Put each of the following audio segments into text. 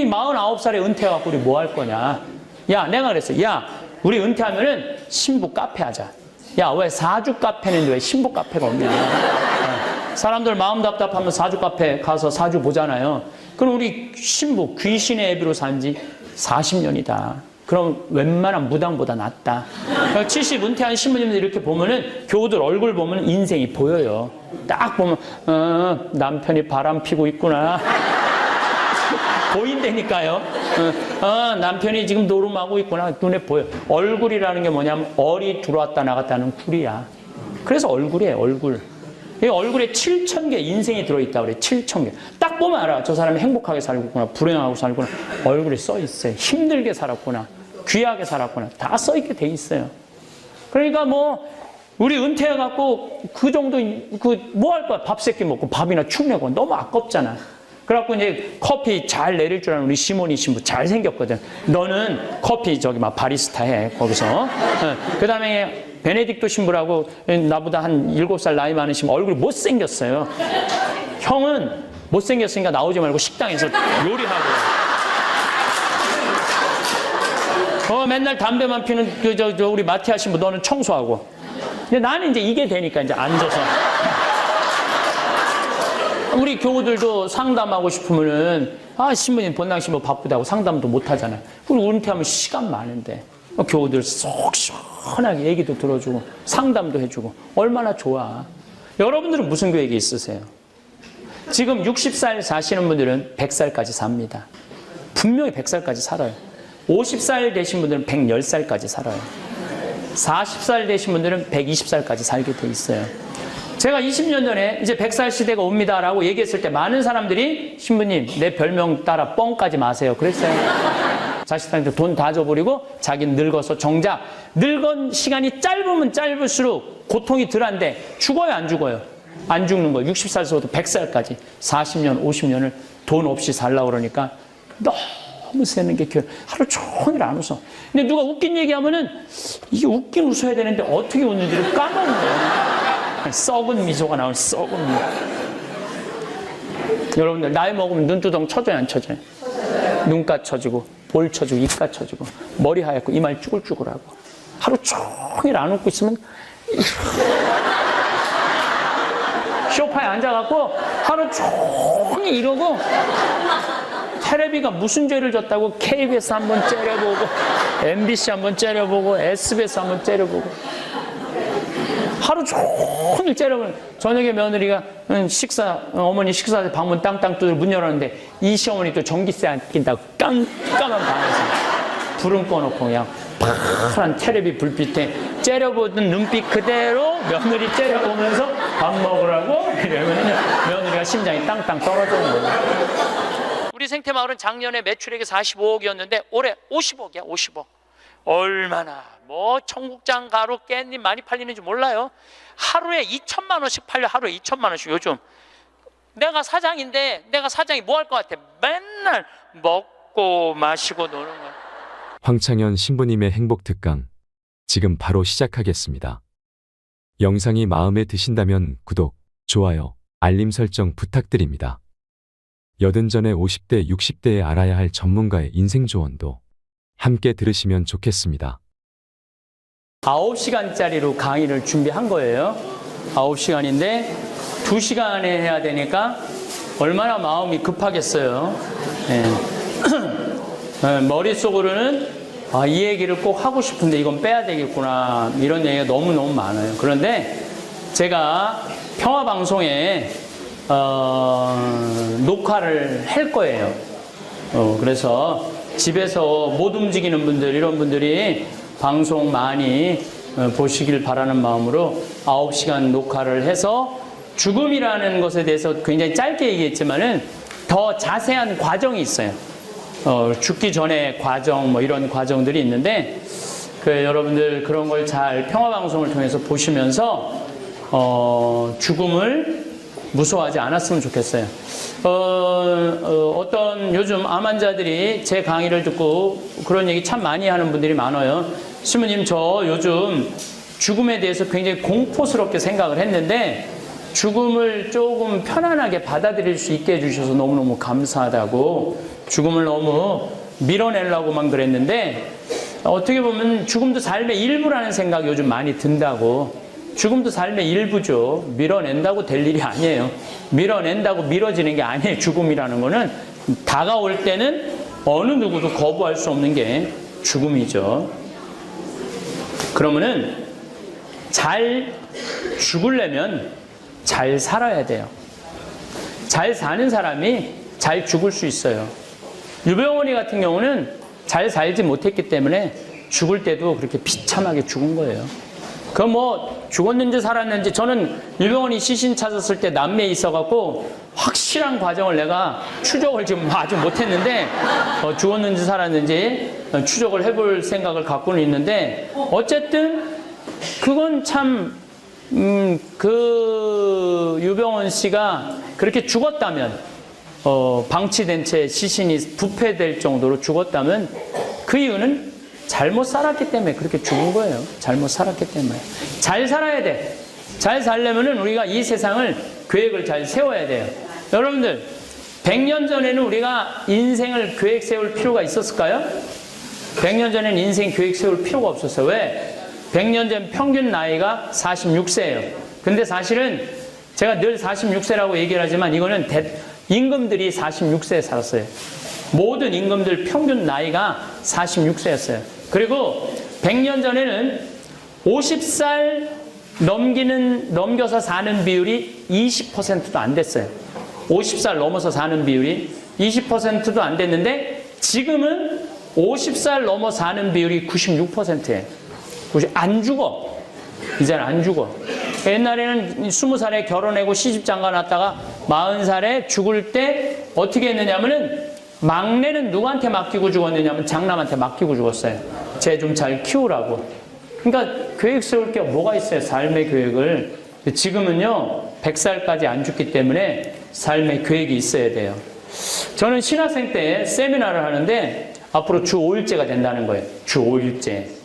우리 49살에 은퇴해갖고 우리 뭐 할 거냐. 야, 내가 그랬어. 야, 우리 은퇴하면은 신부 카페 하자. 야, 왜 사주 카페는 왜 신부 카페가 없냐. 사람들 마음 답답하면 사주 카페 가서 사주 보잖아요. 그럼 우리 신부 귀신의 애비로 산 지 40년이다. 그럼 웬만한 무당보다 낫다. 70 은퇴한 신부님들 이렇게 보면은 교우들 얼굴 보면 인생이 보여요. 딱 보면 남편이 바람 피고 있구나. 보인다니까요. 남편이 지금 노름하고 있구나. 눈에 보여. 얼굴이라는 게 뭐냐면 얼이 들어왔다 나갔다는 굴이야. 그래서 얼굴이에요. 얼굴. 이 얼굴에 7,000개 인생이 들어있다 그래. 7,000개. 딱 보면 알아. 저 사람이 행복하게 살고 있구나. 불행하고 살구나. 얼굴에 써 있어요. 힘들게 살았구나. 귀하게 살았구나. 다 써 있게 돼 있어요. 그러니까 뭐 우리 은퇴해갖고 그 정도 뭐 할 거야. 밥 세끼 먹고 밥이나 축 내고 너무 아깝잖아. 그래갖고 이제 커피 잘 내릴 줄 아는 우리 시모니 신부 잘생겼거든. 너는 커피 저기 막 바리스타 해 거기서. 그 다음에 베네딕토 신부라고 나보다 한 7살 나이 많으신 얼굴이 못생겼어요. 형은 못생겼으니까 나오지 말고 식당에서 요리하고. 맨날 담배만 피는 우리 마티아 신부 너는 청소하고. 근데 나는 이제 이게 되니까 이제 앉아서. 우리 교우들도 상담하고 싶으면은 신부님 본당 신부 바쁘다고 상담도 못 하잖아요. 그리고 은퇴하면 시간 많은데 교우들 속 시원하게 얘기도 들어주고 상담도 해주고 얼마나 좋아. 여러분들은 무슨 계획이 있으세요? 지금 60살 사시는 분들은 100살까지 삽니다. 분명히 100살까지 살아요. 50살 되신 분들은 110살까지 살아요. 40살 되신 분들은 120살까지 살게 돼 있어요. 제가 20년 전에 이제 100살 시대가 옵니다라고 얘기했을 때 많은 사람들이 신부님 내 별명 따라 뻥까지 마세요. 그랬어요. 자식들한테 돈 다 줘버리고 자기는 늙어서 정작 늙은 시간이 짧으면 짧을수록 고통이 덜한데 죽어요 안 죽어요? 안 죽는 거예요. 60살서부터 100살까지 40년 50년을 돈 없이 살라고 그러니까 너무 세는 게 하루 종일 안 웃어. 근데 누가 웃긴 얘기하면은 이게 웃긴 웃어야 되는데 어떻게 웃는지를 까먹는 거예요. 썩은 미소가 나오는 썩은 미소. 여러분들 나이 먹으면 눈두덩 쳐져요 안 쳐져요? 눈가 쳐지고 볼 쳐지고 입가 쳐지고 머리 하얗고 이마에 쭈글쭈글하고 하루 종일 안 웃고 있으면 소파에 앉아갖고 하루 종일 이러고 텔레비가 무슨 죄를 졌다고 KBS 한번 째려보고 MBC 한번 째려보고 SBS 한번 째려보고 하루 종일 째려보는. 저녁에 며느리가 어머니 식사할 때 방문 땅땅 두드려 문 열었는데 이 시어머니 또 전기세 안 낀다고 깜깜한 방에서 불은 꺼놓고 그냥 파란 텔레비 불빛에 째려보던 눈빛 그대로 며느리 째려보면서 밥 먹으라고 이러면 며느리가 심장이 땅땅 떨어지는 거예요. 우리 생태마을은 작년에 매출액이 45억이었는데 올해 50억이야 50억. 얼마나 뭐 청국장 가루 깻잎 많이 팔리는지 몰라요. 하루에 2천만 원씩 팔려. 하루에 2천만 원씩. 요즘 내가 사장인데 내가 사장이 뭐 할 것 같아? 맨날 먹고 마시고 노는 거야. 황창현 신부님의 행복 특강 지금 바로 시작하겠습니다. 영상이 마음에 드신다면 구독, 좋아요, 알림 설정 부탁드립니다. 80전에 50대, 60대에 알아야 할 전문가의 인생 조언도 함께 들으시면 좋겠습니다. 9시간짜리로 강의를 준비한 거예요. 9시간인데 2시간에 해야 되니까 얼마나 마음이 급하겠어요. 네. 머릿속으로는 이 얘기를 꼭 하고 싶은데 이건 빼야 되겠구나. 이런 얘기가 너무너무 많아요. 그런데 제가 평화방송에 녹화를 할 거예요. 그래서 집에서 못 움직이는 분들, 이런 분들이 방송 많이 보시길 바라는 마음으로 9시간 녹화를 해서 죽음이라는 것에 대해서 굉장히 짧게 얘기했지만은 더 자세한 과정이 있어요. 죽기 전에 과정, 뭐 이런 과정들이 있는데, 여러분들 그런 걸 잘 평화방송을 통해서 보시면서, 죽음을 무서워하지 않았으면 좋겠어요. 어떤 요즘 암 환자들이 제 강의를 듣고 그런 얘기 참 많이 하는 분들이 많아요. 신부님, 저 요즘 죽음에 대해서 굉장히 공포스럽게 생각을 했는데 죽음을 조금 편안하게 받아들일 수 있게 해주셔서 너무너무 감사하다고 죽음을 너무 밀어내려고만 그랬는데 어떻게 보면 죽음도 삶의 일부라는 생각 요즘 많이 든다고. 죽음도 삶의 일부죠. 밀어낸다고 될 일이 아니에요. 밀어낸다고 미뤄지는 게 아니에요. 죽음이라는 거는 다가올 때는 어느 누구도 거부할 수 없는 게 죽음이죠. 그러면은 잘 죽으려면 잘 살아야 돼요. 잘 사는 사람이 잘 죽을 수 있어요. 유병원이 같은 경우는 잘 살지 못했기 때문에 죽을 때도 그렇게 비참하게 죽은 거예요. 그 뭐 죽었는지 살았는지, 저는 유병원이 시신 찾았을 때 남미에 있어갖고 확실한 과정을 내가 추적을 지금 아주 못했는데 죽었는지 살았는지 추적을 해볼 생각을 갖고는 있는데, 어쨌든 그건 참 그 유병원 씨가 그렇게 죽었다면, 방치된 채 시신이 부패될 정도로 죽었다면 그 이유는 잘못 살았기 때문에 그렇게 죽은 거예요. 잘못 살았기 때문에. 잘 살아야 돼. 잘 살려면은 우리가 이 세상을 계획을 잘 세워야 돼요. 여러분들, 100년 전에는 우리가 인생을 계획 세울 필요가 있었을까요? 100년 전에는 인생 계획 세울 필요가 없었어요. 왜? 100년 전 평균 나이가 46세예요. 근데 사실은 제가 늘 46세라고 얘기를 하지만 이거는 임금들이 46세에 살았어요. 모든 임금들 평균 나이가 46세였어요. 그리고 100년 전에는 50살 넘겨서 사는 비율이 20%도 안 됐어요. 50살 넘어서 사는 비율이 20%도 안 됐는데 지금은 50살 넘어 사는 비율이 96%예요. 안 죽어. 이제는 안 죽어. 옛날에는 20살에 결혼하고 시집장가 났다가 40살에 죽을 때 어떻게 했느냐면은, 막내는 누구한테 맡기고 죽었느냐면 장남한테 맡기고 죽었어요. 쟤 좀 잘 키우라고. 그러니까 계획 세울 게 뭐가 있어요, 삶의 계획을. 지금은요 100살까지 안 죽기 때문에 삶의 계획이 있어야 돼요. 저는 신학생 때 세미나를 하는데 앞으로 주 5일제가 된다는 거예요. 주 5일제.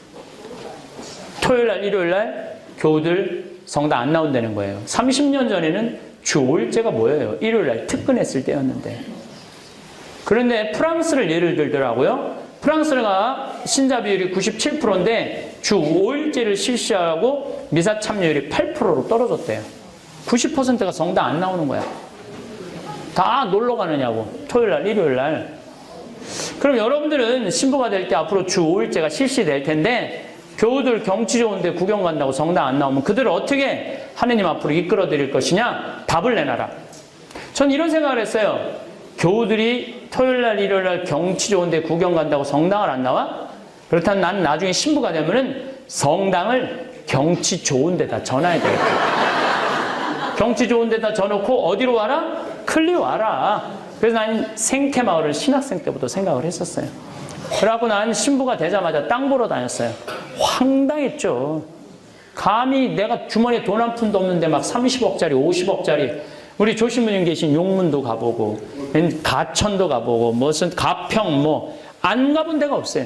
토요일날 일요일날 교우들 성당 안 나온다는 거예요. 30년 전에는 주 5일제가 뭐예요? 일요일날 특근했을 때였는데. 그런데 프랑스를 예를 들더라고요. 프랑스가 신자 비율이 97%인데 주 5일제를 실시하고 미사 참여율이 8%로 떨어졌대요. 90%가 성당 안 나오는 거야. 다 놀러 가느냐고. 토요일날 일요일날. 그럼 여러분들은 신부가 될 때 앞으로 주 5일제가 실시될 텐데, 교우들 경치 좋은데 구경 간다고 성당 안 나오면 그들을 어떻게 하느님 앞으로 이끌어 드릴 것이냐? 답을 내놔라. 전 이런 생각을 했어요. 교우들이 토요일날 일요일날 경치 좋은데 구경 간다고 성당을 안 나와? 그렇다면 나는 나중에 신부가 되면은 성당을 경치 좋은 데다 전화해야 되겠다. 경치 좋은 데다 져놓고 어디로 와라? 클리 와라. 그래서 나는 생태마을을 신학생 때부터 생각을 했었어요. 그래갖고 난 신부가 되자마자 땅 보러 다녔어요. 황당했죠. 감히 내가 주머니에 돈 한 푼도 없는데 막 30억짜리, 50억짜리, 우리 조신부님 계신 용문도 가보고, 가천도 가보고, 무슨 가평, 안 가본 데가 없어요.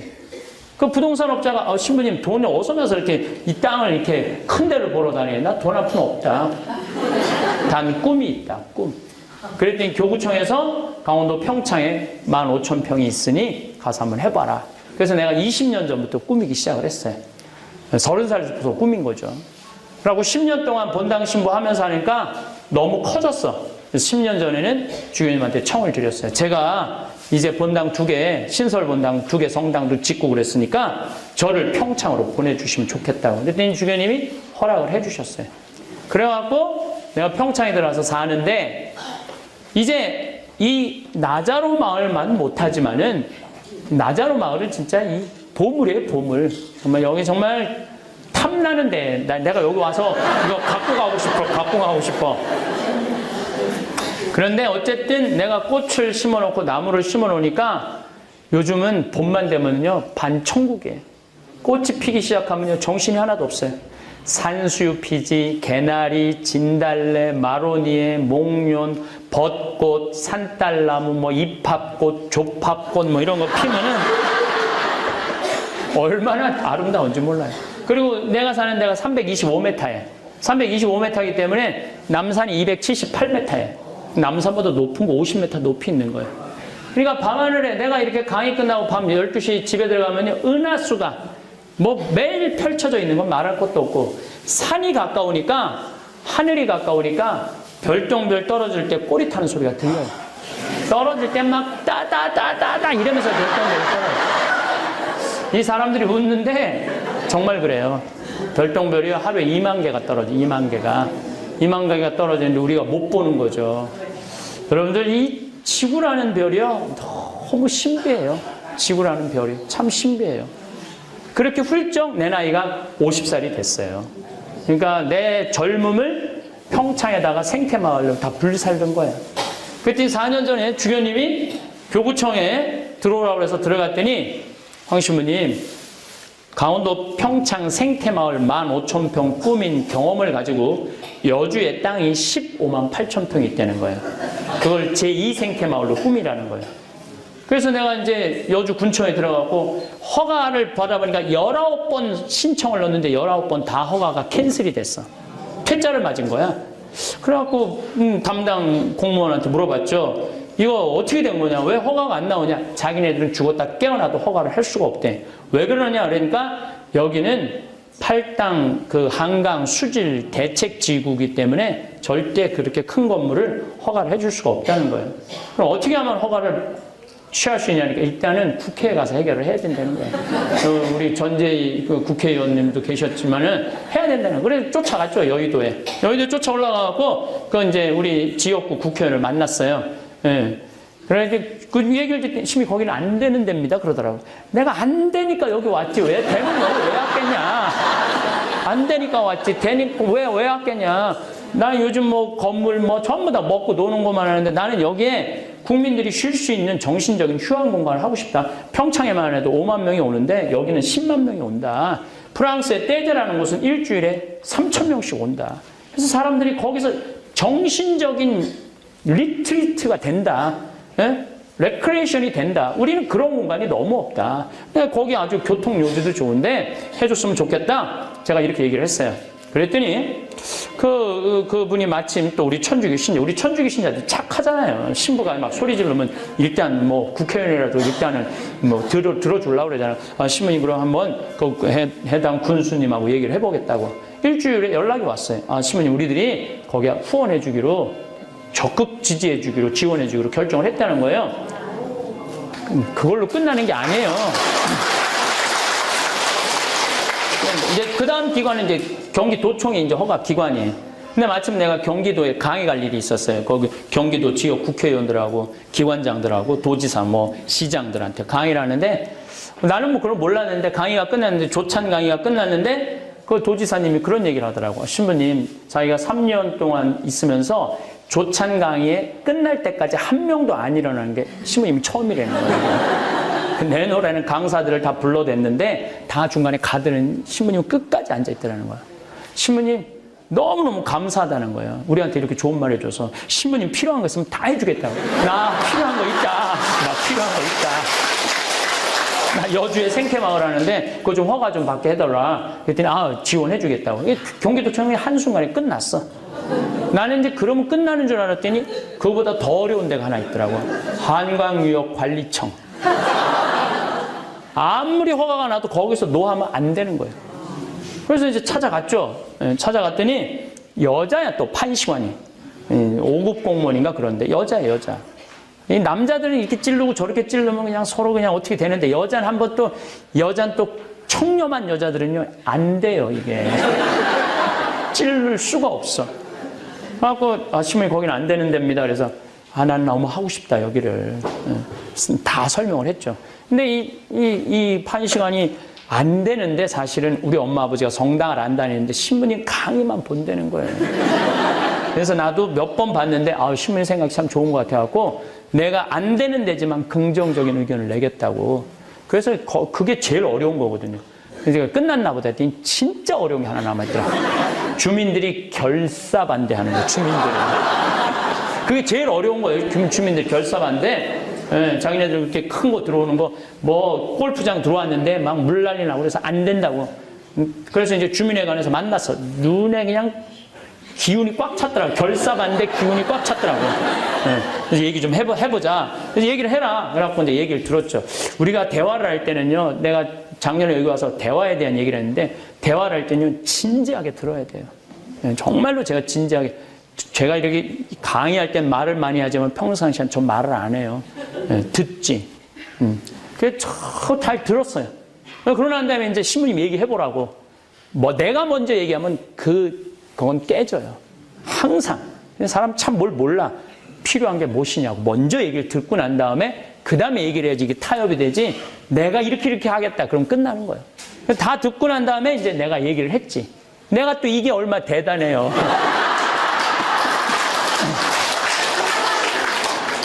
그 부동산 업자가, 신부님 돈이 어디서 나서 이렇게 이 땅을 이렇게 큰 데를 보러 다니냐? 나 돈 한 푼 없다. 단 꿈이 있다, 꿈. 그랬더니 교구청에서 강원도 평창에 15,000평이 있으니 가서 한번 해봐라. 그래서 내가 20년 전부터 꾸미기 시작을 했어요. 30살부터 꾸민 거죠. 그리고 10년 동안 본당 신부 하면서 하니까 너무 커졌어. 그래서 10년 전에는 주교님한테 청을 드렸어요. 제가 이제 본당 2개, 신설 본당 2개 성당도 짓고 그랬으니까 저를 평창으로 보내주시면 좋겠다고. 그랬더니 주교님이 허락을 해주셨어요. 그래갖고 내가 평창에 들어와서 사는데, 이제 이 나자로 마을만 못하지만은, 나자로 마을은 진짜 이 보물이에요, 보물. 정말 여기 정말 탐나는데, 내가 여기 와서 이거 갖고 가고 싶어. 그런데 어쨌든 내가 꽃을 심어놓고 나무를 심어놓으니까 요즘은 봄만 되면요, 반천국이에요. 꽃이 피기 시작하면요, 정신이 하나도 없어요. 산수유 피지, 개나리, 진달래, 마로니에, 목련, 벚꽃, 산딸나무, 이팝꽃, 조팝꽃 이런 거 피면은 얼마나 아름다운지 몰라요. 그리고 내가 사는 데가 325m예요. 325m이기 때문에 남산이 278m예요. 남산보다 높은 거 50m 높이 있는 거예요. 그러니까 밤하늘에 내가 이렇게 강의 끝나고 밤 12시 집에 들어가면 은하수가 뭐 매일 펼쳐져 있는 건 말할 것도 없고, 산이 가까우니까, 하늘이 가까우니까 별똥별 떨어질 때 꼬리 타는 소리가 들려요. 떨어질 때 막 따다다다다 이러면서 별똥별이 떨어져요. 이 사람들이 웃는데 정말 그래요. 별똥별이 하루에 2만 개가 떨어져. 2만 개가 떨어지는데 우리가 못 보는 거죠. 여러분들, 이 지구라는 별이요, 너무 신비해요. 지구라는 별이 참 신비해요. 그렇게 훌쩍 내 나이가 50살이 됐어요. 그러니까 내 젊음을 평창에다가 생태마을로 다 불살른 거예요. 그랬더니 4년 전에 주교님이 교구청에 들어오라고 해서 들어갔더니, 황 신부님, 강원도 평창 생태마을 15,000평 꾸민 경험을 가지고 여주의 땅이 15만 8천 평이 있다는 거예요. 그걸 제2 생태마을로 꾸미라는 거예요. 그래서 내가 이제 여주 군청에 들어가고 허가를 받아보니까 19번 신청을 넣었는데 19번 다 허가가 캔슬이 됐어. 퇴짜를 맞은 거야. 그래갖고 담당 공무원한테 물어봤죠. 이거 어떻게 된 거냐? 왜 허가가 안 나오냐? 자기네들은 죽었다 깨어나도 허가를 할 수가 없대. 왜 그러냐? 그러니까 여기는 팔당 그 한강 수질 대책 지구이기 때문에 절대 그렇게 큰 건물을 허가를 해줄 수가 없다는 거예요. 그럼 어떻게 하면 허가를 취할 수 있냐니까 일단은 국회에 가서 해결을 해야 된다는 거예요. 우리 전재희 그 국회의원님도 계셨지만은 해야 된다는 거예요. 그래서 쫓아갔죠, 여의도에. 여의도에 쫓아 올라가고 그 이제 우리 지역구 국회의원을 만났어요. 예. 그래서 그 얘기를 듣더니 심히 거기는 안 되는 데입니다. 그러더라고요. 내가 안 되니까 여기 왔지. 왜 되면 너는 왜 왔겠냐. 안 되니까 왔지. 되니까 왜 왔겠냐. 나 요즘 뭐 건물 뭐 전부 다 먹고 노는 것만 하는데 나는 여기에 국민들이 쉴 수 있는 정신적인 휴양 공간을 하고 싶다. 평창에만 해도 5만 명이 오는데 여기는 10만 명이 온다. 프랑스의 떼제라는 곳은 일주일에 3천 명씩 온다. 그래서 사람들이 거기서 정신적인 리트리트가 된다. 예? 레크레이션이 된다. 우리는 그런 공간이 너무 없다. 근데 거기 아주 교통 요지도 좋은데 해줬으면 좋겠다. 제가 이렇게 얘기를 했어요. 그랬더니 그분이 마침 또 우리 천주교 신자들 착하잖아요. 신부가 막 소리 지르면 일단 뭐 국회의원이라도 일단은 뭐 들어주려고 그러잖아요. 아, 신부님 그럼 한번 그 해당 군수님하고 얘기를 해보겠다고. 일주일에 연락이 왔어요. 아, 신부님 우리들이 거기에 후원해 주기로 적극 지지해 주기로 지원해 주기로 결정을 했다는 거예요. 그걸로 끝나는 게 아니에요. 이제 그 다음 기관은 이제 경기도청이 이제 허가 기관이에요. 근데 마침 내가 경기도에 강의 갈 일이 있었어요. 거기 경기도 지역 국회의원들하고 기관장들하고 도지사 뭐 시장들한테 강의를 하는데 나는 뭐 그걸 몰랐는데 강의가 끝났는데 조찬 강의가 끝났는데 그 도지사님이 그런 얘기를 하더라고요. 신부님 자기가 3년 동안 있으면서 조찬 강의에 끝날 때까지 한 명도 안 일어나는 게 신부님이 처음이라는 거예요. 내 노래는 강사들을 다 불러댔는데 다 중간에 가드는 신부님 끝까지 앉아있더라는 거야. 신부님 너무너무 감사하다는 거예요. 우리한테 이렇게 좋은 말 해줘서. 신부님 필요한 거 있으면 다 해주겠다고. 나 필요한 거 있다. 나 여주에 생태마을 하는데 그거 좀 허가 좀 받게 해달라. 그랬더니 지원해주겠다고. 경기도청이 한순간에 끝났어. 나는 이제 그러면 끝나는 줄 알았더니 그거보다 더 어려운 데가 하나 있더라고. 한강유역관리청. 아무리 허가가 나도 거기서 노하면 안 되는 거예요. 그래서 이제 찾아갔죠. 찾아갔더니 여자야 또 판시관이. 5급 공무원인가 그런데 여자야 여자. 이 남자들은 이렇게 찌르고 저렇게 찌르면 그냥 서로 그냥 어떻게 되는데 여자는 한번 또 청렴한 여자들은요 안 돼요 이게. 찌를 수가 없어. 그래갖고 신부님 거기는 안 되는 데입니다. 그래서 난 너무 하고 싶다 여기를. 다 설명을 했죠. 근데 이 판시관이 안 되는데 사실은 우리 엄마 아버지가 성당을 안 다니는데 신부님 강의만 본다는 거예요. 그래서 나도 몇 번 봤는데 신부님 생각이 참 좋은 것 같아갖고 내가 안 되는 데지만 긍정적인 의견을 내겠다고. 그래서 그게 제일 어려운 거거든요. 그래서 끝났나 보다 했더니 진짜 어려운 게 하나 남아있더라. 주민들이 결사 반대하는 거예요. 주민들이. 그게 제일 어려운 거예요. 주민들 결사 반대. 자기네들 이렇게 큰 거 들어오는 거, 뭐, 골프장 들어왔는데 막 물난리 나고 그래서 안 된다고. 그래서 이제 주민회관에서 만났어. 눈에 그냥 기운이 꽉 찼더라고. 결사반대 기운이 꽉 찼더라고. 네. 그래서 얘기 좀 해보자. 그래서 얘기를 해라. 그래갖고 이제 얘기를 들었죠. 우리가 대화를 할 때는요, 내가 작년에 여기 와서 대화에 대한 얘기를 했는데, 대화를 할 때는 진지하게 들어야 돼요. 정말로 제가 진지하게, 제가 이렇게 강의할 땐 말을 많이 하지만 평상시엔 전 말을 안 해요. 듣지. 그래서 잘 들었어요. 그러고 난 다음에 이제 신부님 얘기해보라고. 뭐 내가 먼저 얘기하면 그건 깨져요. 항상. 사람 참 뭘 몰라. 필요한 게 무엇이냐고. 먼저 얘기를 듣고 난 다음에 그 다음에 얘기를 해야지 이게 타협이 되지. 내가 이렇게 하겠다. 그럼 끝나는 거예요. 다 듣고 난 다음에 이제 내가 얘기를 했지. 내가 또 이게 얼마나 대단해요.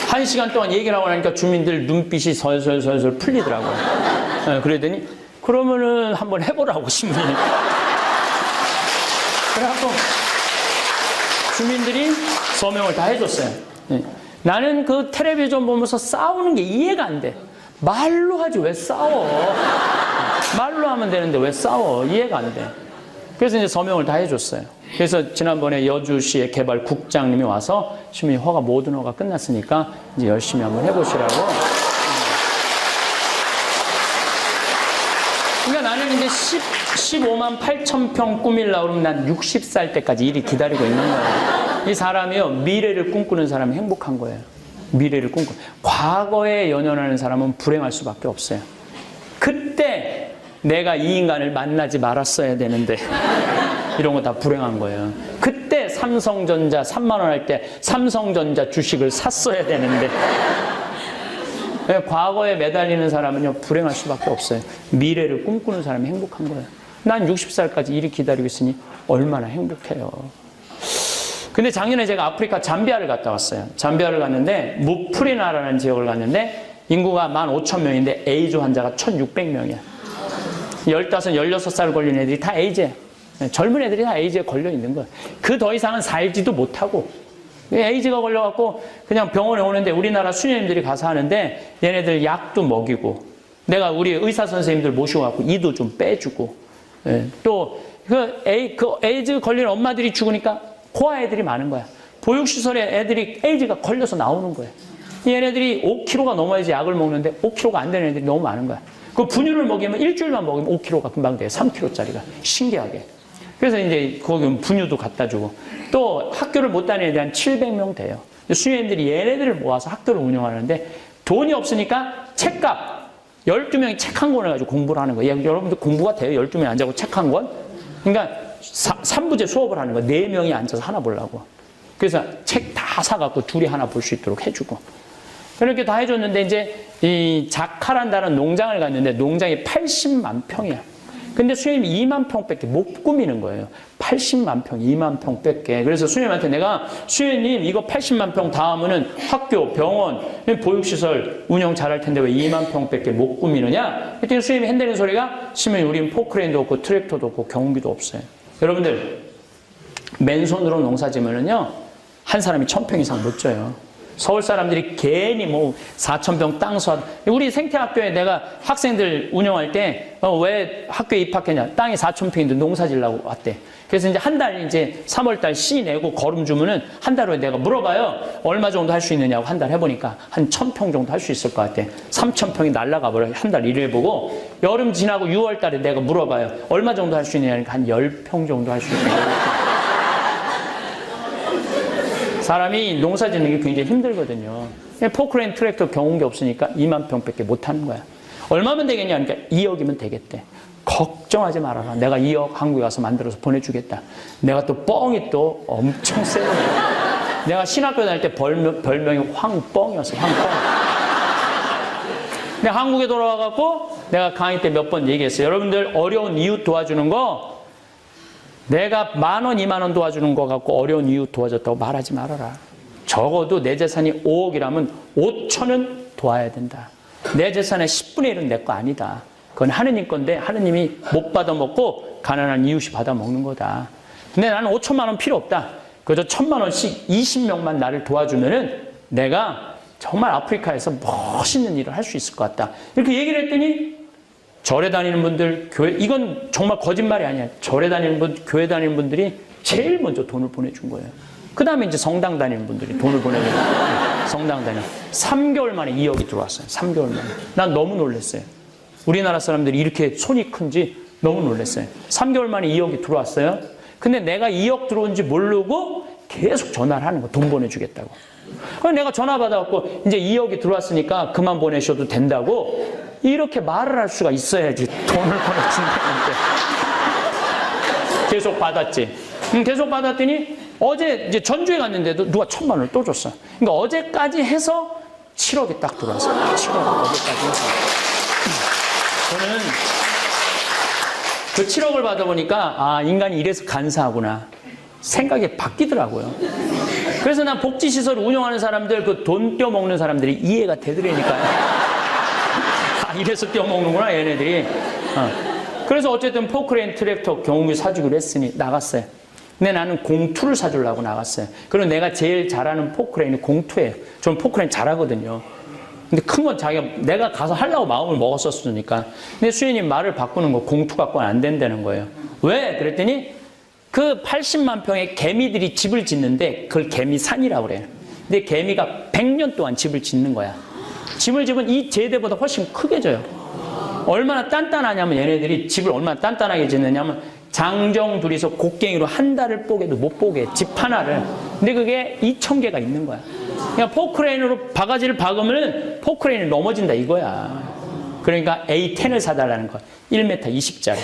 1시간 동안 얘기를 하고 나니까 주민들 눈빛이 설설설설 풀리더라고요. 그러더니 그러면은 한번 해보라고 신부님. 그래갖고 주민들이 서명을 다 해줬어요. 나는 그 텔레비전 보면서 싸우는 게 이해가 안 돼. 말로 하지 왜 싸워? 말로 하면 되는데 왜 싸워? 이해가 안 돼. 그래서 이제 서명을 다 해줬어요. 그래서 지난번에 여주시의 개발 국장님이 와서 시민이 허가 모든 허가 끝났으니까 이제 열심히 한번 해보시라고. 그러니까 나는 이제 15만 8천 평 꾸밀려고 그러면 난 60살 때까지 일이 기다리고 있는 거예요. 이 사람이요, 미래를 꿈꾸는 사람이 행복한 거예요. 미래를 꿈꾸는. 과거에 연연하는 사람은 불행할 수밖에 없어요. 그때 내가 이 인간을 만나지 말았어야 되는데 이런 거 다 불행한 거예요. 그때 삼성전자 3만 원 할 때 삼성전자 주식을 샀어야 되는데 과거에 매달리는 사람은요 불행할 수밖에 없어요. 미래를 꿈꾸는 사람이 행복한 거예요. 난 60살까지 일이 기다리고 있으니 얼마나 행복해요. 근데 작년에 제가 아프리카 잠비아를 갔다 왔어요. 잠비아를 갔는데 무프리나라는 지역을 갔는데 인구가 15,000명인데 에이즈 환자가 1,600명이야. 15, 16살 걸린 애들이 다 에이즈예요. 젊은 애들이 다 에이즈에 걸려 있는 거예요. 그 더 이상은 살지도 못하고 에이즈가 걸려갖고 그냥 병원에 오는데 우리나라 수녀님들이 가서 하는데 얘네들 약도 먹이고 내가 우리 의사 선생님들 모시고 갖고 이도 좀 빼주고 또 그 에이즈 걸린 엄마들이 죽으니까 고아 애들이 많은 거야. 보육시설에 애들이 에이즈가 걸려서 나오는 거예요. 얘네들이 5kg가 넘어야지 약을 먹는데 5kg가 안 되는 애들이 너무 많은 거야. 그 분유를 먹이면 일주일만 먹이면 5kg가 금방 돼요. 3kg짜리가. 신기하게. 그래서 이제 거기 분유도 갖다 주고 또 학교를 못 다니는 애들이 한 700명 돼요. 수녀님들이 얘네들을 모아서 학교를 운영하는데 돈이 없으니까 책값 12명이 책 한 권을 가지고 공부를 하는 거예요. 여러분들 공부가 돼요? 12명이 앉아서 책 한 권? 그러니까 3부제 수업을 하는 거예요. 4명이 앉아서 하나 보려고. 그래서 책 다 사갖고 둘이 하나 볼 수 있도록 해주고. 그렇게 다 해줬는데 이제 이 자카란다는 농장을 갔는데 농장이 80만 평이야. 근데 수녀님이 2만 평밖에 못 꾸미는 거예요. 80만 평, 2만 평밖에. 그래서 수녀님한테 내가 수녀님 이거 80만 평 다 하면은 학교, 병원, 보육시설 운영 잘할 텐데 왜 2만 평밖에 못 꾸미느냐? 그랬더니 수녀님이 핸드는 소리가 시면 우린 포크레인도 없고 트랙터도 없고 경운기도 없어요. 여러분들 맨손으로 농사 지면은요 한 사람이 1,000평 이상 못 져요. 서울 사람들이 괜히 뭐 4,000평 땅 사. 우리 생태학교에 내가 학생들 운영할 때 왜 학교에 입학했냐? 땅이 4,000평인데 농사 지려고 왔대. 그래서 이제 한 달 이제 3월달 씨 내고 거름 주면은 한 달 후에 내가 물어봐요. 얼마 정도 할 수 있느냐고 한 달 해보니까 한 1,000평 정도 할 수 있을 것 같아. 3,000평이 날라가 버려. 한 달 일을 해보고 여름 지나고 6월달에 내가 물어봐요. 얼마 정도 할 수 있느냐니까 한 10평 정도 할 수 있어요. 사람이 농사 짓는 게 굉장히 힘들거든요. 포크레인 트랙터 경운기 없으니까 2만 평밖에 못 하는 거야. 얼마면 되겠냐? 그러니까 2억이면 되겠대. 걱정하지 말아라. 내가 2억 한국에 가서 만들어서 보내주겠다. 내가 또 뻥이 또 엄청 세거든. 내가 신학교 다닐 때 별명이 황뻥이었어. 황뻥. 근데 한국에 돌아와갖고 내가 강의 때 몇 번 얘기했어요. 여러분들 어려운 이웃 도와주는 거 내가 10,000원, 20,000원 도와주는 거 갖고 어려운 이웃 도와줬다고 말하지 말아라. 적어도 내 재산이 5억이라면 5천은 도와야 된다. 내 재산의 10분의 1은 내 거 아니다. 그건 하느님 건데 하느님이 못 받아먹고 가난한 이웃이 받아먹는 거다. 근데 나는 5천만 원 필요 없다. 그저 1,000만 원씩 20명만 나를 도와주면은 내가 정말 아프리카에서 멋있는 일을 할 수 있을 것 같다. 이렇게 얘기를 했더니 절에 다니는 분들, 교회, 이건 정말 거짓말이 아니야. 절에 다니는 분, 교회 다니는 분들이 제일 먼저 돈을 보내준 거예요. 그 다음에 이제 성당 다니는 분들이 돈을 보내는 거예요. 성당 다니는 3개월 만에 2억이 들어왔어요. 3개월 만에. 난 너무 놀랐어요. 우리나라 사람들이 이렇게 손이 큰지 너무 놀랐어요. 3개월 만에 2억이 들어왔어요. 근데 내가 2억 들어온지 모르고 계속 전화를 하는 거, 돈 보내주겠다고. 그래서 내가 전화 받아갖고 이제 2억이 들어왔으니까 그만 보내셔도 된다고 이렇게 말을 할 수가 있어야지 돈을 보내준다는데. 계속 받았지. 계속 받았더니 어제 이제 전주에 갔는데도 누가 1,000만 원을 또 줬어. 그러니까 어제까지 해서 7억이 딱 들어왔어요. 7억 어제까지 해서. 저는 그 7억을 받아보니까 아, 인간이 이래서 간사하구나 생각이 바뀌더라고요. 그래서 난 복지시설을 운영하는 사람들, 그 돈 떼어먹는 사람들이 이해가 되더라니까요. 아, 이래서 떼어먹는구나 얘네들이. 그래서 어쨌든 포크레인 트랙터 경운기 사주기로 했으니 나갔어요. 근데 나는 공투를 사주려고 나갔어요. 그리고 내가 제일 잘하는 포크레인이 공투예요. 저는 포크레인 잘하거든요. 근데 큰 건 내가 가서 하려고 마음을 먹었었으니까. 근데 수현님 말을 바꾸는 거 공투 갖고는 안 된다는 거예요. 왜? 그랬더니 그 80만 평의 개미들이 집을 짓는데 그걸 개미산이라고 그래요. 근데 개미가 100년 동안 집을 짓는 거야. 집을 지으면 이 제대보다 훨씬 크게 져요. 얼마나 단단하냐면 얘네들이 집을 얼마나 단단하게 짓느냐면 장정 둘이서 곡괭이로 한 달을 뽀개도 못 뽀개. 집 하나를. 근데 그게 2,000개가 있는 거야. 그냥 포크레인으로 바가지를 박으면 포크레인이 넘어진다 이거야. 그러니까 A10을 사달라는 거야. 1m 20짜리.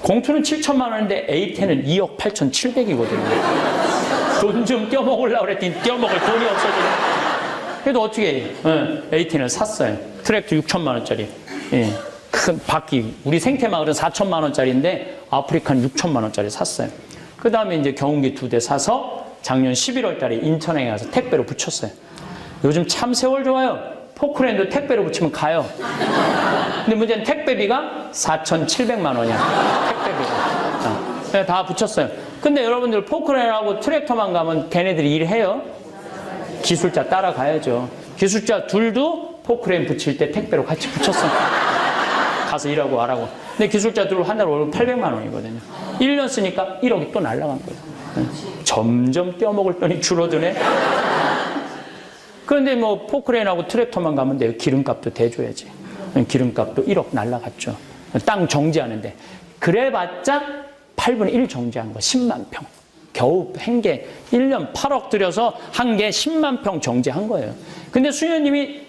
공투는 7천만 원인데 A10은 2억 8,700이거든요. 돈 좀 떼어먹으려고 그랬더니 떼어먹을 돈이 없어지네. 그래도 어떻게 해? A10을 샀어요. 트랙터 6천만 원짜리. 예. 큰 바퀴. 우리 생태마을은 4천만 원짜리인데 아프리카는 6천만 원짜리 샀어요. 그 다음에 이제 경운기 2대 사서 작년 11월 달에 인천에 가서 택배로 붙였어요. 요즘 참 세월 좋아요. 포크레인도 택배로 붙이면 가요. 근데 문제는 택배비가 4,700만 원이야. 택배비가. 다 붙였어요. 근데 여러분들 포크레인하고 트랙터만 가면 걔네들이 일해요? 기술자 따라가야죠. 기술자 둘도 포크레인 붙일 때 택배로 같이 붙였어. 가서 일하고 와라고. 근데 기술자 둘 한 달 월급 800만 원이거든요. 1년 쓰니까 1억이 또 날아간 거예요. 점점 떼어먹을 돈이 줄어드네. 그런데 뭐 포크레인하고 트랙터만 가면 돼요. 기름값도 대줘야지. 기름값도 1억 날라갔죠. 땅 정지하는데. 그래봤자 8분의 1 정지한 거 10만 평. 겨우 한 개 1년 8억 들여서 한 개 10만 평 정지한 거예요. 근데 수녀님이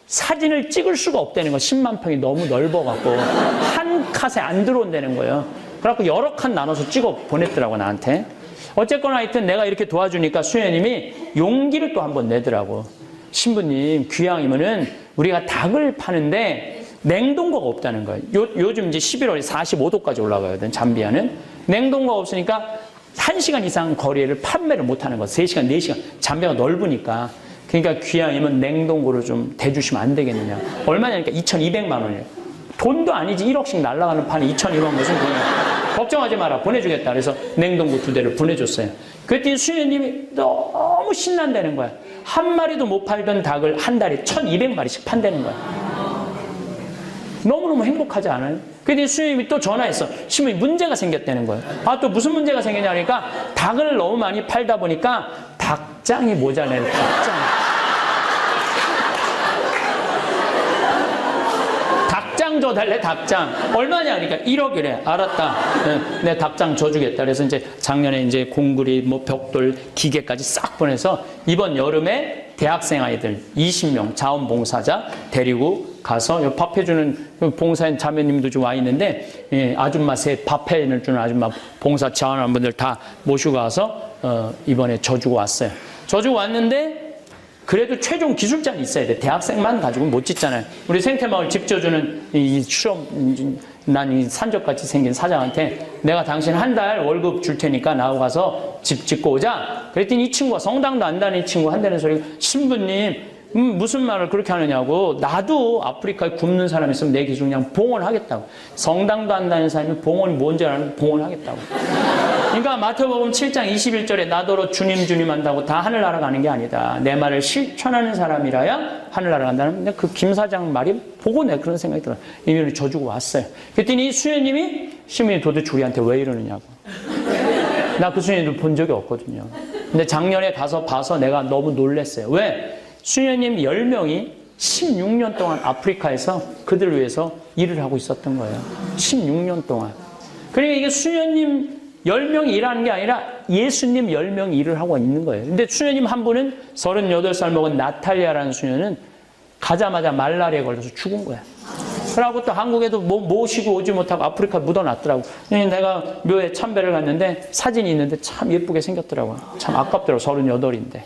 사진을 찍을 수가 없다는 거. 10만 평이 너무 넓어갖고 한 컷에 안 들어온다는 거예요. 그래갖고 여러 칸 나눠서 찍어 보냈더라고 나한테. 어쨌거나 하여튼 내가 이렇게 도와주니까 수녀님이 용기를 또 한번 내더라고. 신부님 귀향이면은 우리가 닭을 파는데 냉동고가 없다는 거예요. 요즘 이제 11월에 45도까지 올라가거든 잠비아는. 냉동고가 없으니까 1시간 이상 거리를 판매를 못하는 거예요. 3시간, 4시간. 잠비아가 넓으니까. 그러니까 귀향이면 냉동고를 좀 대주시면 안 되겠느냐. 얼마냐니까 2,200만 원이에요. 돈도 아니지 1억씩 날아가는 판에 2,200만 무슨 돈이야. 걱정하지 마라. 보내주겠다. 그래서 냉동고 2대를 보내줬어요. 그랬더니 수녀님이 너무 신난다는 거야. 한 마리도 못 팔던 닭을 한 달에 1,200마리씩 판다는 거야. 너무너무 행복하지 않아요? 그랬더니 수녀님이 또 전화했어. 신부님 문제가 생겼다는 거예요. 아, 또 무슨 문제가 생겼냐 하니까 닭을 너무 많이 팔다 보니까 닭장이 모자라요. 닭장. 닭장 줘달래, 닭장. 얼마냐? 그러니까 1억이래. 알았다. 내 닭장 줘주겠다. 그래서 이제 작년에 이제 공구리, 뭐 벽돌, 기계까지 싹 보내서 이번 여름에 대학생 아이들 20명 자원봉사자 데리고 가서 밥 해주는 봉사인 자매님도 좀 와 있는데, 예, 아줌마 셋 밥 해주는 아줌마 봉사 자원하는 분들 다 모시고 와서 이번에 져주고 왔어요. 져주고 왔는데 그래도 최종 기술자는 있어야 돼. 대학생만 가지고 못 짓잖아요. 우리 생태마을 집 져주는 이 실험, 난 이 산적같이 생긴 사장한테 내가 당신 한 달 월급 줄 테니까 나하고 가서 집 짓고 오자. 그랬더니 이 친구가 성당도 안 다니는 친구 한다는 소리가 신부님 무슨 말을 그렇게 하느냐고. 나도 아프리카에 굶는 사람 있으면 내 기준 그냥 봉헌하겠다고. 성당도 안 다니는 사람이 봉헌이 뭔지 아는 봉헌하겠다고. 그러니까 마태복음 7장 21절에 나더러 주님 한다고 다 하늘나라 가는 게 아니다. 내 말을 실천하는 사람이라야 하늘나라 간다는. 근데 그 김 사장 말이 보고 내가 그런 생각이 들어요. 이면을 져주고 왔어요. 그랬더니 수녀님이 신부님 도대체 우리한테 왜 이러느냐고. 나 그 수녀님들 본 적이 없거든요. 근데 작년에 가서 봐서 내가 너무 놀랐어요. 왜? 수녀님 10명이 16년 동안 아프리카에서 그들을 위해서 일을 하고 있었던 거예요. 16년 동안. 그러니까 이게 수녀님 10명이 일하는 게 아니라 예수님 10명이 일을 하고 있는 거예요. 근데 수녀님 한 분은 38살 먹은 나탈리아라는 수녀는 가자마자 말라리아에 걸려서 죽은 거야. 그러고 또 한국에도 모시고 오지 못하고 아프리카 묻어놨더라고. 내가 묘에 참배를 갔는데 사진이 있는데 참 예쁘게 생겼더라고요. 참 아깝더라고. 38인데.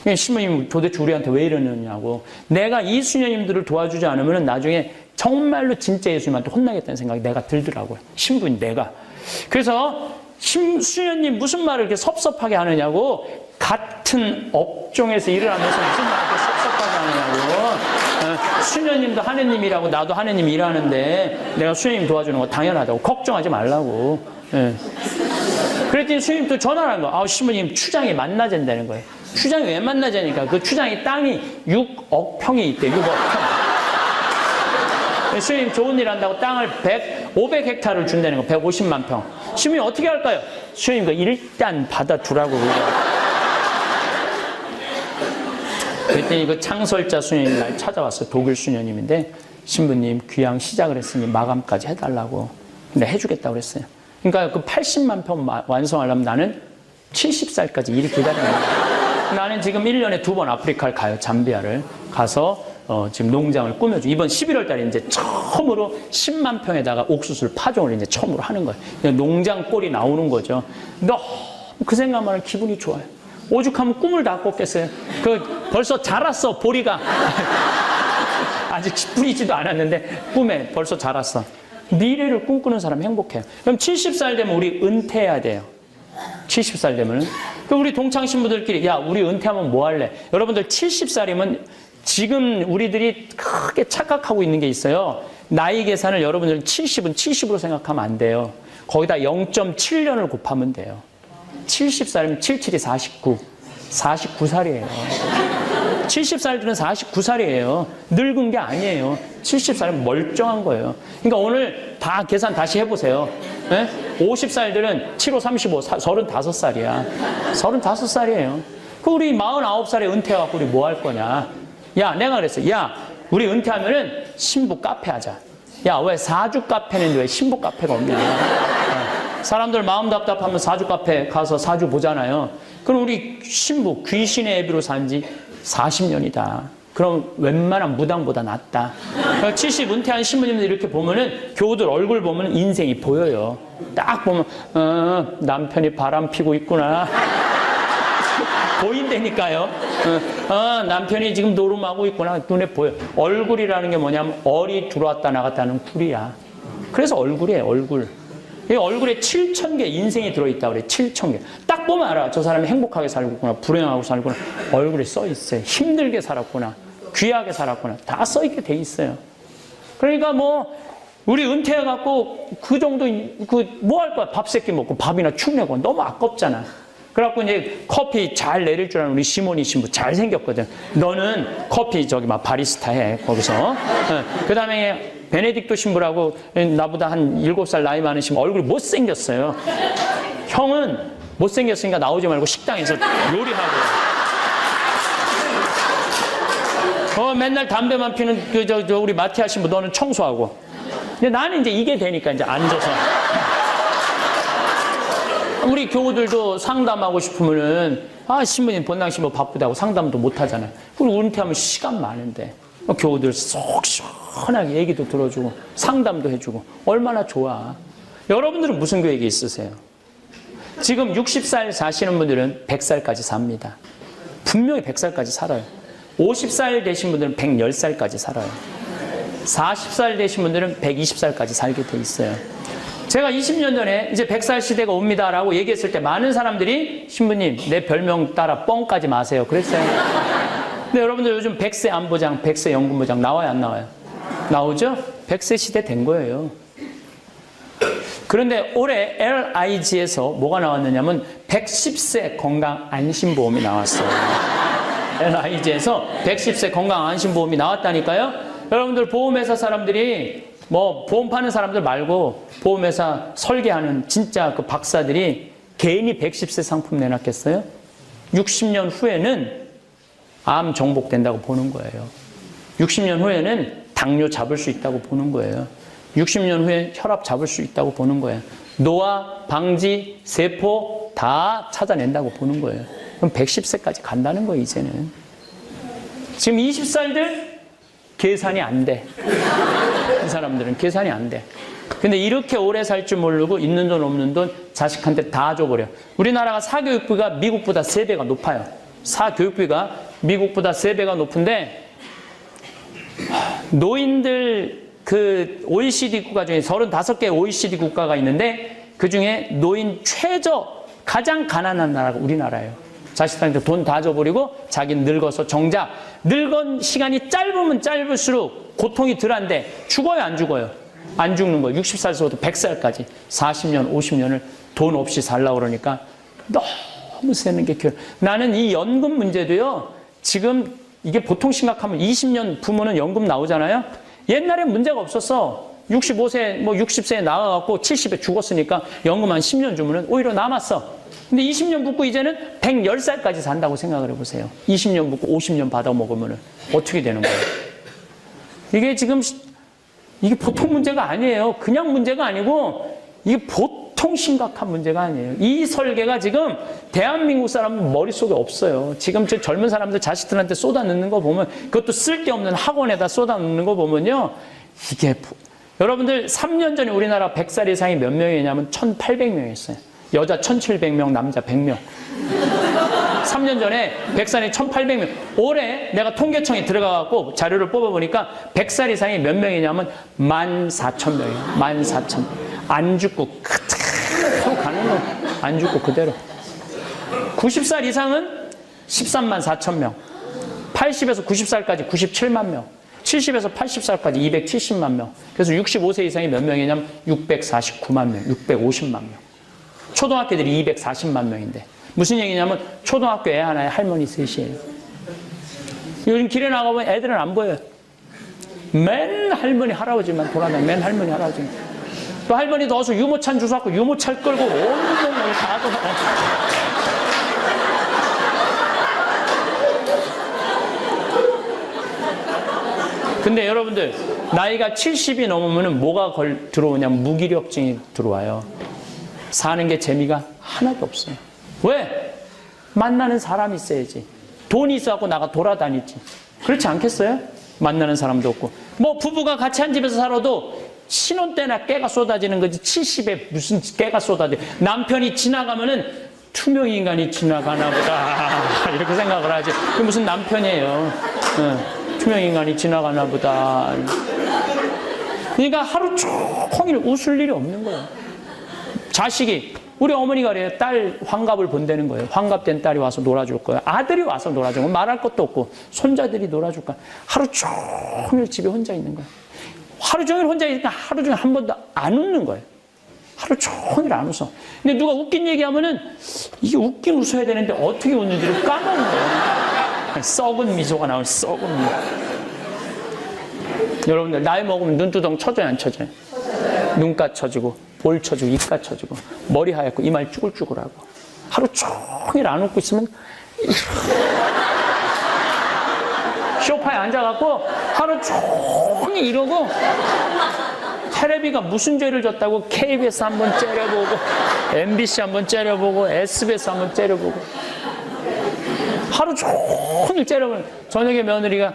예. 신부님 도대체 우리한테 왜 이러느냐고. 내가 이 수녀님들을 도와주지 않으면 나중에 정말로 진짜 예수님한테 혼나겠다는 생각이 내가 들더라고요. 신부인 내가. 그래서 수녀님 무슨 말을 이렇게 섭섭하게 하느냐고. 같은 업종에서 일을 하면서 무슨 말을 이렇게 섭섭하게 하느냐고. 수녀님도 하느님이라고 나도 하느님 일하는데 내가 수녀님 도와주는 거 당연하다고. 걱정하지 말라고. 예. 그랬더니 수녀님 또 전화를 한 거야. 신부님 추장이 만나잔다는 거예요. 추장이 왜 만나자니까 그 추장이 땅이 6억 평이 있대. 6억 평. 수녀님 좋은 일 한다고 땅을 500헥타르를 준다는 거. 150만 평. 신부님 어떻게 할까요? 수녀님 그 일단 받아두라고. 그랬더니 그 창설자 수녀님 날 찾아왔어요. 독일 수녀님인데 신부님 귀향 시작을 했으니 마감까지 해달라고. 근데 해주겠다고 그랬어요. 그러니까 그 80만 평 완성하려면 나는 70살까지 일이 기다리는 거예요. 나는 지금 1년에 2번 아프리카를 가요. 잠비아를 가서 지금 농장을 꾸며줘. 이번 11월 달에 이제 처음으로 10만 평에다가 옥수수를 파종을 이제 처음으로 하는 거예요. 농장 꼴이 나오는 거죠. 너무 그 생각만 하면 기분이 좋아요. 오죽하면 꿈을 다 꿨겠어요. 벌써 자랐어, 보리가. 아직 뿌리지도 않았는데 꿈에 벌써 자랐어. 미래를 꿈꾸는 사람 행복해요. 그럼 70살 되면 우리 은퇴해야 돼요. 70살 되면은. 그럼 우리 동창 신부들끼리, 야, 우리 은퇴하면 뭐 할래? 여러분들 70살이면 지금 우리들이 크게 착각하고 있는 게 있어요. 나이 계산을 여러분들 70은 70으로 생각하면 안 돼요. 거기다 0.7년을 곱하면 돼요. 70살이면 77이 49. 49살이에요. 70살들은 49살이에요. 늙은 게 아니에요. 70살은 멀쩡한 거예요. 그러니까 오늘 다 계산 다시 해보세요. 네? 50살들은 7, 5, 35, 35살이야. 35살이에요. 그 우리 49살에 은퇴해갖고 우리 뭐 할 거냐. 야, 내가 그랬어. 야, 우리 은퇴하면은 신부 카페 하자. 야, 왜 사주 카페는 왜 신부 카페가 없냐. 사람들 마음 답답하면 사주 카페 가서 사주 보잖아요. 그럼 우리 신부 귀신의 애비로 산지 40년이다. 그럼 웬만한 무당보다 낫다. 70 은퇴한 신부님들 이렇게 보면은 교우들 얼굴 보면 인생이 보여요. 딱 보면 남편이 바람 피고 있구나. 보인다니까요. 남편이 지금 노름하고 있구나. 눈에 보여. 얼굴이라는 게 뭐냐면 얼이 들어왔다 나갔다 하는 굴이야. 그래서 얼굴이에요. 얼굴. 이 얼굴에 7,000개 인생이 들어있다고 그래. 7,000개. 딱 보면 알아. 저 사람이 행복하게 살고 있구나. 불행하고 살구나. 얼굴에 써있어요. 힘들게 살았구나. 귀하게 살았구나. 다 써있게 돼 있어요. 그러니까 뭐 우리 은퇴해갖고 그 정도 뭐 할 거야. 밥 세끼 먹고 밥이나 축 내고 너무 아깝잖아. 그래갖고 이제 커피 잘 내릴 줄 아는 우리 시모니 신부 잘생겼거든. 너는 커피 막 바리스타 해. 거기서. 그 다음에 베네딕토 신부라고 나보다 한 7살 나이 많은 신부 얼굴이 못생겼어요. 형은 못생겼으니까 나오지 말고 식당에서 요리하고. 맨날 담배만 피는 우리 마티아 신부 너는 청소하고. 근데 나는 이제 이게 되니까 이제 앉아서. 우리 교우들도 상담하고 싶으면은 신부님 본당 신부 바쁘다고 상담도 못 하잖아요. 그리고 은퇴하면 시간 많은데 교우들 속 시원하게 얘기도 들어주고 상담도 해주고 얼마나 좋아. 여러분들은 무슨 계획이 있으세요? 지금 60살 사시는 분들은 100살까지 삽니다. 분명히 100살까지 살아요. 50살 되신 분들은 110살까지 살아요. 40살 되신 분들은 120살까지 살게 돼 있어요. 제가 20년 전에 이제 100살 시대가 옵니다라고 얘기했을 때 많은 사람들이 신부님 내 별명 따라 뻥까지 마세요. 그랬어요. 근데 여러분들 요즘 100세 안보장, 100세 연금보장 나와요 안 나와요? 나오죠? 100세 시대 된 거예요. 그런데 올해 LIG에서 뭐가 나왔느냐면 110세 건강 안심보험이 나왔어요. LIG에서 110세 건강 안심보험이 나왔다니까요. 여러분들 보험회사 사람들이 뭐 보험 파는 사람들 말고 보험회사 설계하는 진짜 그 박사들이 개인이 110세 상품 내놨겠어요? 60년 후에는 암 정복된다고 보는 거예요. 60년 후에는 당뇨 잡을 수 있다고 보는 거예요. 60년 후에 혈압 잡을 수 있다고 보는 거예요. 노화, 방지, 세포 다 찾아낸다고 보는 거예요. 그럼 110세까지 간다는 거예요, 이제는. 지금 20살들 계산이 안 돼. 이 사람들은 계산이 안 돼. 근데 이렇게 오래 살 줄 모르고 있는 돈 없는 돈 자식한테 다 줘버려. 우리나라가 사교육비가 미국보다 3배가 높아요. 사교육비가 미국보다 3배가 높은데 노인들 그 OECD 국가 중에 35개 OECD 국가가 있는데 그중에 노인 최저 가장 가난한 나라가 우리나라예요. 자식들한테 돈 다 줘버리고 자기는 늙어서 정작 늙은 시간이 짧으면 짧을수록 고통이 덜한데 죽어요, 안 죽어요? 안 죽는 거예요. 60살에서부터 100살까지 40년, 50년을 돈 없이 살라고 그러니까 너무 세는 게 겨. 나는 이 연금 문제도요. 지금 이게 보통 심각하면 20년 부모는 연금 나오잖아요. 옛날엔 문제가 없었어. 65세, 뭐 60세에 나와갖고 70에 죽었으니까 연금 한 10년 주면은 오히려 남았어. 근데 20년 붓고 이제는 110살까지 산다고 생각을 해보세요. 20년 붓고 50년 받아먹으면은 어떻게 되는 거예요? 이게 지금 이게 보통 문제가 아니에요. 그냥 문제가 아니고 이게 보통 심각한 문제가 아니에요. 이 설계가 지금 대한민국 사람 머릿속에 없어요. 지금 저 젊은 사람들 자식들한테 쏟아넣는 거 보면 그것도 쓸데없는 학원에다 쏟아넣는 거 보면요. 이게 여러분들 3년 전에 우리나라 100살 이상이 몇 명이냐면 1,800명이었어요. 여자 1,700명, 남자 100명. 3년 전에 100살이 1,800명. 올해 내가 통계청에 들어가갖고 자료를 뽑아보니까 100살 이상이 몇 명이냐면 14,000명이에요. 14,000. 안 죽고 그대로 가는 거예요. 안 죽고 그대로. 90살 이상은 13만 4천 명. 80에서 90살까지 97만 명. 70에서 80살까지 270만 명. 그래서 65세 이상이 몇 명이냐면 649만 명, 650만 명. 초등학교들이 240만 명인데 무슨 얘기냐면 초등학교 애 하나에 할머니 셋이에요. 요즘 길에 나가보면 애들은 안 보여요. 맨 할머니 할아버지만 돌아다니고 맨 할머니 할아버지만. 또 할머니도 어서 유모차는 주워갖고 유모차를 끌고 온 동네를 다 돌아다니고. 근데 여러분들 나이가 70이 넘으면 뭐가 들어오냐면 무기력증이 들어와요. 사는 게 재미가 하나도 없어요. 왜? 만나는 사람이 있어야지. 돈이 있어갖고 나가 돌아다니지. 그렇지 않겠어요? 만나는 사람도 없고. 뭐 부부가 같이 한 집에서 살아도 신혼 때나 깨가 쏟아지는 거지. 70에 무슨 깨가 쏟아져. 남편이 지나가면은 투명인간이 지나가나 보다. 이렇게 생각을 하지. 그게 무슨 남편이에요. 투명인간이 지나가나 보다. 그러니까 하루 종일 웃을 일이 없는 거예요. 자식이 우리 어머니가 그래요. 딸 환갑을 본다는 거예요. 환갑된 딸이 와서 놀아줄 거예요. 아들이 와서 놀아줄 거예요. 말할 것도 없고 손자들이 놀아줄 거예요. 하루 종일 집에 혼자 있는 거예요. 하루 종일 혼자 있으니까 하루 종일 한 번도 안 웃는 거예요. 하루 종일 안 웃어. 근데 누가 웃긴 얘기하면은 이게 웃긴 웃어야 되는데 어떻게 웃는지를 까먹는 거예요. 썩은 미소가 나오는 썩은 미소. 여러분들 나이 먹으면 눈두덩 쳐져요, 안 쳐져요? 눈가 쳐지고 볼 쳐지고 입가 쳐지고 머리 하얗고 이마에 쭈글쭈글하고 하루 종일 안 웃고 있으면 소파에 앉아갖고 하루 종일 이러고 텔레비가 무슨 죄를 졌다고 KBS 한번 째려보고 MBC 한번 째려보고 SBS 한번 째려보고 하루 종일 째려보고 저녁에 며느리가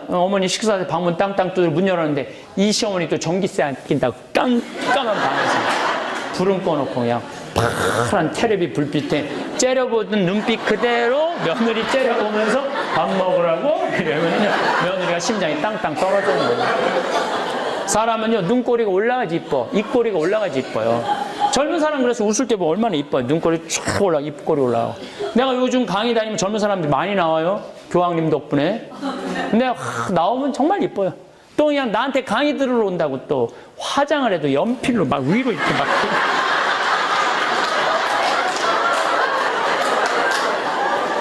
어머니 식사 방문 땅땅 두드려 문 열었는데 이 시어머니 또 전기세 안 낀다고 깜깜한 방에서 불은 꺼놓고 그냥 파란 텔레비 불빛에 째려보던 눈빛 그대로 며느리 째려보면서 밥 먹으라고 이러면요 며느리가 심장이 땅땅 떨어지는 거예요. 사람은요 눈꼬리가 올라가지 이뻐, 입꼬리가 올라가지 이뻐요. 젊은 사람 그래서 웃을 때 보면 얼마나 이뻐요. 눈꼬리 쫙 올라, 입꼬리 올라가고. 내가 요즘 강의 다니면 젊은 사람들이 많이 나와요. 교황님 덕분에. 근데 나오면 정말 이뻐요. 또 그냥 나한테 강의 들으러 온다고 또 화장을 해도 연필로 막 위로 이렇게 막.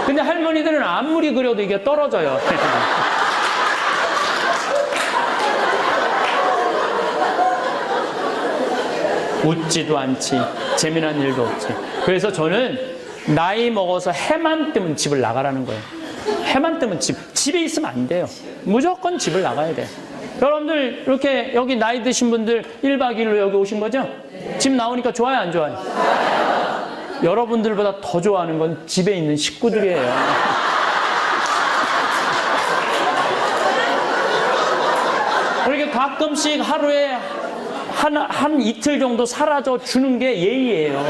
근데 할머니들은 아무리 그려도 이게 떨어져요. 웃지도 않지. 재미난 일도 없지. 그래서 저는 나이 먹어서 해만 뜨면 집을 나가라는 거예요. 해만 뜨면 집에 있으면 안 돼요. 무조건 집을 나가야 돼. 여러분들 이렇게 여기 나이 드신 분들 1박 2일로 여기 오신 거죠? 집 나오니까 좋아요, 안 좋아요? 여러분들보다 더 좋아하는 건 집에 있는 식구들이에요. 이렇게 가끔씩 하루에 한 이틀 정도 사라져 주는 게 예의예요.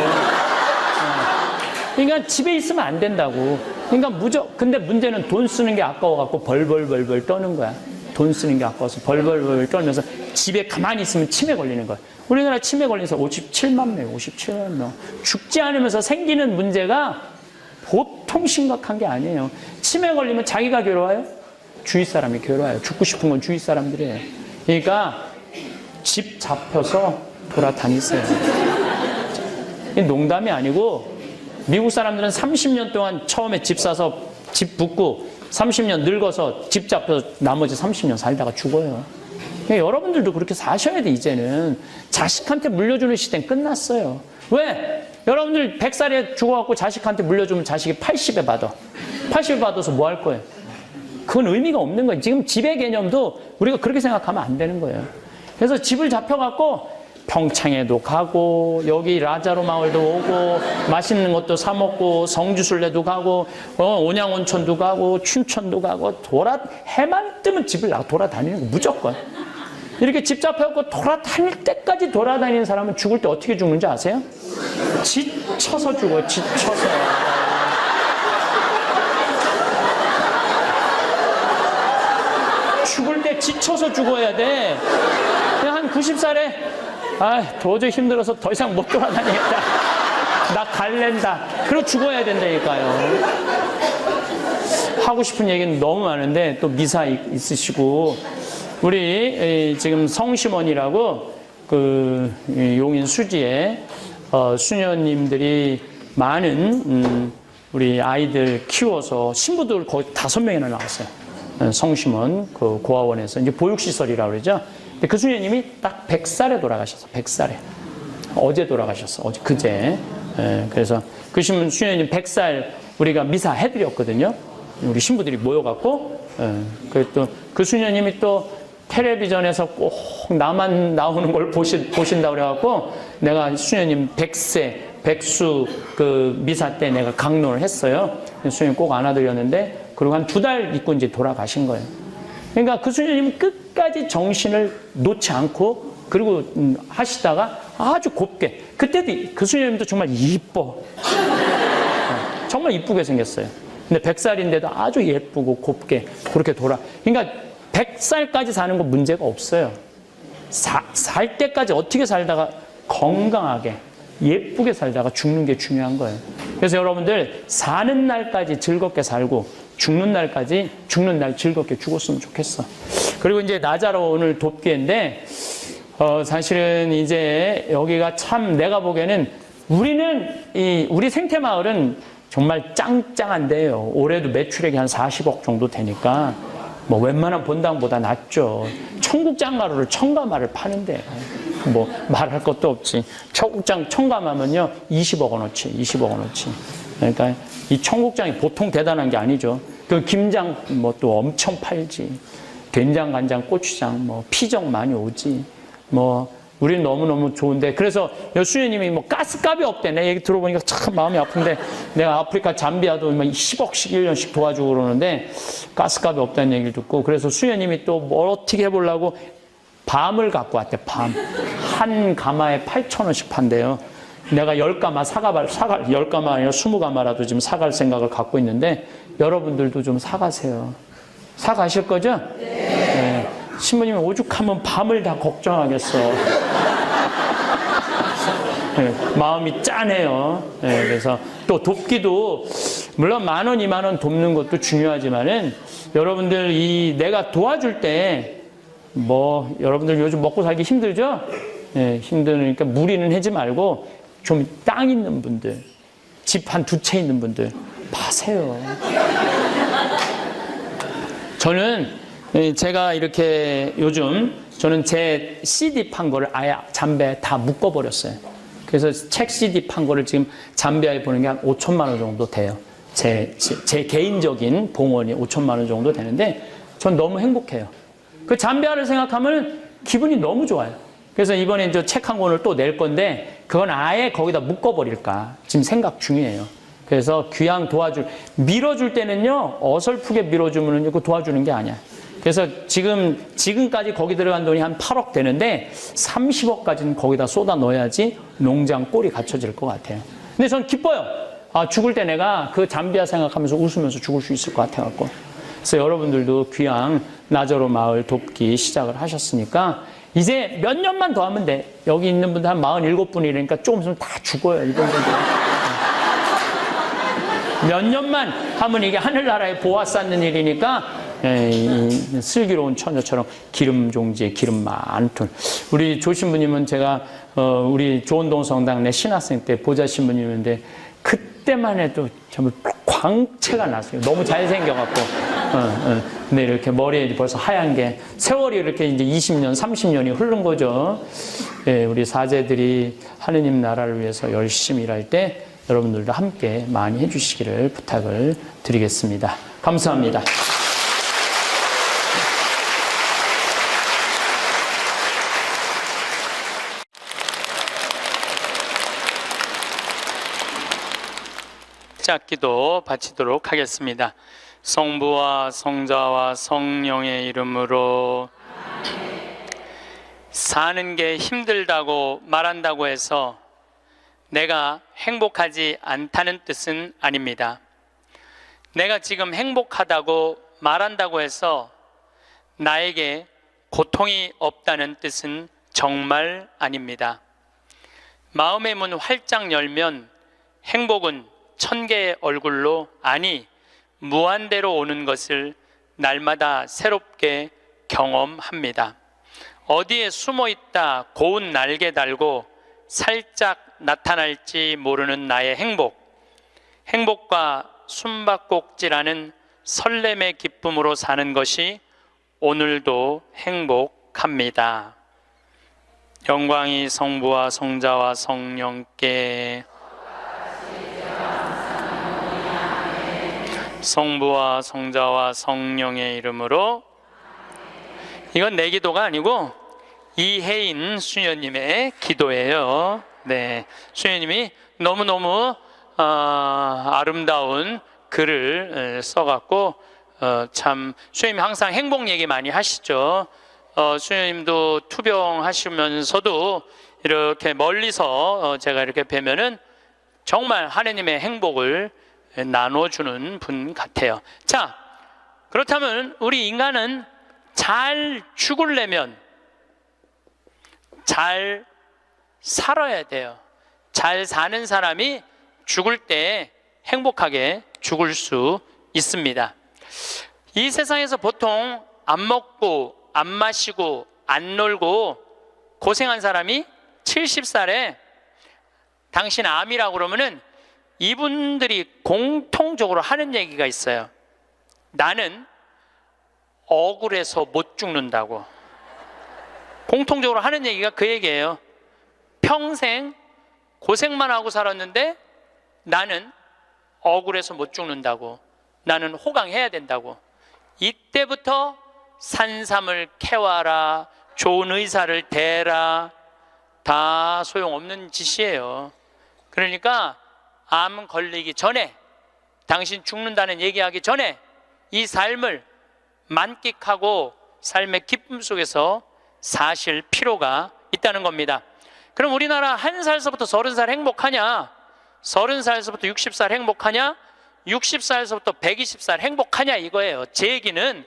그러니까 집에 있으면 안 된다고. 그러니까 근데 문제는 돈 쓰는 게 아까워갖고 벌벌벌벌 떠는 거야. 돈 쓰는 게 아까워서 벌벌벌 떨면서 집에 가만히 있으면 치매 걸리는 거야. 우리나라 치매 걸린 사람 57만 명, 57만 명. 죽지 않으면서 생기는 문제가 보통 심각한 게 아니에요. 치매 걸리면 자기가 괴로워요? 주위 사람이 괴로워요. 죽고 싶은 건 주위 사람들이에요. 그러니까 집 잡혀서 돌아다니세요. 농담이 아니고 미국 사람들은 30년 동안 처음에 집 사서 집 붙고 30년 늙어서 집 잡혀서 나머지 30년 살다가 죽어요. 그러니까 여러분들도 그렇게 사셔야 돼. 이제는 자식한테 물려주는 시대는 끝났어요. 왜? 여러분들 100살에 죽어갖고 자식한테 물려주면 자식이 80에 받아. 80에 받아서 뭐 할 거예요? 그건 의미가 없는 거예요. 지금 집의 개념도 우리가 그렇게 생각하면 안 되는 거예요. 그래서 집을 잡혀갖고 평창에도 가고 여기 라자로 마을도 오고 맛있는 것도 사 먹고 성주순례도 가고 온양온천도 가고 춘천도 가고 해만 뜨면 집을 돌아다니는 거 무조건. 이렇게 집 잡혀갖고 돌아다닐 때까지 돌아다니는 사람은 죽을 때 어떻게 죽는지 아세요? 지쳐서 죽어요. 지쳐서. 죽을 때 지쳐서 죽어야 돼. 그냥 한 90살에 도저히 힘들어서 더 이상 못 돌아다니겠다. 나 갈랜다. 그러고 죽어야 된다니까요. 하고 싶은 얘기는 너무 많은데 또 미사 있으시고 우리 지금 성심원이라고 그 용인 수지에 수녀님들이 많은 우리 아이들 키워서 신부들 거의 5명이나 나왔어요. 성심원 그 고아원에서 이제 보육시설이라고 그러죠. 근데 그 수녀님이 딱 100살에 돌아가셨어. 100살에. 어제 돌아가셨어. 어제 그제. 그래서 그 수녀님 100살 우리가 미사 해드렸거든요. 우리 신부들이 모여갖고. 또 그 수녀님이 또 텔레비전에서 꼭 나만 나오는 걸 보신다고 그래갖고 내가 수녀님 100세 백수 그 미사 때 내가 강론을 했어요. 수녀님 꼭 안아드렸는데 그리고 한 2달 있고 이제 돌아가신 거예요. 그러니까 그 수녀님은 끝까지 정신을 놓지 않고 그리고 하시다가 아주 곱게 그때도 그 수녀님도 정말 이뻐. 정말 이쁘게 생겼어요. 근데 100살인데도 아주 예쁘고 곱게 그렇게 그러니까 100살까지 사는 건 문제가 없어요. 살 때까지 어떻게 살다가 건강하게 예쁘게 살다가 죽는 게 중요한 거예요. 그래서 여러분들 사는 날까지 즐겁게 살고 죽는 날 즐겁게 죽었으면 좋겠어. 그리고 이제 나자로 오늘 돕기인데 사실은 이제 여기가 참 내가 보기에는 우리 생태마을은 정말 짱짱한데요. 올해도 매출액이 한 40억 정도 되니까 뭐 웬만한 본당보다 낫죠. 청국장가루를 청가마를 파는데 뭐 말할 것도 없지. 청가마면요 20억 원어치, 20억 원어치. 그러니까 이 청국장이 보통 대단한 게 아니죠. 그 김장 뭐 또 엄청 팔지. 된장, 간장, 고추장, 뭐 피정 많이 오지. 뭐 우리는 너무너무 좋은데 그래서 수녀님이 뭐 가스값이 없대. 내 얘기 들어보니까 참 마음이 아픈데 내가 아프리카 잠비아도 10억씩 1년씩 도와주고 그러는데 가스값이 없다는 얘기를 듣고 그래서 수녀님이 또 뭘 어떻게 해보려고 밤을 갖고 왔대. 밤. 한 가마에 8,000원씩 판대요. 내가 10가마 10가마 아니라 20가마라도 지금 사갈 생각을 갖고 있는데 여러분들도 좀 사가세요. 사가실 거죠? 네. 신부님이 오죽하면 밤을 다 걱정하겠어. 네, 마음이 짠해요. 네, 그래서 또 돕기도 물론 10,000원, 20,000원 돕는 것도 중요하지만은 여러분들 내가 도와줄 때 뭐 여러분들 요즘 먹고 살기 힘들죠? 네, 힘드니까 무리는 하지 말고 좀 땅 있는 분들, 집 한 2채 있는 분들 파세요. 저는 제가 이렇게 요즘 저는 제 CD 판 거를 아예 잠배에 다 묶어버렸어요. 그래서 책 CD 판 거를 지금 잠배에 보는 게 한 5천만 원 정도 돼요. 제 개인적인 봉헌이 5천만 원 정도 되는데 전 너무 행복해요. 그 잠배아를 생각하면 기분이 너무 좋아요. 그래서 이번에 저 책 한 권을 또 낼 건데 그건 아예 거기다 묶어버릴까 지금 생각 중이에요. 그래서 귀양 밀어줄 때는요, 어설프게 밀어주면 그 도와주는 게 아니야. 그래서 지금까지 거기 들어간 돈이 한 8억 되는데 30억까지는 거기다 쏟아 넣어야지 농장 꼴이 갖춰질 것 같아요. 근데 전 기뻐요. 아, 죽을 때 내가 그 잠비아 생각하면서 웃으면서 죽을 수 있을 것 같아갖고. 그래서 여러분들도 귀양 나저로 마을 돕기 시작을 하셨으니까 이제 몇 년만 더 하면 돼. 여기 있는 분들 한 47분이니까 조금 있으면 다 죽어요. 이분들. 몇 년만 하면 이게 하늘나라에 보아 쌓는 일이니까 이 슬기로운 처녀처럼 기름 종지에 기름 많던 우리 조 신부님은 제가 우리 조원동 성당 내 신학생 때 보자 신부님인데 그때만 해도 정말 광채가 났어요. 너무 잘생겨갖고 근데 이렇게 머리에 벌써 하얀 게 세월이 이렇게 이제 20년 30년이 흐른 거죠. 예, 우리 사제들이 하느님 나라를 위해서 열심히 일할 때 여러분들도 함께 많이 해주시기를 부탁을 드리겠습니다. 감사합니다. 기도 바치도록 하겠습니다. 성부와 성자와 성령의 이름으로. 사는 게 힘들다고 말한다고 해서 내가 행복하지 않다는 뜻은 아닙니다. 내가 지금 행복하다고 말한다고 해서 나에게 고통이 없다는 뜻은 정말 아닙니다. 마음의 문 활짝 열면 행복은 1000개의 얼굴로, 아니 무한대로 오는 것을 날마다 새롭게 경험합니다. 어디에 숨어있다 고운 날개 달고 살짝 나타날지 모르는 나의 행복과 숨바꼭질하는 설렘의 기쁨으로 사는 것이 오늘도 행복합니다. 영광이 성부와 성자와 성령께. 성부와 성자와 성령의 이름으로. 이건 내 기도가 아니고 이혜인 수녀님의 기도예요. 네, 수녀님이 너무너무 아름다운 글을 써갖고 참 수녀님이 항상 행복 얘기 많이 하시죠. 수녀님도 투병하시면서도 이렇게 멀리서 제가 이렇게 뵈면은 정말 하느님의 행복을 나눠주는 분 같아요. 자, 그렇다면 우리 인간은 잘 죽으려면 잘 살아야 돼요. 잘 사는 사람이 죽을 때 행복하게 죽을 수 있습니다. 이 세상에서 보통 안 먹고 안 마시고 안 놀고 고생한 사람이 70살에 당신 암이라고 그러면은 이분들이 공통적으로 하는 얘기가 있어요. 나는 억울해서 못 죽는다고. 공통적으로 하는 얘기가 그 얘기예요. 평생 고생만 하고 살았는데 나는 억울해서 못 죽는다고. 나는 호강해야 된다고. 이때부터 산삼을 캐와라, 좋은 의사를 대라, 다 소용없는 짓이에요. 그러니까 암 걸리기 전에, 당신 죽는다는 얘기하기 전에 이 삶을 만끽하고 삶의 기쁨 속에서 사실 필요가 있다는 겁니다. 그럼 우리나라 1살서부터 30살 행복하냐? 30살서부터 60살 행복하냐? 60살서부터 120살 행복하냐 이거예요. 제 얘기는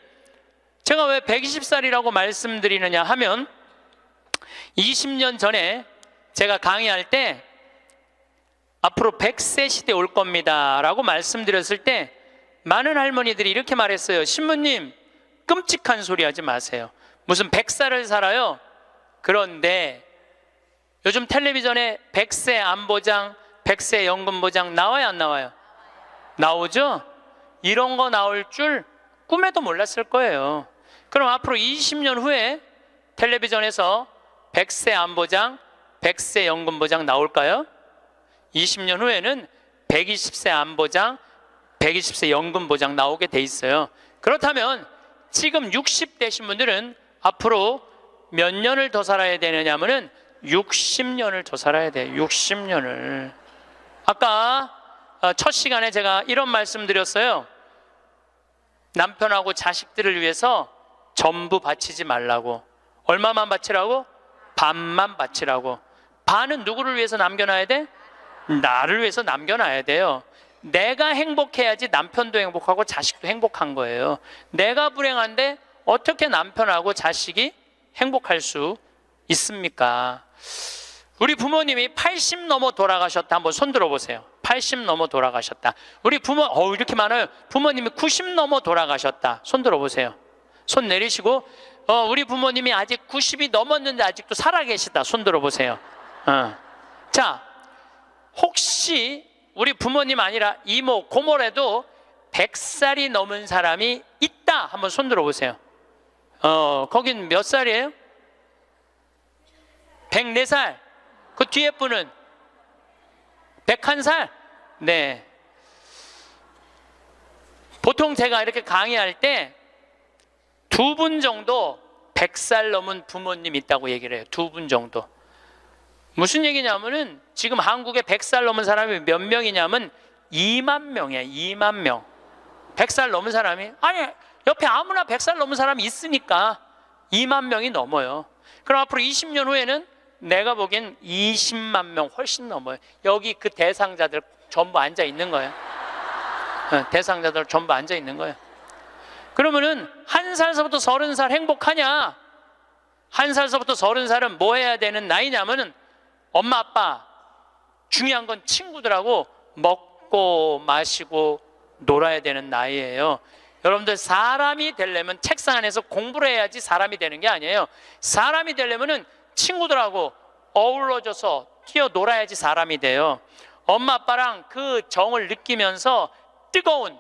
제가 왜 120살이라고 말씀드리느냐 하면 20년 전에 제가 강의할 때 앞으로 100세 시대 올 겁니다 라고 말씀드렸을 때 많은 할머니들이 이렇게 말했어요. 신부님, 끔찍한 소리 하지 마세요. 무슨 100살을 살아요? 그런데 요즘 텔레비전에 100세 안보장, 100세 연금보장 나와요, 안 나와요? 나오죠? 이런 거 나올 줄 꿈에도 몰랐을 거예요. 그럼 앞으로 20년 후에 텔레비전에서 100세 안보장, 100세 연금보장 나올까요? 20년 후에는 120세 안보장, 120세 연금보장 나오게 돼 있어요. 그렇다면 지금 60 되신 분들은 앞으로 몇 년을 더 살아야 되느냐면은 60년을 더 살아야 돼요. 60년을. 아까 첫 시간에 제가 이런 말씀 드렸어요. 남편하고 자식들을 위해서 전부 바치지 말라고. 얼마만 바치라고? 반만 바치라고. 반은 누구를 위해서 남겨놔야 돼? 나를 위해서 남겨놔야 돼요. 내가 행복해야지 남편도 행복하고 자식도 행복한 거예요. 내가 불행한데 어떻게 남편하고 자식이 행복할 수 있습니까? 우리 부모님이 80 넘어 돌아가셨다. 한번 손 들어보세요. 80 넘어 돌아가셨다. 우리 부모, 이렇게 많아요. 부모님이 90 넘어 돌아가셨다. 손 들어보세요. 손 내리시고, 우리 부모님이 아직 90이 넘었는데 아직도 살아계시다. 손 들어보세요. 자, 혹시 우리 부모님 아니라 이모, 고모라도 100살이 넘은 사람이 있다. 한번 손 들어보세요. 거긴 몇 살이에요? 104살. 그 뒤에 분은 101살? 네. 보통 제가 이렇게 강의할 때 2분 정도 100살 넘은 부모님 있다고 얘기를 해요. 2분 정도. 무슨 얘기냐면은 지금 한국에 100살 넘은 사람이 몇 명이냐면 2만 명이에요. 2만 명. 100살 넘은 사람이, 아니 옆에 아무나 100살 넘은 사람이 있으니까 2만 명이 넘어요. 그럼 앞으로 20년 후에는 내가 보기엔 20만 명 훨씬 넘어요. 여기 그 대상자들 전부 앉아 있는 거예요. 대상자들 전부 앉아 있는 거예요. 그러면은 1살서부터 30살 행복하냐? 1살서부터 30살은 뭐 해야 되는 나이냐면은 엄마 아빠, 중요한 건 친구들하고 먹고 마시고 놀아야 되는 나이예요. 여러분들, 사람이 되려면 책상 안에서 공부를 해야지 사람이 되는 게 아니에요. 사람이 되려면은 친구들하고 어우러져서 뛰어놀아야지 사람이 돼요. 엄마 아빠랑 그 정을 느끼면서 뜨거운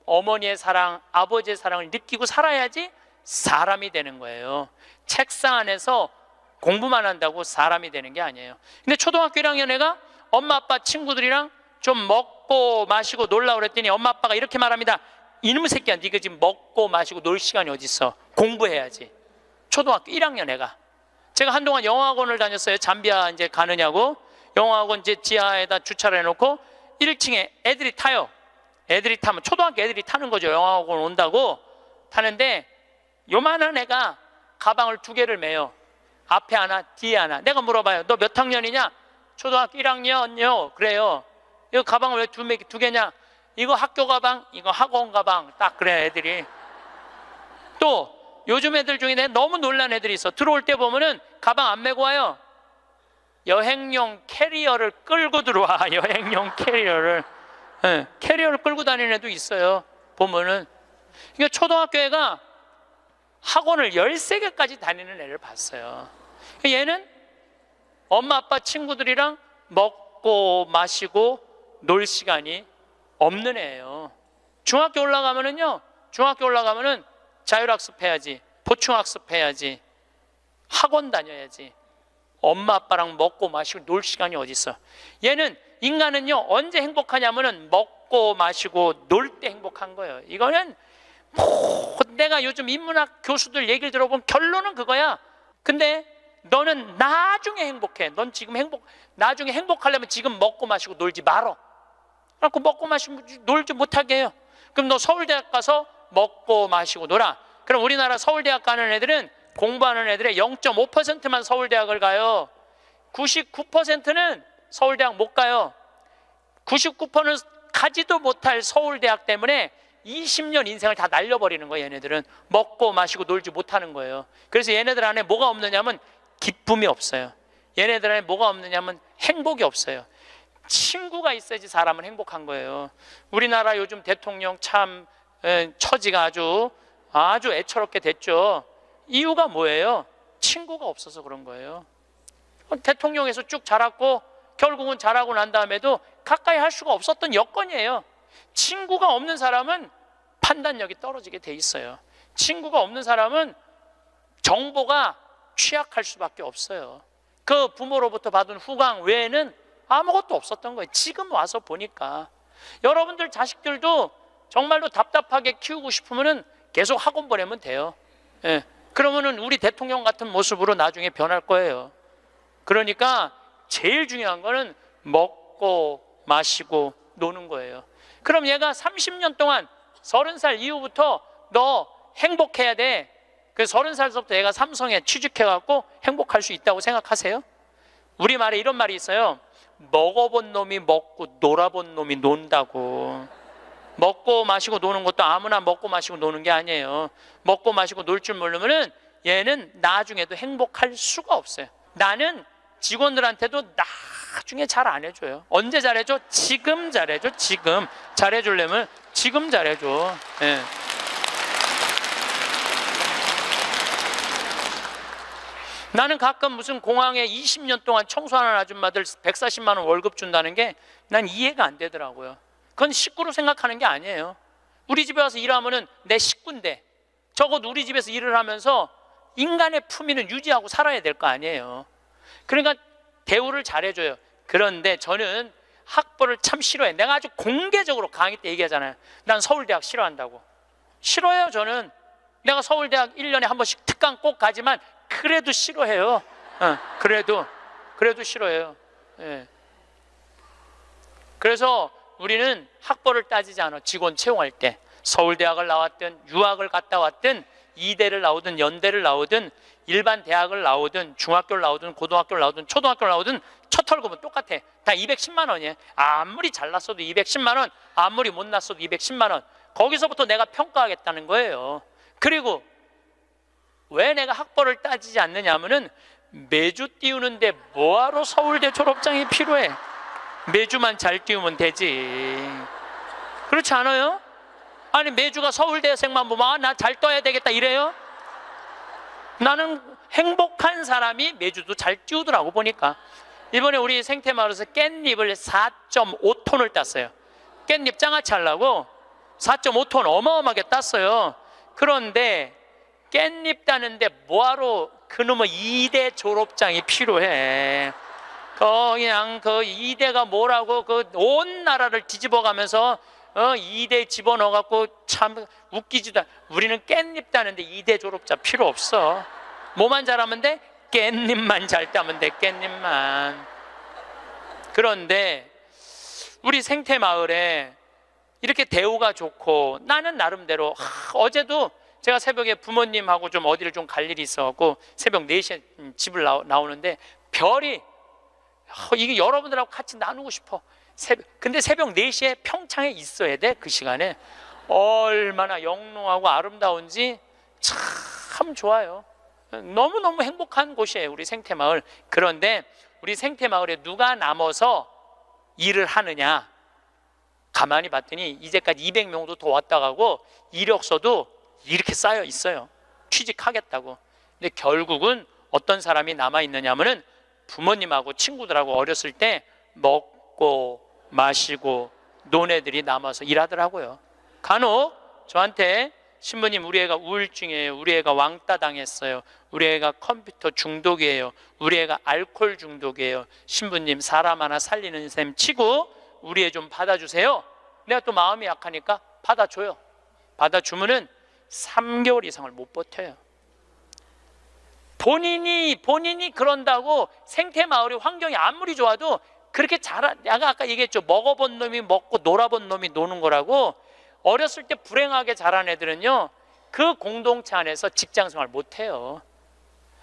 어머니의 사랑, 아버지의 사랑을 느끼고 살아야지 사람이 되는 거예요. 책상 안에서 공부만 한다고 사람이 되는 게 아니에요. 근데 초등학교 1학년 애가 엄마 아빠 친구들이랑 좀 먹고 마시고 놀라 그랬더니 엄마 아빠가 이렇게 말합니다. 이놈의 새끼야, 네가 지금 먹고 마시고 놀 시간이 어디 있어? 공부해야지. 초등학교 1학년 애가. 제가 한동안 영어학원을 다녔어요. 잠비아 이제 가느냐고. 영어학원 이제 지하에다 주차를 해놓고 1층에 애들이 타요. 애들이 타면 초등학교 애들이 타는 거죠. 영어학원 온다고 타는데 요만한 애가 가방을 2개를 메요. 앞에 하나, 뒤에 하나. 내가 물어봐요. 너 몇 학년이냐? 초등학교 1학년요. 그래요. 이거 가방을 왜 2개냐? 이거 학교 가방, 이거 학원 가방. 딱 그래 애들이. 또 요즘 애들 중에 내가 너무 놀란 애들이 있어. 들어올 때 보면은 가방 안 메고 와요. 여행용 캐리어를 끌고 들어와. 여행용 캐리어를. 네, 캐리어를 끌고 다니는 애도 있어요. 보면은. 그러니까 초등학교 애가 학원을 13개까지 다니는 애를 봤어요. 얘는 엄마 아빠 친구들이랑 먹고 마시고 놀 시간이 없는 애예요. 중학교 올라가면은 자율학습 해야지, 보충학습 해야지, 학원 다녀야지. 엄마 아빠랑 먹고 마시고 놀 시간이 어디 있어? 얘는, 인간은요 언제 행복하냐면은 먹고 마시고 놀 때 행복한 거예요. 이거는 내가 요즘 인문학 교수들 얘기를 들어보면 결론은 그거야. 근데 너는 나중에 행복해. 넌 지금 나중에 행복하려면 지금 먹고 마시고 놀지 말어. 그래갖고 먹고 마시고 놀지 못하게 해요. 그럼 너 서울대학 가서 먹고 마시고 놀아. 그럼 우리나라 서울대학 가는 애들은, 공부하는 애들의 0.5%만 서울대학을 가요. 99%는 서울대학 못 가요. 99%는 가지도 못할 서울대학 때문에 20년 인생을 다 날려버리는 거예요. 얘네들은 먹고 마시고 놀지 못하는 거예요. 그래서 얘네들 안에 뭐가 없느냐면 기쁨이 없어요. 얘네들 안에 뭐가 없느냐면 행복이 없어요. 친구가 있어야지 사람은 행복한 거예요. 우리나라 요즘 대통령 참 처지가 아주 애처롭게 됐죠. 이유가 뭐예요? 친구가 없어서 그런 거예요. 대통령에서 쭉 자랐고 결국은 자라고 난 다음에도 가까이 할 수가 없었던 여건이에요. 친구가 없는 사람은 판단력이 떨어지게 돼 있어요. 친구가 없는 사람은 정보가 취약할 수밖에 없어요. 그 부모로부터 받은 후광 외에는 아무것도 없었던 거예요. 지금 와서 보니까. 여러분들 자식들도 정말로 답답하게 키우고 싶으면 계속 학원 보내면 돼요. 예. 그러면은 우리 대통령 같은 모습으로 나중에 변할 거예요. 그러니까 제일 중요한 거는 먹고 마시고 노는 거예요. 그럼 얘가 30년 동안 30살 이후부터 너 행복해야 돼. 그 30살부터 얘가 삼성에 취직해갖고 행복할 수 있다고 생각하세요? 우리말에 이런 말이 있어요. 먹어본 놈이 먹고 놀아본 놈이 논다고. 먹고 마시고 노는 것도 아무나 먹고 마시고 노는 게 아니에요. 먹고 마시고 놀 줄 모르면은 얘는 나중에도 행복할 수가 없어요. 나는 직원들한테도 나중에 잘 안 해줘요. 언제 잘해줘? 지금 잘해줘. 지금 잘해주려면 지금 잘해줘. 예. 나는 가끔 무슨 공항에 20년 동안 청소하는 아줌마들 140만 원 월급 준다는 게 난 이해가 안 되더라고요. 그건 식구로 생각하는 게 아니에요. 우리 집에 와서 일하면은 내 식구인데 적어도 우리 집에서 일을 하면서 인간의 품위는 유지하고 살아야 될 거 아니에요. 그러니까 대우를 잘해줘요. 그런데 저는 학벌을 참 싫어해. 내가 아주 공개적으로 강의 때 얘기하잖아요. 난 서울대학 싫어한다고. 싫어해요. 저는 내가 서울대학 1년에 한 번씩 특강 꼭 가지만 그래도 싫어해요. 그래도 싫어해요. 예. 그래서 우리는 학벌을 따지지 않아. 직원 채용할 때 서울대학을 나왔든 유학을 갔다 왔든 이대를 나오든 연대를 나오든 일반 대학을 나오든 중학교를 나오든 고등학교를 나오든 초등학교를 나오든 첫 월급은 똑같아. 다 210만 원이에요. 아무리 잘났어도 210만 원, 아무리 못났어도 210만 원. 거기서부터 내가 평가하겠다는 거예요. 그리고 왜 내가 학벌을 따지지 않느냐 하면은 매주 띄우는데 뭐하러 서울대 졸업장이 필요해? 매주만 잘 띄우면 되지. 그렇지 않아요? 아니 매주가 서울대생만 보면 나 잘 떠야 되겠다 이래요? 나는 행복한 사람이 매주도 잘 띄우더라고 보니까. 이번에 우리 생태마을에서 깻잎을 4.5톤을 땄어요. 깻잎 장아찌 하려고 4.5톤 어마어마하게 땄어요. 그런데 깻잎 따는데 뭐하러 그놈의 2대 졸업장이 필요해? 그냥 그 2대가 뭐라고 그 온 나라를 뒤집어가면서 2대 집어넣어갖고 참 웃기지도. 우리는 깻잎 따는데 2대 졸업자 필요 없어. 뭐만 잘하면 돼? 깻잎만 잘 따면 돼. 깻잎만. 그런데 우리 생태마을에 이렇게 대우가 좋고 나는 나름대로 어제도 제가 새벽에 부모님하고 좀 어디를 좀 갈 일이 있어갖고 새벽 4시에 집을 나오는데 별이 이게 여러분들하고 같이 나누고 싶어. 근데 새벽 4시에 평창에 있어야 돼. 그 시간에 얼마나 영롱하고 아름다운지 참 좋아요. 너무너무 행복한 곳이에요 우리 생태마을. 그런데 우리 생태마을에 누가 남아서 일을 하느냐 가만히 봤더니 이제까지 200명도 더 왔다 가고 이력서도 이렇게 쌓여 있어요. 취직하겠다고. 근데 결국은 어떤 사람이 남아있느냐 하면은 부모님하고 친구들하고 어렸을 때 먹고 마시고 논 애들이 남아서 일하더라고요. 간혹 저한테 신부님 우리 애가 우울증이에요. 우리 애가 왕따 당했어요. 우리 애가 컴퓨터 중독이에요. 우리 애가 알코올 중독이에요. 신부님 사람 하나 살리는 셈 치고 우리 애 좀 받아주세요. 내가 또 마음이 약하니까 받아줘요. 받아주면은 3개월 이상을 못 버텨요. 본인이 그런다고 생태마을의 환경이 아무리 좋아도 그렇게 내가 아까 얘기했죠. 먹어본 놈이 먹고 놀아본 놈이 노는 거라고. 어렸을 때 불행하게 자란 애들은요 그 공동체 안에서 직장생활 못해요.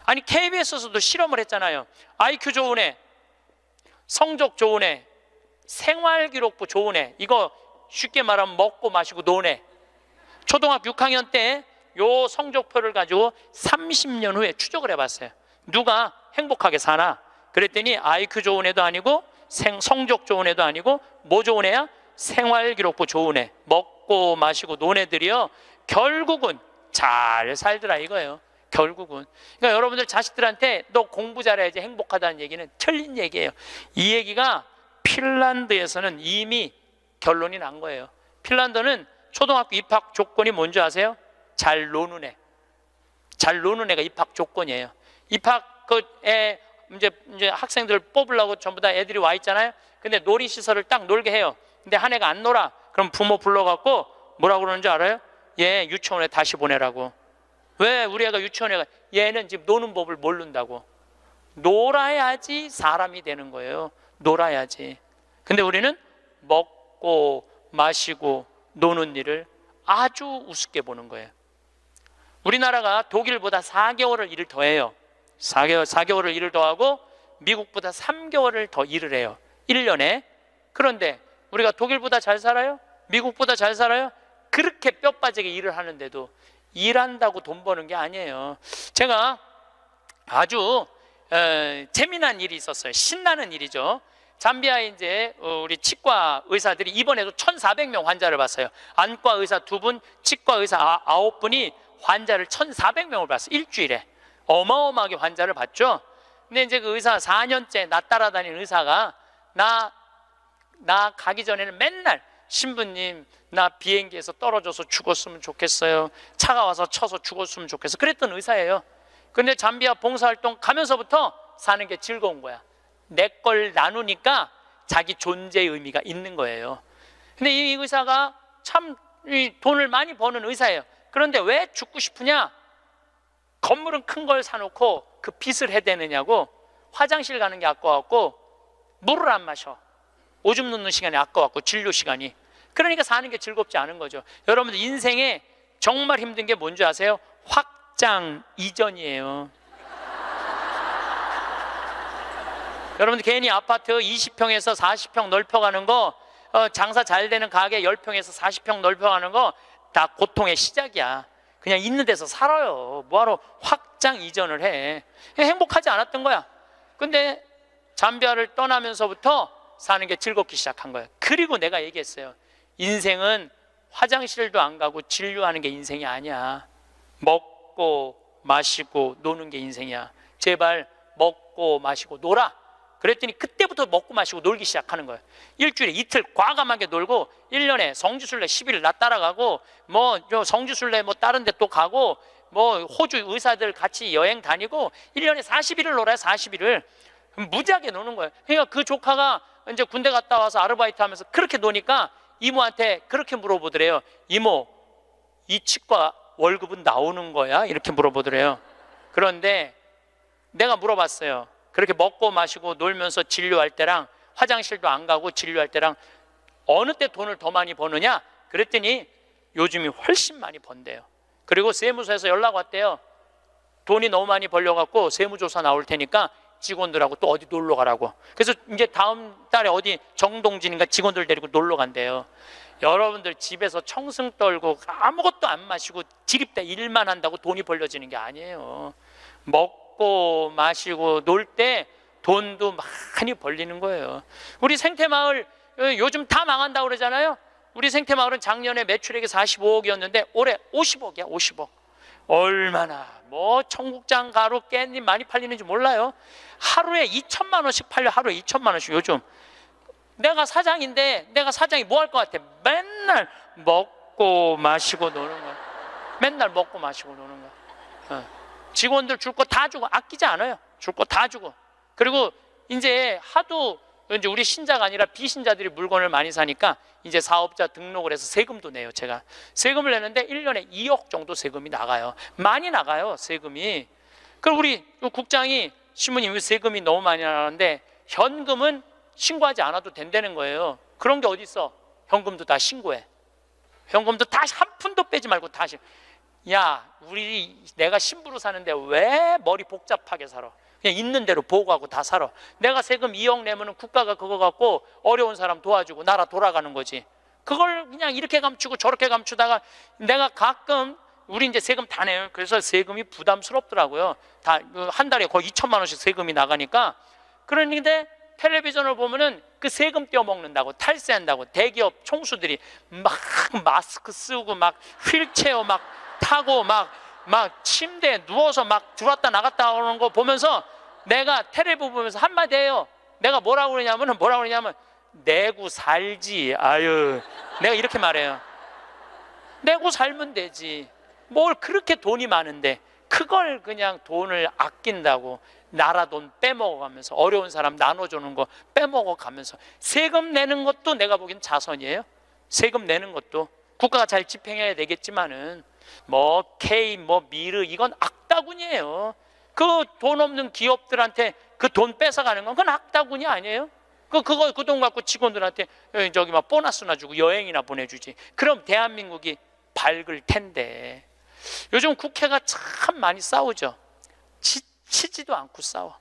아니 KBS에서도 실험을 했잖아요. IQ 좋은 애, 성적 좋은 애, 생활기록부 좋은 애, 이거 쉽게 말하면 먹고 마시고 노는 애. 초등학교 6학년 때 요 성적표를 가지고 30년 후에 추적을 해봤어요. 누가 행복하게 사나? 그랬더니 IQ 좋은 애도 아니고 성적 좋은 애도 아니고 뭐 좋은 애야? 생활기록부 좋은 애, 먹고 마시고 노는 애들이요 결국은 잘 살더라 이거예요. 결국은. 그러니까 여러분들 자식들한테 너 공부 잘해야지 행복하다는 얘기는 틀린 얘기예요. 이 얘기가 핀란드에서는 이미 결론이 난 거예요. 핀란드는 초등학교 입학 조건이 뭔지 아세요? 잘 노는 애. 잘 노는 애가 입학 조건이에요. 입학 그에 이제 학생들 뽑으려고 전부 다 애들이 와 있잖아요. 근데 놀이시설을 딱 놀게 해요. 근데 한 애가 안 놀아. 그럼 부모 불러갖고 뭐라고 그러는지 알아요? 얘 유치원에 다시 보내라고. 왜 우리 애가 유치원에 가? 얘는 지금 노는 법을 모른다고. 놀아야지 사람이 되는 거예요. 놀아야지. 근데 우리는 먹고 마시고 노는 일을 아주 우습게 보는 거예요. 우리나라가 독일보다 4개월을 일을 더 해요. 4개월을 일을 더 하고 미국보다 3개월을 더 일을 해요. 1년에. 그런데 우리가 독일보다 잘 살아요? 미국보다 잘 살아요? 그렇게 뼈 빠지게 일을 하는데도 일한다고 돈 버는 게 아니에요. 제가 아주 재미난 일이 있었어요. 신나는 일이죠. 잠비아에 이제 우리 치과 의사들이 입원해서 1,400명 환자를 봤어요. 안과 의사 2분, 치과 의사 9분이 환자를 1,400명을 봤어요. 일주일에. 어마어마하게 환자를 봤죠. 근데 이제 그 의사 4년째 나 따라다니는 의사가 나 가기 전에는 맨날 신부님 나 비행기에서 떨어져서 죽었으면 좋겠어요. 차가 와서 쳐서 죽었으면 좋겠어. 그랬던 의사예요. 근데 잠비아 봉사활동 가면서부터 사는 게 즐거운 거야. 내 걸 나누니까 자기 존재의 의미가 있는 거예요. 근데 이 의사가 참 돈을 많이 버는 의사예요. 그런데 왜 죽고 싶으냐? 건물은 큰 걸 사놓고 그 빚을 해대느냐고. 화장실 가는 게 아까웠고 물을 안 마셔. 오줌 누는 시간이 아까웠고 진료 시간이. 그러니까 사는 게 즐겁지 않은 거죠. 여러분들 인생에 정말 힘든 게 뭔지 아세요? 확장 이전이에요. 여러분들 괜히 아파트 20평에서 40평 넓혀가는 거, 장사 잘 되는 가게 10평에서 40평 넓혀가는 거 다 고통의 시작이야. 그냥 있는 데서 살아요. 뭐하러 확장 이전을 해. 행복하지 않았던 거야. 근데 잠비아를 떠나면서부터 사는 게 즐겁기 시작한 거예요. 그리고 내가 얘기했어요. 인생은 화장실도 안 가고 진료하는 게 인생이 아니야. 먹고 마시고 노는 게 인생이야. 제발 먹고 마시고 놀아. 그랬더니 그때부터 먹고 마시고 놀기 시작하는 거예요. 일주일에 이틀 과감하게 놀고 1년에 성지순례 10일 나 따라가고 뭐 성지순례 뭐 다른 데 또 가고 뭐 호주 의사들 같이 여행 다니고 1년에 40일을 놀아요. 40일을 무지하게 노는 거예요. 그러니까 그 조카가 이제 군대 갔다 와서 아르바이트 하면서 그렇게 노니까 이모한테 그렇게 물어보더래요. 이모, 이 치과 월급은 나오는 거야? 이렇게 물어보더래요. 그런데 내가 물어봤어요. 그렇게 먹고 마시고 놀면서 진료할 때랑 화장실도 안 가고 진료할 때랑 어느 때 돈을 더 많이 버느냐? 그랬더니 요즘이 훨씬 많이 번대요. 그리고 세무서에서 연락 왔대요. 돈이 너무 많이 벌려갖고 세무조사 나올 테니까 직원들하고 또 어디 놀러 가라고. 그래서 이제 다음 달에 어디 정동진인가 직원들 데리고 놀러 간대요. 여러분들 집에서 청승 떨고 아무것도 안 마시고 지립대 일만 한다고 돈이 벌려지는 게 아니에요. 먹고 마시고 놀 때 돈도 많이 벌리는 거예요. 우리 생태마을 요즘 다 망한다고 그러잖아요. 우리 생태마을은 작년에 매출액이 45억이었는데 올해 50억이야. 50억. 얼마나 뭐 청국장 가루 깻잎 많이 팔리는지 몰라요. 하루에 2천만 원씩 팔려. 하루에 2천만 원씩. 요즘 내가 사장인데 내가 사장이 뭐 할 것 같아? 맨날 먹고 마시고 노는 거야. 맨날 먹고 마시고 노는 거야. 직원들 줄 거 다 주고 아끼지 않아요. 줄 거 다 주고. 그리고 이제 하도 이제 우리 신자가 아니라 비신자들이 물건을 많이 사니까 이제 사업자 등록을 해서 세금도 내요. 제가 세금을 내는데 1년에 2억 정도 세금이 나가요. 많이 나가요, 세금이. 그럼 우리 국장이 신부님 세금이 너무 많이 나가는데 현금은 신고하지 않아도 된다는 거예요. 그런 게 어디 있어? 현금도 다 신고해. 현금도 다 한 푼도 빼지 말고 다 신고. 야, 내가 신부로 사는데 왜 머리 복잡하게 살아? 그냥 있는 대로 보고하고 다 살아. 내가 세금 2억 내면은 국가가 그거 갖고 어려운 사람 도와주고 나라 돌아가는 거지. 그걸 그냥 이렇게 감추고 저렇게 감추다가 내가 가끔 우리 이제 세금 다 내요. 그래서 세금이 부담스럽더라고요. 다 한 달에 거의 2천만 원씩 세금이 나가니까. 그런데 텔레비전을 보면은 그 세금 떼어먹는다고 탈세한다고 대기업 총수들이 막 마스크 쓰고 막 휠체어 막 타고 막 침대에 누워서 막 들어왔다 나갔다 하는 거 보면서 내가 텔레비 보면서 한마디 해요. 내가 뭐라고 그러냐면 내고 살지. 아유, 내가 이렇게 말해요. 내고 살면 되지. 뭘 그렇게 돈이 많은데 그걸 그냥 돈을 아낀다고 나라 돈 빼먹어가면서 어려운 사람 나눠주는 거 빼먹어가면서 세금 내는 것도 내가 보기엔 자선이에요. 세금 내는 것도 국가가 잘 집행해야 되겠지만은 뭐 K, 뭐 미르 이건 악다군이에요. 그 돈 없는 기업들한테 그 돈 뺏어가는 건 그건 악다군이 아니에요. 그 돈 갖고 직원들한테 저기 막 보너스나 주고 여행이나 보내주지. 그럼 대한민국이 밝을 텐데 요즘 국회가 참 많이 싸우죠. 지치지도 않고 싸워.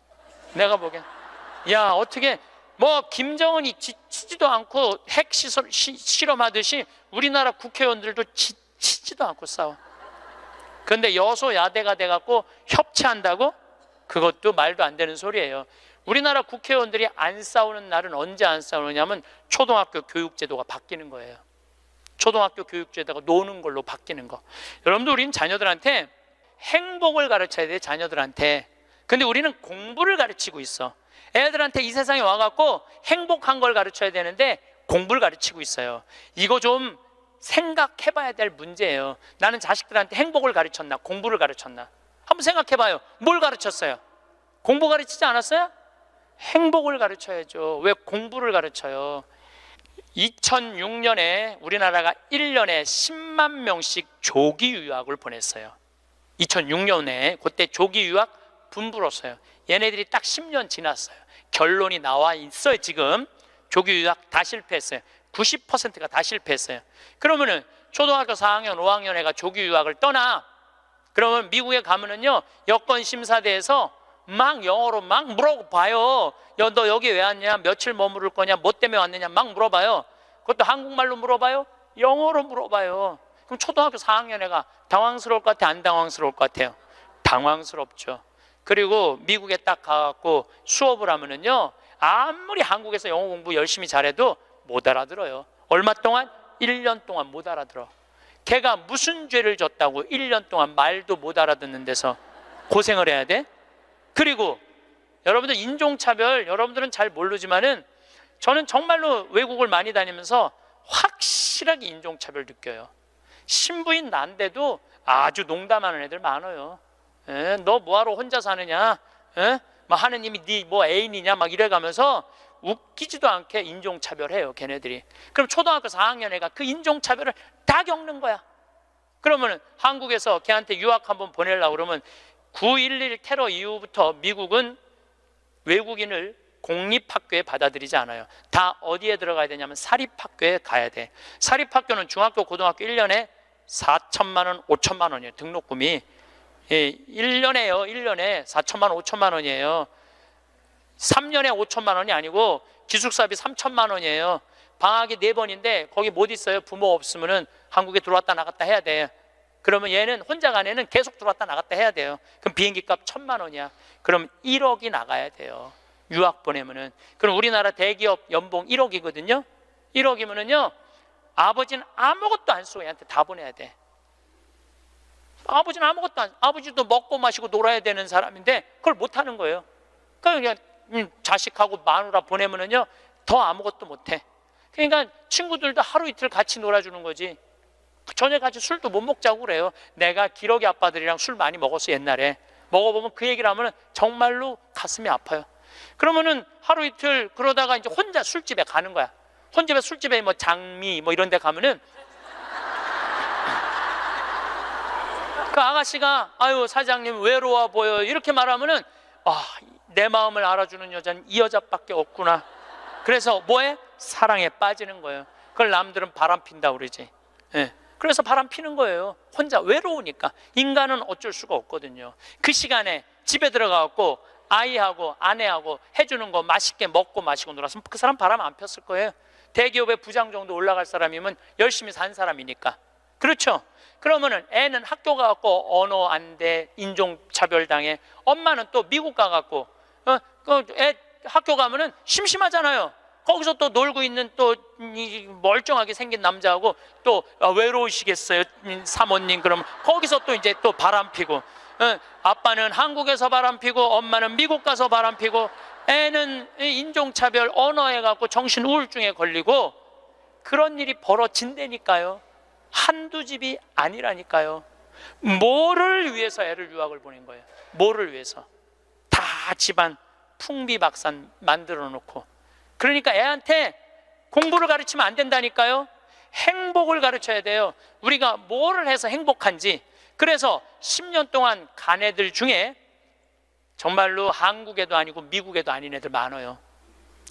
내가 보기엔 야 어떻게 뭐 김정은이 지치지도 않고 핵 시설 실험하듯이 우리나라 국회의원들도 지치지도 않고 싸워. 그런데 여소야대가 돼갖고 협치한다고? 그것도 말도 안 되는 소리예요. 우리나라 국회의원들이 안 싸우는 날은 언제 안 싸우느냐면 초등학교 교육제도가 바뀌는 거예요. 초등학교 교육제도가 노는 걸로 바뀌는 거. 여러분들 우리는 자녀들한테 행복을 가르쳐야 돼. 자녀들한테. 근데 우리는 공부를 가르치고 있어. 애들한테 이 세상에 와갖고 행복한 걸 가르쳐야 되는데 공부를 가르치고 있어요. 이거 좀 생각해봐야 될 문제예요. 나는 자식들한테 행복을 가르쳤나 공부를 가르쳤나 한번 생각해봐요. 뭘 가르쳤어요? 공부 가르치지 않았어요? 행복을 가르쳐야죠. 왜 공부를 가르쳐요? 2006년에 우리나라가 1년에 10만 명씩 조기 유학을 보냈어요. 2006년에 그때 조기 유학 분부로서요. 얘네들이 딱 10년 지났어요. 결론이 나와 있어요. 지금 조기 유학 다 실패했어요. 90%가 다 실패했어요. 그러면은 초등학교 4학년, 5학년 애가 조기 유학을 떠나. 그러면 미국에 가면은요 여권 심사대에서 막 영어로 막 물어봐요. 너 여기 왜 왔냐? 며칠 머무를 거냐? 뭐 때문에 왔느냐? 막 물어봐요. 그것도 한국말로 물어봐요? 영어로 물어봐요. 그럼 초등학교 4학년 애가 당황스러울 것 같아? 안 당황스러울 것 같아요? 당황스럽죠. 그리고 미국에 딱 가갖고 수업을 하면은요 아무리 한국에서 영어 공부 열심히 잘해도 못 알아들어요. 얼마 동안? 1년 동안 못 알아들어. 걔가 무슨 죄를 졌다고 1년 동안 말도 못 알아듣는 데서 고생을 해야 돼? 그리고 여러분들 인종차별 여러분들은 잘 모르지만은 저는 정말로 외국을 많이 다니면서 확실하게 인종차별 느껴요. 신부인 난데도 아주 농담하는 애들 많아요. 너 뭐하러 혼자 사느냐? 막 하느님이 네 뭐 애인이냐? 막 이래가면서 웃기지도 않게 인종차별해요. 걔네들이. 그럼 초등학교 4학년 애가 그 인종차별을 다 겪는 거야. 그러면 한국에서 걔한테 유학 한번 보내려고 그러면 9.11 테러 이후부터 미국은 외국인을 공립학교에 받아들이지 않아요. 다 어디에 들어가야 되냐면 사립학교에 가야 돼. 사립학교는 중학교, 고등학교 1년에 4천만 원, 5천만 원이에요. 등록금이. 1년에요. 1년에 4천만 원, 5천만 원이에요. 3년에 5천만 원이 아니고 기숙사비 3천만 원이에요. 방학이 4번인데 거기 못 있어요. 부모 없으면은 한국에 들어왔다 나갔다 해야 돼. 그러면 얘는 혼자 간 애는 계속 들어왔다 나갔다 해야 돼요. 그럼 비행기값 1,000만 원이야. 그럼 1억이 나가야 돼요. 유학 보내면은. 그럼 우리나라 대기업 연봉 1억이거든요. 1억이면은요 아버지는 아무것도 안 쓰고 얘한테 다 보내야 돼. 아버지는 아무것도 안, 아버지도 먹고 마시고 놀아야 되는 사람인데 그걸 못 하는 거예요. 그러니까 자식하고 마누라 보내면은요 더 아무것도 못 해. 그러니까 친구들도 하루 이틀 같이 놀아주는 거지. 저녁 같이 술도 못 먹자고 그래요. 내가 기러기 아빠들이랑 술 많이 먹었어. 옛날에 먹어보면 그 얘기를 하면 정말로 가슴이 아파요. 그러면은 하루 이틀 그러다가 이제 혼자 술집에 가는 거야. 혼자 술집에 뭐 장미 뭐 이런 데 가면은 그 아가씨가 아유 사장님 외로워 보여 이렇게 말하면은 내 마음을 알아주는 여자는 이 여자밖에 없구나. 그래서 뭐해? 사랑에 빠지는 거예요. 그걸 남들은 바람 핀다 그러지. 그래서 바람 피는 거예요. 혼자 외로우니까. 인간은 어쩔 수가 없거든요. 그 시간에 집에 들어가갖고 아이하고 아내하고 해주는 거 맛있게 먹고 마시고 놀았으면 그 사람 바람 안 폈을 거예요. 대기업의 부장 정도 올라갈 사람이면 열심히 산 사람이니까. 그렇죠? 그러면은 애는 학교 가갖고 언어 안 돼, 인종차별 당해. 엄마는 또 미국 가갖고 애 학교 가면은 심심하잖아요. 거기서 또 놀고 있는 또 멀쩡하게 생긴 남자하고 또 외로우시겠어요 사모님. 그러면 거기서 또 이제 또 바람 피고 아빠는 한국에서 바람 피고 엄마는 미국 가서 바람 피고 애는 인종차별 언어에 갖고 정신 우울증에 걸리고 그런 일이 벌어진다니까요. 한두 집이 아니라니까요. 뭐를 위해서 애를 유학을 보낸 거예요? 뭐를 위해서? 다 집안 풍비박산 만들어 놓고. 그러니까 애한테 공부를 가르치면 안 된다니까요. 행복을 가르쳐야 돼요. 우리가 뭐를 해서 행복한지. 그래서 10년 동안 간 애들 중에 정말로 한국에도 아니고 미국에도 아닌 애들 많아요.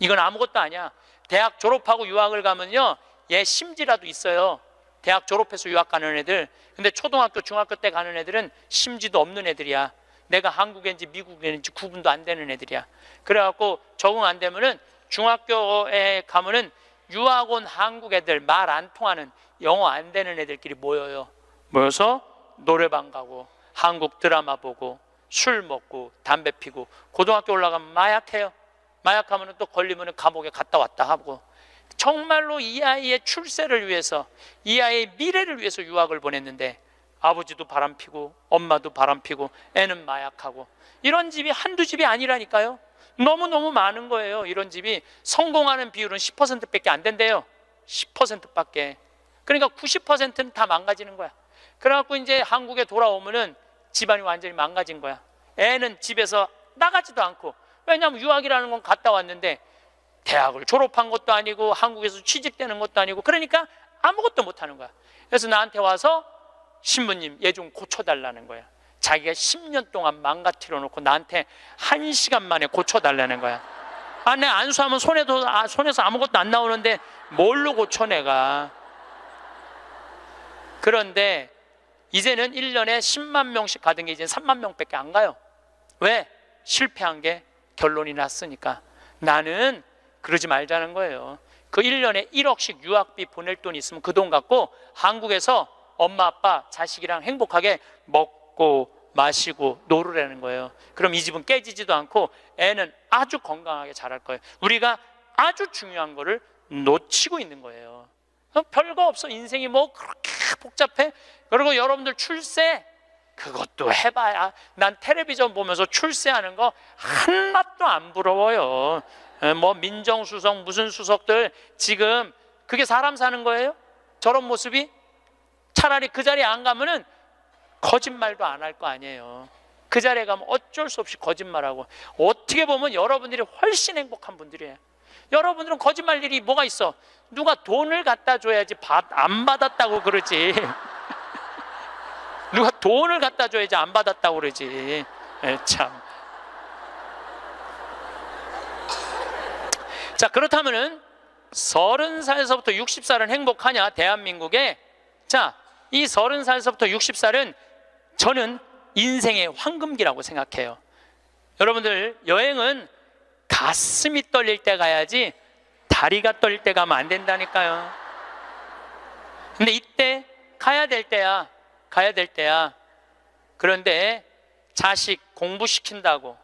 이건 아무것도 아니야. 대학 졸업하고 유학을 가면요, 얘 심지라도 있어요. 대학 졸업해서 유학 가는 애들. 근데 초등학교 중학교 때 가는 애들은 심지도 없는 애들이야. 내가 한국인지 미국인지 구분도 안 되는 애들이야. 그래갖고 적응 안 되면은 중학교에 가면은 유학 온 한국 애들, 말 안 통하는, 영어 안 되는 애들끼리 모여요. 모여서 노래방 가고 한국 드라마 보고 술 먹고 담배 피고, 고등학교 올라가면 마약해요. 마약하면 또 걸리면 감옥에 갔다 왔다 하고. 정말로 이 아이의 출세를 위해서, 이 아이의 미래를 위해서 유학을 보냈는데 아버지도 바람피고 엄마도 바람피고 애는 마약하고. 이런 집이 한두 집이 아니라니까요. 너무너무 많은 거예요. 이런 집이. 성공하는 비율은 10%밖에 안 된대요. 10%밖에. 그러니까 90%는 다 망가지는 거야. 그래갖고 이제 한국에 돌아오면은 집안이 완전히 망가진 거야. 애는 집에서 나가지도 않고. 왜냐하면 유학이라는 건 갔다 왔는데 대학을 졸업한 것도 아니고 한국에서 취직되는 것도 아니고, 그러니까 아무것도 못하는 거야. 그래서 나한테 와서 신부님, 얘 좀 고쳐달라는 거야. 자기가 10년 동안 망가뜨려 놓고 나한테 1시간 만에 고쳐달라는 거야. 아, 내 안수하면 손에서 아무것도 안 나오는데 뭘로 고쳐 내가. 그런데 이제는 1년에 10만 명씩 가던 게 이제 3만 명밖에 안 가요. 왜? 실패한 게 결론이 났으니까. 나는 그러지 말자는 거예요. 그 1년에 1억씩 유학비 보낼 돈이 있으면 그 돈 갖고 한국에서 엄마 아빠 자식이랑 행복하게 먹고 마시고 놀으라는 거예요. 그럼 이 집은 깨지지도 않고 애는 아주 건강하게 자랄 거예요. 우리가 아주 중요한 거를 놓치고 있는 거예요. 별거 없어. 인생이 뭐 그렇게 복잡해? 그리고 여러분들 출세, 그것도 해봐야. 난 텔레비전 보면서 출세하는 거 한낱도 안 부러워요. 뭐 민정수석 무슨 수석들 지금 그게 사람 사는 거예요? 저런 모습이? 차라리 그 자리에 안 가면은 거짓말도 안 할 거 아니에요. 그 자리에 가면 어쩔 수 없이 거짓말하고. 어떻게 보면 여러분들이 훨씬 행복한 분들이에요. 여러분들은 거짓말 일이 뭐가 있어? 누가 돈을 갖다 줘야지 안 받았다고 그러지. 누가 돈을 갖다 줘야지 안 받았다고 그러지. 참. 자, 그렇다면은 30살에서부터 60살은 행복하냐? 대한민국에. 자, 이 30살에서부터 60살은 저는 인생의 황금기라고 생각해요. 여러분들, 여행은 가슴이 떨릴 때 가야지 다리가 떨릴 때 가면 안 된다니까요. 근데 이때 가야 될 때야. 가야 될 때야. 그런데 자식 공부시킨다고,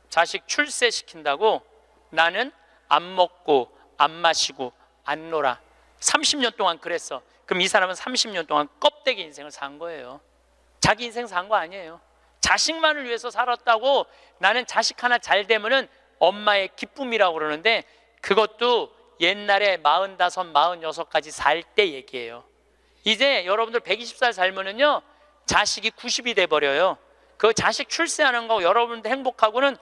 자식 출세시킨다고 나는 안 먹고 안 마시고 안 놀아. 30년 동안 그랬어. 그럼 이 사람은 30년 동안 껍데기 인생을 산 거예요. 자기 인생 산 거 아니에요. 자식만을 위해서 살았다고. 나는 자식 하나 잘 되면은 엄마의 기쁨이라고 그러는데 그것도 옛날에 45, 46까지 살 때 얘기예요. 이제 여러분들 120살 살면은요 자식이 90이 돼버려요. 그 자식 출세하는 거 여러분들 행복하고는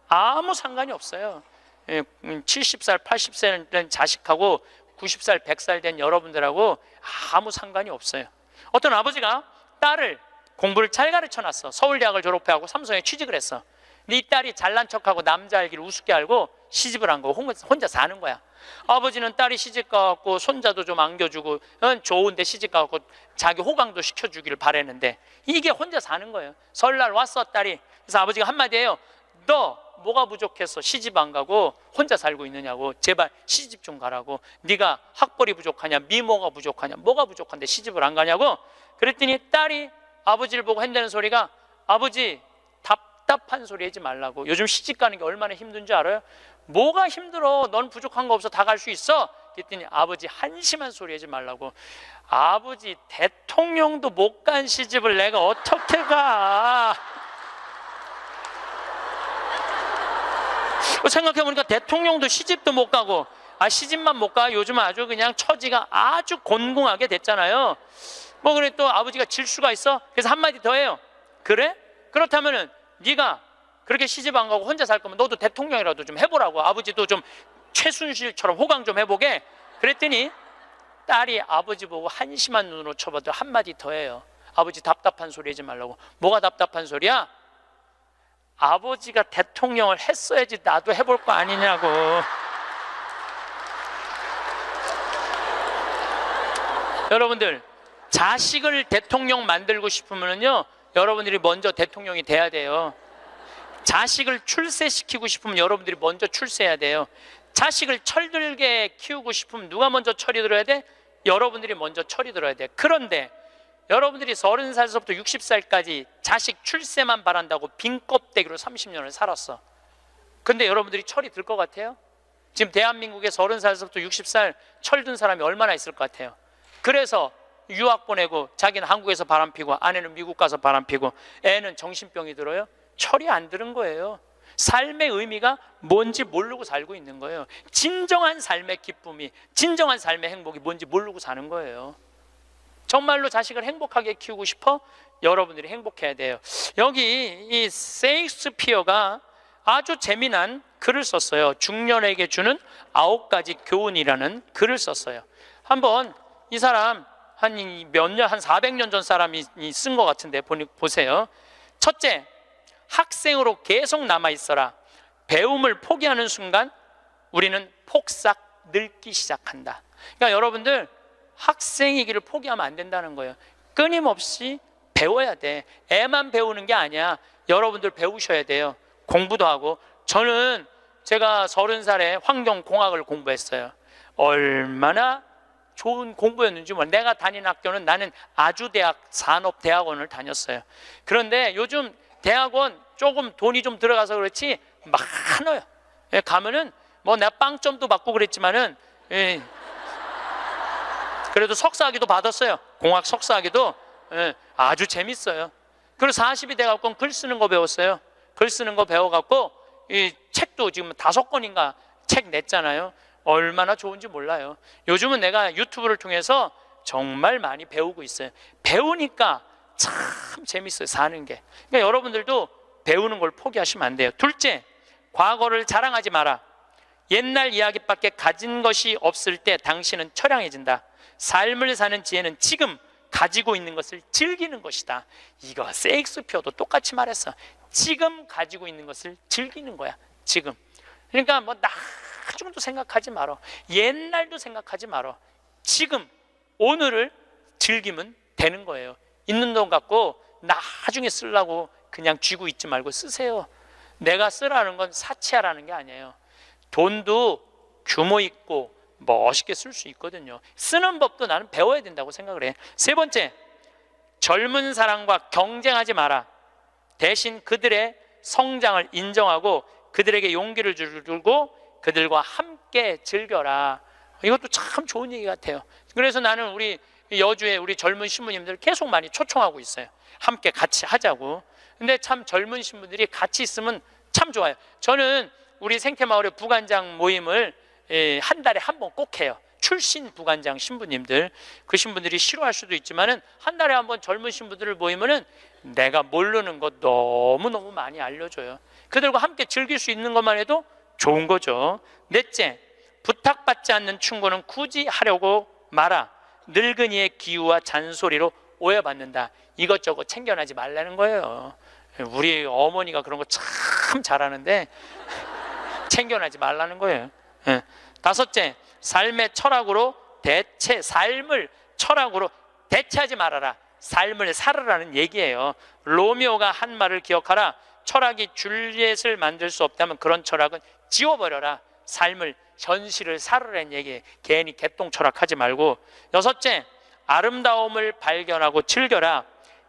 아무 상관이 없어요. 70살, 80살 된 자식하고 90살, 100살 된 여러분들하고 아무 상관이 없어요. 어떤 아버지가 딸을 공부를 잘 가르쳐놨어. 서울대학을 졸업해하고 삼성에 취직을 했어. 근데 이 딸이 잘난 척하고 남자 알기를 우습게 알고 시집을 한 거고 혼자 사는 거야. 아버지는 딸이 시집 가갖고 손자도 좀 안겨주고 좋은데 시집 가갖고 자기 호강도 시켜주기를 바랬는데 이게 혼자 사는 거예요. 설날 왔어 딸이. 그래서 아버지가 한마디 해요. 너 뭐가 부족해서 시집 안 가고 혼자 살고 있느냐고. 제발 시집 좀 가라고. 네가 학벌이 부족하냐, 미모가 부족하냐, 뭐가 부족한데 시집을 안 가냐고. 그랬더니 딸이 아버지를 보고 한다는 소리가, 아버지 답답한 소리 하지 말라고. 요즘 시집 가는 게 얼마나 힘든지 알아요? 뭐가 힘들어? 넌 부족한 거 없어. 다 갈 수 있어. 그랬더니 아버지 한심한 소리 하지 말라고. 아버지 대통령도 못 간 시집을 내가 어떻게 가? 생각해보니까 대통령도 시집도 못 가고, 시집만 못 가. 요즘 아주 그냥 처지가 아주 곤궁하게 됐잖아요. 뭐 그래 또 아버지가 질 수가 있어? 그래서 한마디 더 해요. 그래? 그렇다면은 네가 그렇게 시집 안 가고 혼자 살 거면 너도 대통령이라도 좀 해보라고. 아버지도 좀 최순실처럼 호강 좀 해보게. 그랬더니 딸이 아버지 보고 한심한 눈으로 쳐봐도 한마디 더 해요. 아버지 답답한 소리 하지 말라고. 뭐가 답답한 소리야? 아버지가 대통령을 했어야지 나도 해볼 거 아니냐고. 여러분들, 자식을 대통령 만들고 싶으면요, 여러분들이 먼저 대통령이 돼야 돼요. 자식을 출세시키고 싶으면 여러분들이 먼저 출세해야 돼요. 자식을 철들게 키우고 싶으면 누가 먼저 철이 들어야 돼? 여러분들이 먼저 철이 들어야 돼. 그런데 여러분들이 30살에서부터 60살까지 자식 출세만 바란다고 빈 껍데기로 30년을 살았어. 근데 여러분들이 철이 들 것 같아요? 지금 대한민국에 30살에서부터 60살 철든 사람이 얼마나 있을 것 같아요? 그래서 유학 보내고 자기는 한국에서 바람피고 아내는 미국 가서 바람피고 애는 정신병이 들어요? 철이 안 드는 거예요. 삶의 의미가 뭔지 모르고 살고 있는 거예요. 진정한 삶의 기쁨이, 진정한 삶의 행복이 뭔지 모르고 사는 거예요. 정말로 자식을 행복하게 키우고 싶어? 여러분들이 행복해야 돼요. 여기 이 셰익스피어가 아주 재미난 글을 썼어요. 중년에게 주는 9가지 교훈이라는 글을 썼어요. 한번 이 사람 한 몇 년, 한 400년 전 사람이 쓴 것 같은데 보세요. 첫째, 학생으로 계속 남아 있어라. 배움을 포기하는 순간 우리는 폭삭 늙기 시작한다. 그러니까 여러분들 학생이기를 포기하면 안 된다는 거예요. 끊임없이 배워야 돼. 애만 배우는 게 아니야. 여러분들 배우셔야 돼요. 공부도 하고. 저는 제가 30살에 환경공학을 공부했어요. 얼마나 좋은 공부였는지 몰라요. 내가 다닌 학교는 나는 아주대학 산업대학원을 다녔어요. 그런데 요즘 대학원 조금 돈이 좀 들어가서 그렇지 많아요. 가면은 뭐 내가 빵점도 받고 그랬지만은 그래도 석사학위도 받았어요. 공학 석사학위도 아주 재밌어요. 그리고 40이 돼갖고 글 쓰는 거 배웠어요. 글 쓰는 거 배워갖고 이 책도 지금 5권인가 책 냈잖아요. 얼마나 좋은지 몰라요. 요즘은 내가 유튜브를 통해서 정말 많이 배우고 있어요. 배우니까 참 재밌어요, 사는 게. 그러니까 여러분들도 배우는 걸 포기하시면 안 돼요. 둘째, 과거를 자랑하지 마라. 옛날 이야기밖에 가진 것이 없을 때 당신은 처량해진다. 삶을 사는 지혜는 지금 가지고 있는 것을 즐기는 것이다. 이거 셰익스피어도 똑같이 말했어. 지금 가지고 있는 것을 즐기는 거야. 지금. 그러니까 뭐 나중도 생각하지 말어. 옛날도 생각하지 말어. 지금 오늘을 즐기면 되는 거예요. 있는 돈 갖고 나중에 쓰려고 그냥 쥐고 있지 말고 쓰세요. 내가 쓰라는 건 사치하라는 게 아니에요. 돈도 규모 있고 멋있게 쓸 수 있거든요. 쓰는 법도 나는 배워야 된다고 생각을 해. 세 번째, 젊은 사람과 경쟁하지 마라. 대신 그들의 성장을 인정하고 그들에게 용기를 주고 그들과 함께 즐겨라. 이것도 참 좋은 얘기 같아요. 그래서 나는 우리 여주에 우리 젊은 신부님들 계속 많이 초청하고 있어요. 함께 같이 하자고. 근데 참 젊은 신부들이 같이 있으면 참 좋아요. 저는 우리 생태마을의 부관장 모임을 한 달에 한 번 꼭 해요. 출신 부관장 신부님들, 그 신부들이 싫어할 수도 있지만은 한 달에 한 번 젊은 신부들을 모이면은 내가 모르는 것 너무너무 많이 알려줘요. 그들과 함께 즐길 수 있는 것만 해도 좋은 거죠. 넷째, 부탁받지 않는 충고는 굳이 하려고 마라. 늙은이의 기우와 잔소리로 오해받는다. 이것저것 챙겨나지 말라는 거예요. 우리 어머니가 그런 거 참 잘하는데 챙겨나지 말라는 거예요. 다섯째, 삶의 철학으로 삶을 철학으로 대체하지 말아라. 삶을 살으라는 얘기예요. 로미오가 한 말을 기억하라. 철학이 줄리엣을 만들 수 없다면 그런 철학은 지워버려라. 삶을, 현실을 살으라는 얘기예요. 괜히 개똥 철학하지 말고. 여섯째, 아름다움을 발견하고 즐겨라.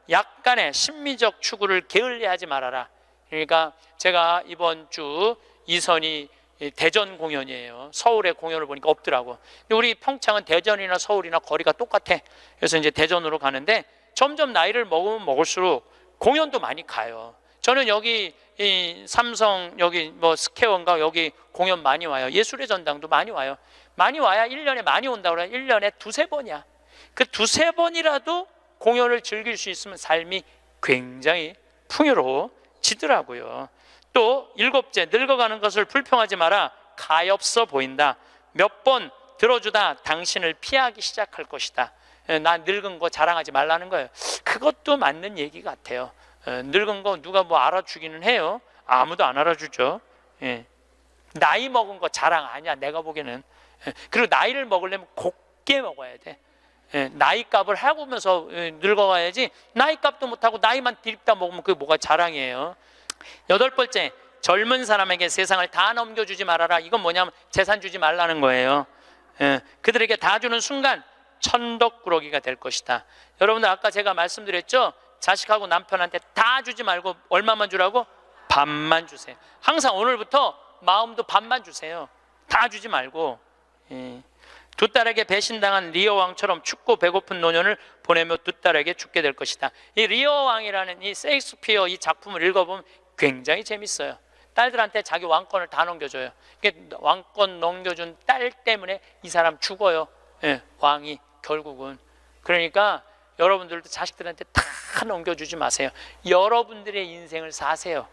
약간의 심미적 추구를 게을리하지 말아라. 그러니까 제가 이번 주 이선이 대전 공연이에요. 서울에 공연을 보니까 없더라고. 우리 평창은 대전이나 서울이나 거리가 똑같아. 그래서 이제 대전으로 가는데 점점 나이를 먹으면 먹을수록 공연도 많이 가요. 저는 여기 이 삼성 여기 뭐 스퀘어인가 여기 공연 많이 와요. 예술의 전당도 많이 와요. 많이 와야 1년에 많이 온다고 그래요. 1년에 두세 번이야. 그 두세 번이라도 공연을 즐길 수 있으면 삶이 굉장히 풍요로워지더라고요. 또 7째, 늙어가는 것을 불평하지 마라. 가엾어 보인다. 몇 번 들어주다 당신을 피하기 시작할 것이다. 나 늙은 거 자랑하지 말라는 거예요. 그것도 맞는 얘기 같아요. 늙은 거 누가 뭐 알아주기는 해요. 아무도 안 알아주죠. 나이 먹은 거 자랑 아니야, 내가 보기에는. 그리고 나이를 먹으려면 곱게 먹어야 돼. 나이값을 하고면서 늙어가야지, 나이값도 못하고 나이만 디립다 먹으면 그게 뭐가 자랑이에요. 8번째, 젊은 사람에게 세상을 다 넘겨주지 말아라. 이건 뭐냐면 재산 주지 말라는 거예요. 그들에게 다 주는 순간 천덕꾸러기가 될 것이다. 여러분들 아까 제가 말씀드렸죠? 자식하고 남편한테 다 주지 말고 얼마만 주라고? 반만 주세요. 항상 오늘부터 마음도 반만 주세요. 다 주지 말고. 두 딸에게 배신당한 리어 왕처럼 춥고 배고픈 노년을 보내며 두 딸에게 죽게 될 것이다. 이 리어 왕이라는 이 셰익스피어 이 작품을 읽어보면 굉장히 재밌어요. 딸들한테 자기 왕권을 다 넘겨줘요. 왕권 넘겨준 딸 때문에 이 사람 죽어요. 왕이 결국은. 그러니까 여러분들도 자식들한테 다 넘겨주지 마세요. 여러분들의 인생을 사세요.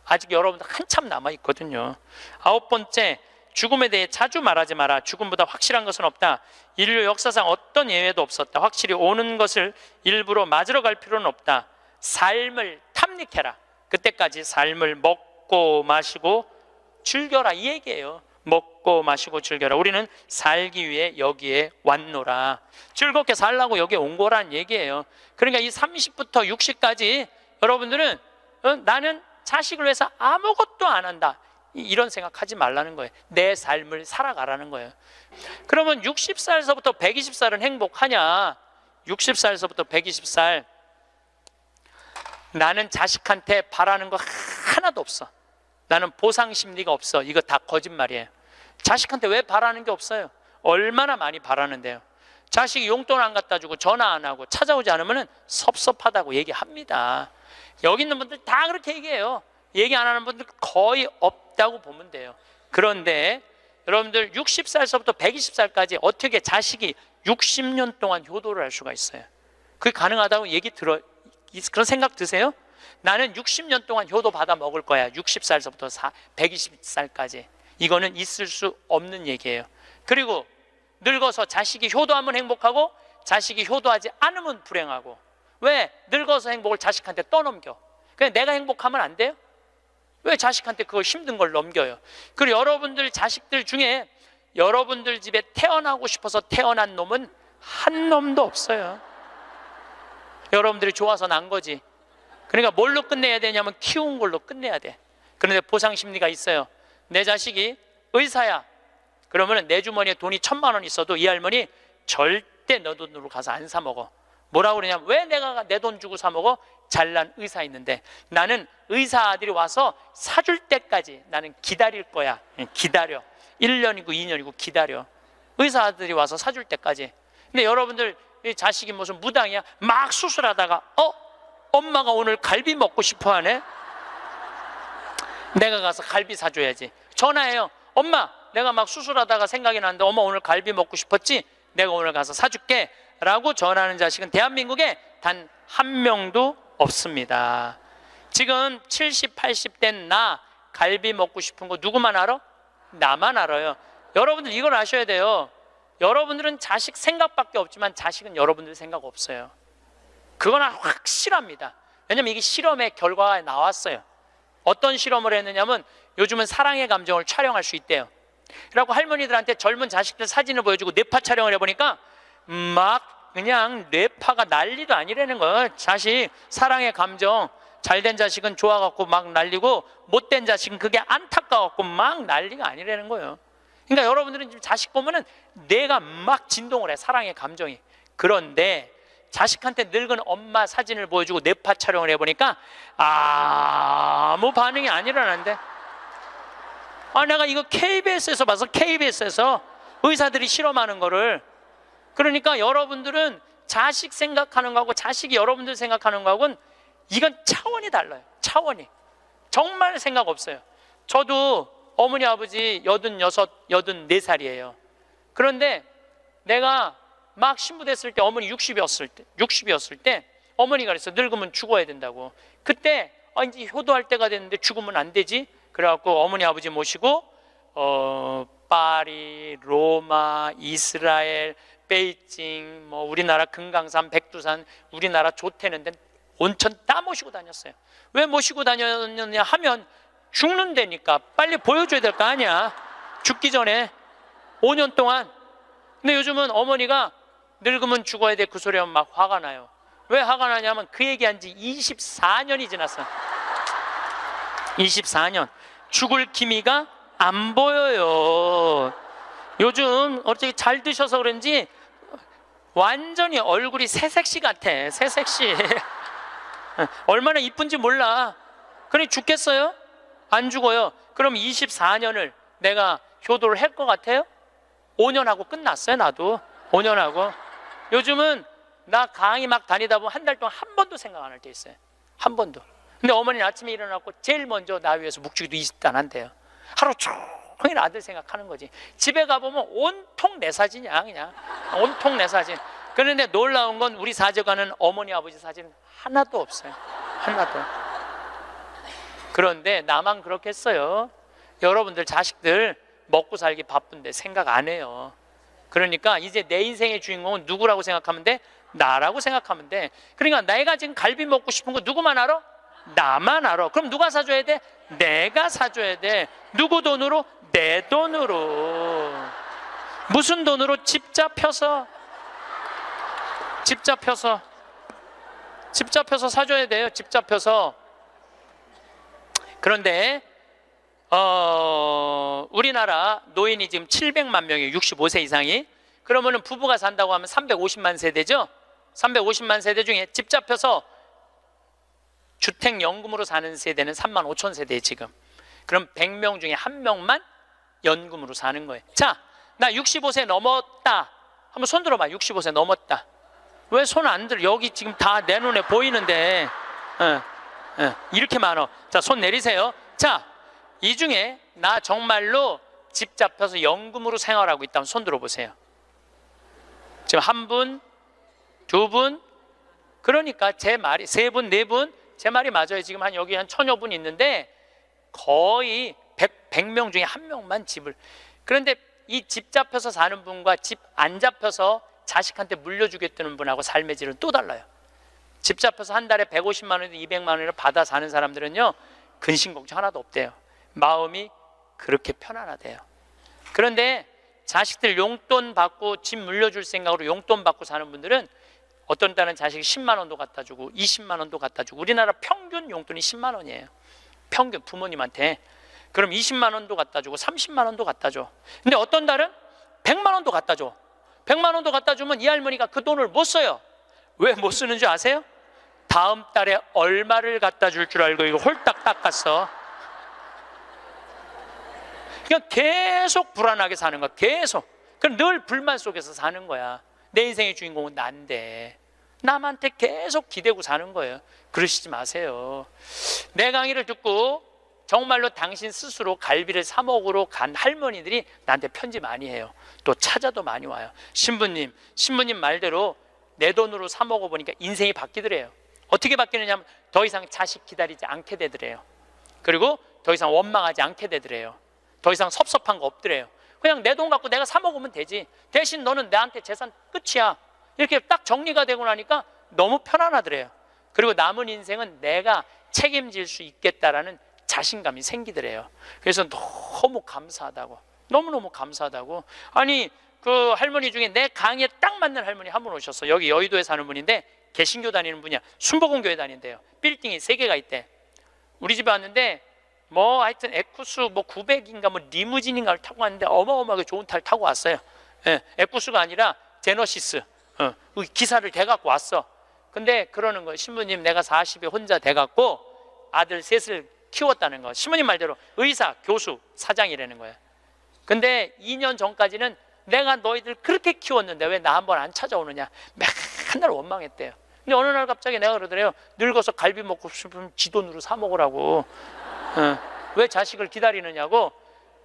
아직 여러분들 한참 남아있거든요. 9번째, 죽음에 대해 자주 말하지 마라. 죽음보다 확실한 것은 없다. 인류 역사상 어떤 예외도 없었다. 확실히 오는 것을 일부러 맞으러 갈 필요는 없다. 삶을 탐닉해라. 그때까지 삶을 먹고 마시고 즐겨라, 이 얘기예요. 먹고 마시고 즐겨라. 우리는 살기 위해 여기에 왔노라. 즐겁게 살라고 여기에 온 거란 얘기예요. 그러니까 이 30부터 60까지 여러분들은 나는 자식을 위해서 아무것도 안 한다, 이런 생각하지 말라는 거예요. 내 삶을 살아가라는 거예요. 그러면 60살서부터 120살은 행복하냐? 60살서부터 120살 나는 자식한테 바라는 거 하나도 없어. 나는 보상 심리가 없어. 이거 다 거짓말이에요. 자식한테 왜 바라는 게 없어요? 얼마나 많이 바라는데요. 자식이 용돈 안 갖다 주고 전화 안 하고 찾아오지 않으면 섭섭하다고 얘기합니다. 여기 있는 분들 다 그렇게 얘기해요. 얘기 안 하는 분들 거의 없다고 보면 돼요. 그런데 여러분들 60살서부터 120살까지 어떻게 자식이 60년 동안 효도를 할 수가 있어요? 그게 가능하다고 얘기 들어, 그런 생각 드세요? 나는 60년 동안 효도 받아 먹을 거야. 60살서부터 120살까지. 이거는 있을 수 없는 얘기예요. 그리고 늙어서 자식이 효도하면 행복하고 자식이 효도하지 않으면 불행하고. 왜? 늙어서 행복을 자식한테 떠넘겨. 그냥 내가 행복하면 안 돼요? 왜 자식한테 그걸 힘든 걸 넘겨요? 그리고 여러분들 자식들 중에 여러분들 집에 태어나고 싶어서 태어난 놈은 한 놈도 없어요. 여러분들이 좋아서 난 거지. 그러니까 뭘로 끝내야 되냐면 키운 걸로 끝내야 돼. 그런데 보상 심리가 있어요. 내 자식이 의사야. 그러면 내 주머니에 돈이 1,000만 원 있어도 이 할머니 절대 너 돈으로 가서 안 사 먹어. 뭐라고 그러냐면, 왜 내가 내 돈 주고 사 먹어? 잘난 의사 있는데. 나는 의사 아들이 와서 사줄 때까지 나는 기다릴 거야. 기다려. 1년이고 2년이고 기다려. 의사 아들이 와서 사줄 때까지. 근데 여러분들 자식이 무슨 무당이야? 막 수술하다가 엄마가 오늘 갈비 먹고 싶어 하네? 내가 가서 갈비 사줘야지. 전화해요. 엄마, 내가 막 수술하다가 생각이 나는데 엄마 오늘 갈비 먹고 싶었지? 내가 오늘 가서 사줄게 라고 전하는 자식은 대한민국에 단 한 명도 없습니다. 지금 70, 80 된 나 갈비 먹고 싶은 거 누구만 알아? 나만 알아요. 여러분들 이걸 아셔야 돼요. 여러분들은 자식 생각밖에 없지만 자식은 여러분들 생각 없어요. 그건 확실합니다. 왜냐면 이게 실험의 결과가 나왔어요. 어떤 실험을 했느냐면 요즘은 사랑의 감정을 촬영할 수 있대요. 그래갖고 할머니들한테 젊은 자식들 사진을 보여주고 뇌파 촬영을 해보니까 막 그냥 뇌파가 난리도 아니라는 거예요. 자식 사랑의 감정, 잘된 자식은 좋아갖고 막 난리고 못된 자식은 그게 안타까워갖고 막 난리가 아니라는 거예요. 그러니까 여러분들은 지금 자식 보면은 뇌가 막 진동을 해, 사랑의 감정이. 그런데 자식한테 늙은 엄마 사진을 보여주고 뇌파 촬영을 해보니까 아무 반응이 안 일어나는데. 내가 이거 KBS에서 봐서, KBS에서 의사들이 실험하는 거를. 그러니까 여러분들은 자식 생각하는 거하고 자식이 여러분들 생각하는 거하고는 이건 차원이 달라요. 차원이. 정말 생각 없어요. 저도 어머니 아버지 86, 84살이에요. 그런데 내가 막 신부됐을 때 어머니 60이었을 때 어머니가 그랬어. 늙으면 죽어야 된다고. 그때 이제 효도할 때가 됐는데 죽으면 안 되지. 그래갖고 어머니 아버지 모시고 파리, 로마, 이스라엘, 베이징, 뭐 우리나라 금강산, 백두산, 우리나라 조태는 데 온천 다 모시고 다녔어요. 왜 모시고 다녔느냐 하면 죽는다니까. 빨리 보여줘야 될 거 아니야. 죽기 전에 5년 동안. 근데 요즘은 어머니가 늙으면 죽어야 돼 그 소리 하면 막 화가 나요. 왜 화가 나냐면 그 얘기한 지 24년이 지났어. 24년. 죽을 기미가 안 보여요. 요즘 어떻게 잘 드셔서 그런지 완전히 얼굴이 새색시 같아. 새색시. 얼마나 이쁜지 몰라. 그래 죽겠어요? 안 죽어요. 그럼 24년을 내가 효도를 할 것 같아요? 5년 하고 끝났어요. 나도 5년 하고. 요즘은 나 강의 막 다니다 보면 한 달 동안 한 번도 생각 안 할 때 있어요. 한 번도. 근데 어머니는 아침에 일어나고 제일 먼저 나 위해서 묵주기도 20단 한대요. 하루 종일 아들 생각하는 거지. 집에 가보면 온통 내 사진이야. 그냥 온통 내 사진. 그런데 놀라운 건 우리 사제관은 어머니 아버지 사진 하나도 없어요. 하나도. 그런데 나만 그렇겠어요? 여러분들 자식들 먹고 살기 바쁜데 생각 안 해요. 그러니까 이제 내 인생의 주인공은 누구라고 생각하면 돼? 나라고 생각하면 돼. 그러니까 내가 지금 갈비 먹고 싶은 거 누구만 알아? 나만 알아. 그럼 누가 사줘야 돼? 내가 사줘야 돼. 누구 돈으로? 내 돈으로. 무슨 돈으로? 집 잡혀서 사줘야 돼요. 집 잡혀서. 그런데 우리나라 노인이 지금 700만 명이에요. 65세 이상이. 그러면은 부부가 산다고 하면 350만 세대죠. 350만 세대 중에 집 잡혀서 주택연금으로 사는 세대는 3만 5천 세대에 지금. 그럼 100명 중에 1명만 연금으로 사는 거예요. 자, 나 65세 넘었다. 한번 손 들어봐. 65세 넘었다. 왜 손 안 들어? 여기 지금 다 내 눈에 보이는데 이렇게 많어. 자, 손 내리세요. 자, 이 중에 나 정말로 집 잡혀서 연금으로 생활하고 있다면 손 들어보세요. 지금 한 분, 두 분, 그러니까 제 말이 세 분, 네 분, 제 말이 맞아요. 지금 여기 한 1000여 분 있는데 거의 100명 중에 1명만 집을. 그런데 이 집 잡혀서 사는 분과 집 안 잡혀서 자식한테 물려주겠다는 분하고 삶의 질은 또 달라요. 집 잡혀서 한 달에 150만 원에서 200만 원을 받아 사는 사람들은요, 근심 걱정 하나도 없대요. 마음이 그렇게 편안하대요. 그런데 자식들 용돈 받고 집 물려줄 생각으로 용돈 받고 사는 분들은 어떤 딸은 자식이 10만 원도 갖다 주고 20만 원도 갖다 주고. 우리나라 평균 용돈이 10만 원이에요. 평균 부모님한테. 그럼 20만 원도 갖다 주고 30만 원도 갖다 줘. 근데 어떤 딸은 100만 원도 갖다 줘. 100만 원도 갖다 주면 이 할머니가 그 돈을 못 써요. 왜 못 쓰는 줄 아세요? 다음 달에 얼마를 갖다 줄 줄 알고 이거 홀딱 닦았어. 그러니까 계속 불안하게 사는 거야. 계속. 그럼 늘 불만 속에서 사는 거야. 내 인생의 주인공은 난데 남한테 계속 기대고 사는 거예요. 그러시지 마세요. 내 강의를 듣고 정말로 당신 스스로 갈비를 사 먹으러 간 할머니들이 나한테 편지 많이 해요. 또 찾아도 많이 와요. 신부님 말대로 내 돈으로 사 먹어보니까 인생이 바뀌더래요. 어떻게 바뀌느냐면 더 이상 자식 기다리지 않게 되더래요. 그리고 더 이상 원망하지 않게 되더래요. 더 이상 섭섭한 거 없더래요. 그냥 내 돈 갖고 내가 사 먹으면 되지. 대신 너는 나한테 재산 끝이야. 이렇게 딱 정리가 되고 나니까 너무 편안하더래요. 그리고 남은 인생은 내가 책임질 수 있겠다라는 자신감이 생기더래요. 그래서 너무 감사하다고. 너무너무 감사하다고. 아니 그 할머니 중에 내 강의에 딱 맞는 할머니 한 분 오셨어. 여기 여의도에 사는 분인데 개신교 다니는 분이야. 순복음교회 다닌대요. 빌딩이 3개가 있대. 우리 집에 왔는데 뭐 하여튼 에쿠스 뭐 900인가 뭐 리무진인가를 타고 왔는데 어마어마하게 좋은 차를 타고 왔어요. 예, 에쿠스가 아니라 제너시스. 기사를 대갖고 왔어. 근데 그러는 거예요. 신부님 내가 40에 혼자 대갖고 아들 셋을 키웠다는 거. 신부님 말대로 의사, 교수, 사장이라는 거예요. 근데 2년 전까지는 내가 너희들 그렇게 키웠는데 왜 나 한번 안 찾아오느냐 맨날 원망했대요. 근데 어느 날 갑자기 내가 그러더래요. 늙어서 갈비 먹고 싶으면 지 돈으로 사 먹으라고. 왜 자식을 기다리느냐고.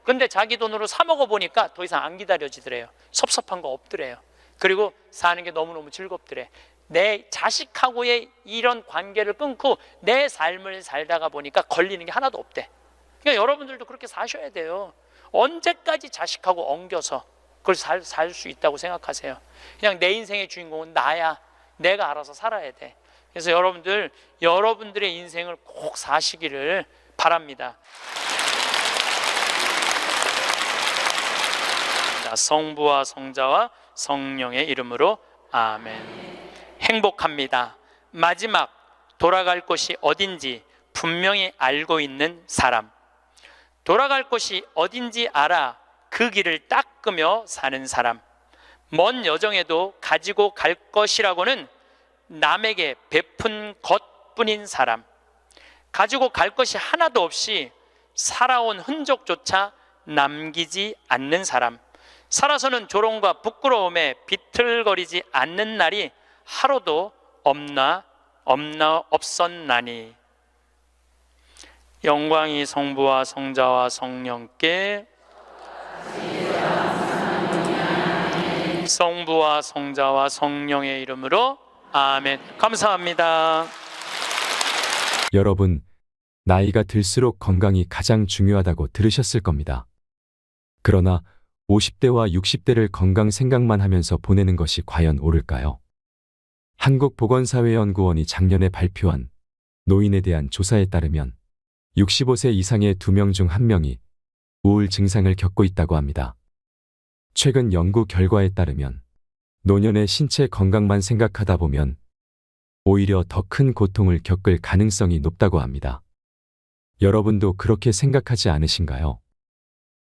근데 자기 돈으로 사 먹어보니까 더 이상 안 기다려지더래요. 섭섭한 거 없더래요. 그리고 사는 게 너무너무 즐겁더래. 내 자식하고의 이런 관계를 끊고 내 삶을 살다가 보니까 걸리는 게 하나도 없대. 그러니까 여러분들도 그렇게 사셔야 돼요. 언제까지 자식하고 엉겨서 그걸 살 수 있다고 생각하세요? 그냥 내 인생의 주인공은 나야. 내가 알아서 살아야 돼. 그래서 여러분들의 인생을 꼭 사시기를 바랍니다. 성부와 성자와 성령의 이름으로 아멘. 행복합니다. 마지막 돌아갈 곳이 어딘지 분명히 알고 있는 사람. 돌아갈 곳이 어딘지 알아 그 길을 닦으며 사는 사람. 먼 여정에도 가지고 갈 것이라고는 남에게 베푼 것뿐인 사람. 가지고 갈 것이 하나도 없이 살아온 흔적조차 남기지 않는 사람. 살아서는 조롱과 부끄러움에 비틀거리지 않는 날이 하루도 없었나니. 영광이 성부와 성자와 성령께, 성부와 성자와 성령의 이름으로 아멘. 감사합니다. 여러분, 나이가 들수록 건강이 가장 중요하다고 들으셨을 겁니다. 그러나 50대와 60대를 건강 생각만 하면서 보내는 것이 과연 옳을까요? 한국보건사회연구원이 작년에 발표한 노인에 대한 조사에 따르면 65세 이상의 2명 중 1명이 우울 증상을 겪고 있다고 합니다. 최근 연구 결과에 따르면 노년의 신체 건강만 생각하다 보면 오히려 더 큰 고통을 겪을 가능성이 높다고 합니다. 여러분도 그렇게 생각하지 않으신가요?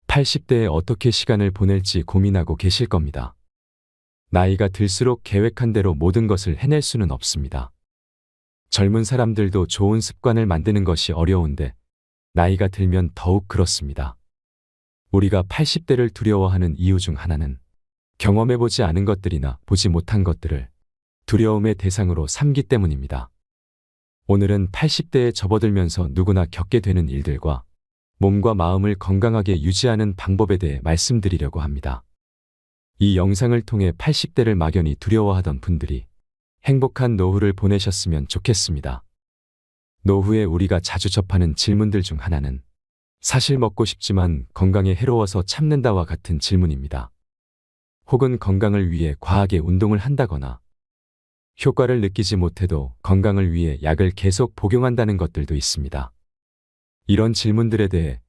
80대에 어떻게 시간을 보낼지 고민하고 계실 겁니다. 나이가 들수록 계획한 대로 모든 것을 해낼 수는 없습니다. 젊은 사람들도 좋은 습관을 만드는 것이 어려운데 나이가 들면 더욱 그렇습니다. 우리가 80대를 두려워하는 이유 중 하나는 경험해보지 않은 것들이나 보지 못한 것들을 두려움의 대상으로 삼기 때문입니다. 오늘은 80대에 접어들면서 누구나 겪게 되는 일들과 몸과 마음을 건강하게 유지하는 방법에 대해 말씀드리려고 합니다. 이 영상을 통해 80대를 막연히 두려워하던 분들이 행복한 노후를 보내셨으면 좋겠습니다. 노후에 우리가 자주 접하는 질문들 중 하나는 사실 먹고 싶지만 건강에 해로워서 참는다와 같은 질문입니다. 혹은 건강을 위해 과하게 운동을 한다거나 효과를 느끼지 못해도 건강을 위해 약을 계속 복용한다는 것들도 있습니다. 이런 질문들에 대해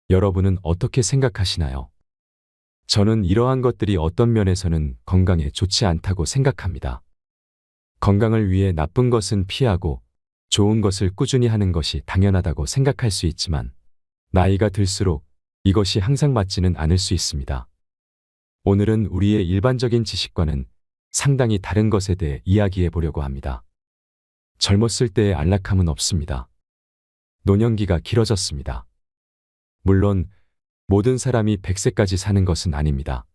여러분은 어떻게 생각하시나요? 저는 이러한 것들이 어떤 면에서는 건강에 좋지 않다고 생각합니다. 건강을 위해 나쁜 것은 피하고 좋은 것을 꾸준히 하는 것이 당연하다고 생각할 수 있지만 나이가 들수록 이것이 항상 맞지는 않을 수 있습니다. 오늘은 우리의 일반적인 지식과는 상당히 다른 것에 대해 이야기해 보려고 합니다. 젊었을 때의 안락함은 없습니다. 노년기가 길어졌습니다. 물론 모든 사람이 100세까지 사는 것은 아닙니다.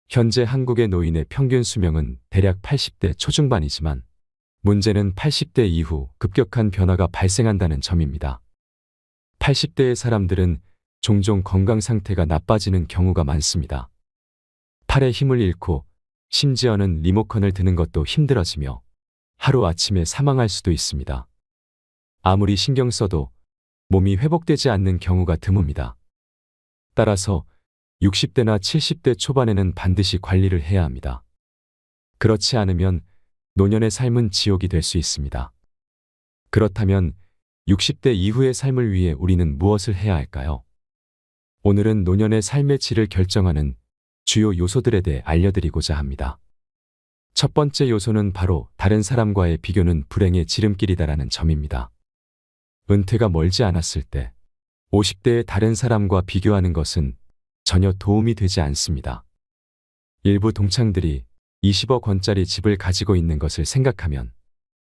현재 한국의 노인의 평균 수명은 대략 80대 초중반이지만 문제는 80대 이후 급격한 변화가 발생한다는 점입니다. 80대의 사람들은 종종 건강 상태가 나빠지는 경우가 많습니다. 팔에 힘을 잃고 심지어는 리모컨을 드는 것도 힘들어지며 하루아침에 사망할 수도 있습니다. 아무리 신경 써도 몸이 회복되지 않는 경우가 드뭅니다. 따라서 60대나 70대 초반에는 반드시 관리를 해야 합니다. 그렇지 않으면 노년의 삶은 지옥이 될 수 있습니다. 그렇다면 60대 이후의 삶을 위해 우리는 무엇을 해야 할까요? 오늘은 노년의 삶의 질을 결정하는 주요 요소들에 대해 알려드리고자 합니다. 첫 번째 요소는 바로 다른 사람과의 비교는 불행의 지름길이다라는 점입니다. 은퇴가 멀지 않았을 때 50대의 다른 사람과 비교하는 것은 전혀 도움이 되지 않습니다. 일부 동창들이 20억 원짜리 집을 가지고 있는 것을 생각하면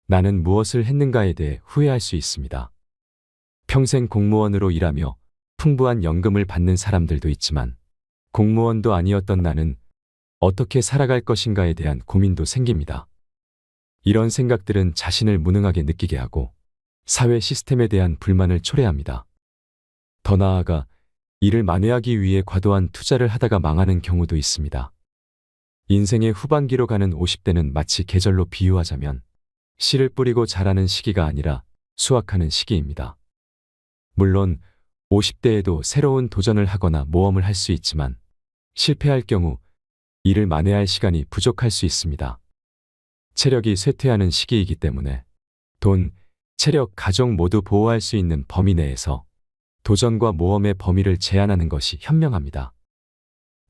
나는 무엇을 했는가에 대해 후회할 수 있습니다. 평생 공무원으로 일하며 풍부한 연금을 받는 사람들도 있지만 공무원도 아니었던 나는 어떻게 살아갈 것인가에 대한 고민도 생깁니다. 이런 생각들은 자신을 무능하게 느끼게 하고 사회 시스템에 대한 불만을 초래합니다. 더 나아가 이를 만회하기 위해 과도한 투자를 하다가 망하는 경우도 있습니다. 인생의 후반기로 가는 50대는 마치 계절로 비유하자면 씨를 뿌리고 자라는 시기가 아니라 수확하는 시기입니다. 물론 50대에도 새로운 도전을 하거나 모험을 할 수 있지만 실패할 경우 이를 만회할 시간이 부족할 수 있습니다. 체력이 쇠퇴하는 시기이기 때문에 돈, 체력, 가족 모두 보호할 수 있는 범위 내에서 도전과 모험의 범위를 제한하는 것이 현명합니다.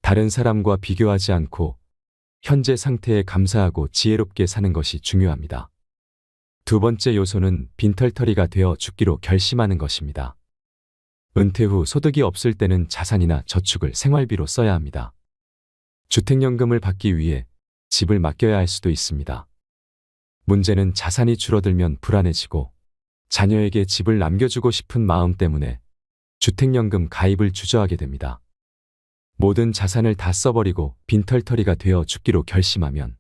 다른 사람과 비교하지 않고 현재 상태에 감사하고 지혜롭게 사는 것이 중요합니다. 두 번째 요소는 빈털터리가 되어 죽기로 결심하는 것입니다. 은퇴 후 소득이 없을 때는 자산이나 저축을 생활비로 써야 합니다. 주택연금을 받기 위해 집을 맡겨야 할 수도 있습니다. 문제는 자산이 줄어들면 불안해지고 자녀에게 집을 남겨주고 싶은 마음 때문에 주택연금 가입을 주저하게 됩니다. 모든 자산을 다 써버리고 빈털터리가 되어 죽기로 결심하면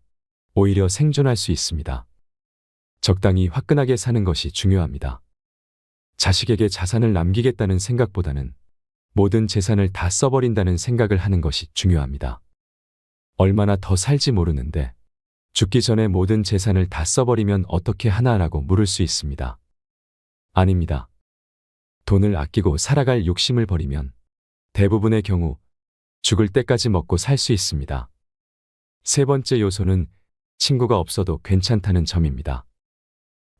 오히려 생존할 수 있습니다. 적당히 화끈하게 사는 것이 중요합니다. 자식에게 자산을 남기겠다는 생각보다는 모든 재산을 다 써버린다는 생각을 하는 것이 중요합니다. 얼마나 더 살지 모르는데 죽기 전에 모든 재산을 다 써버리면 어떻게 하나라고 물을 수 있습니다. 아닙니다. 돈을 아끼고 살아갈 욕심을 버리면 대부분의 경우 죽을 때까지 먹고 살 수 있습니다. 세 번째 요소는 친구가 없어도 괜찮다는 점입니다.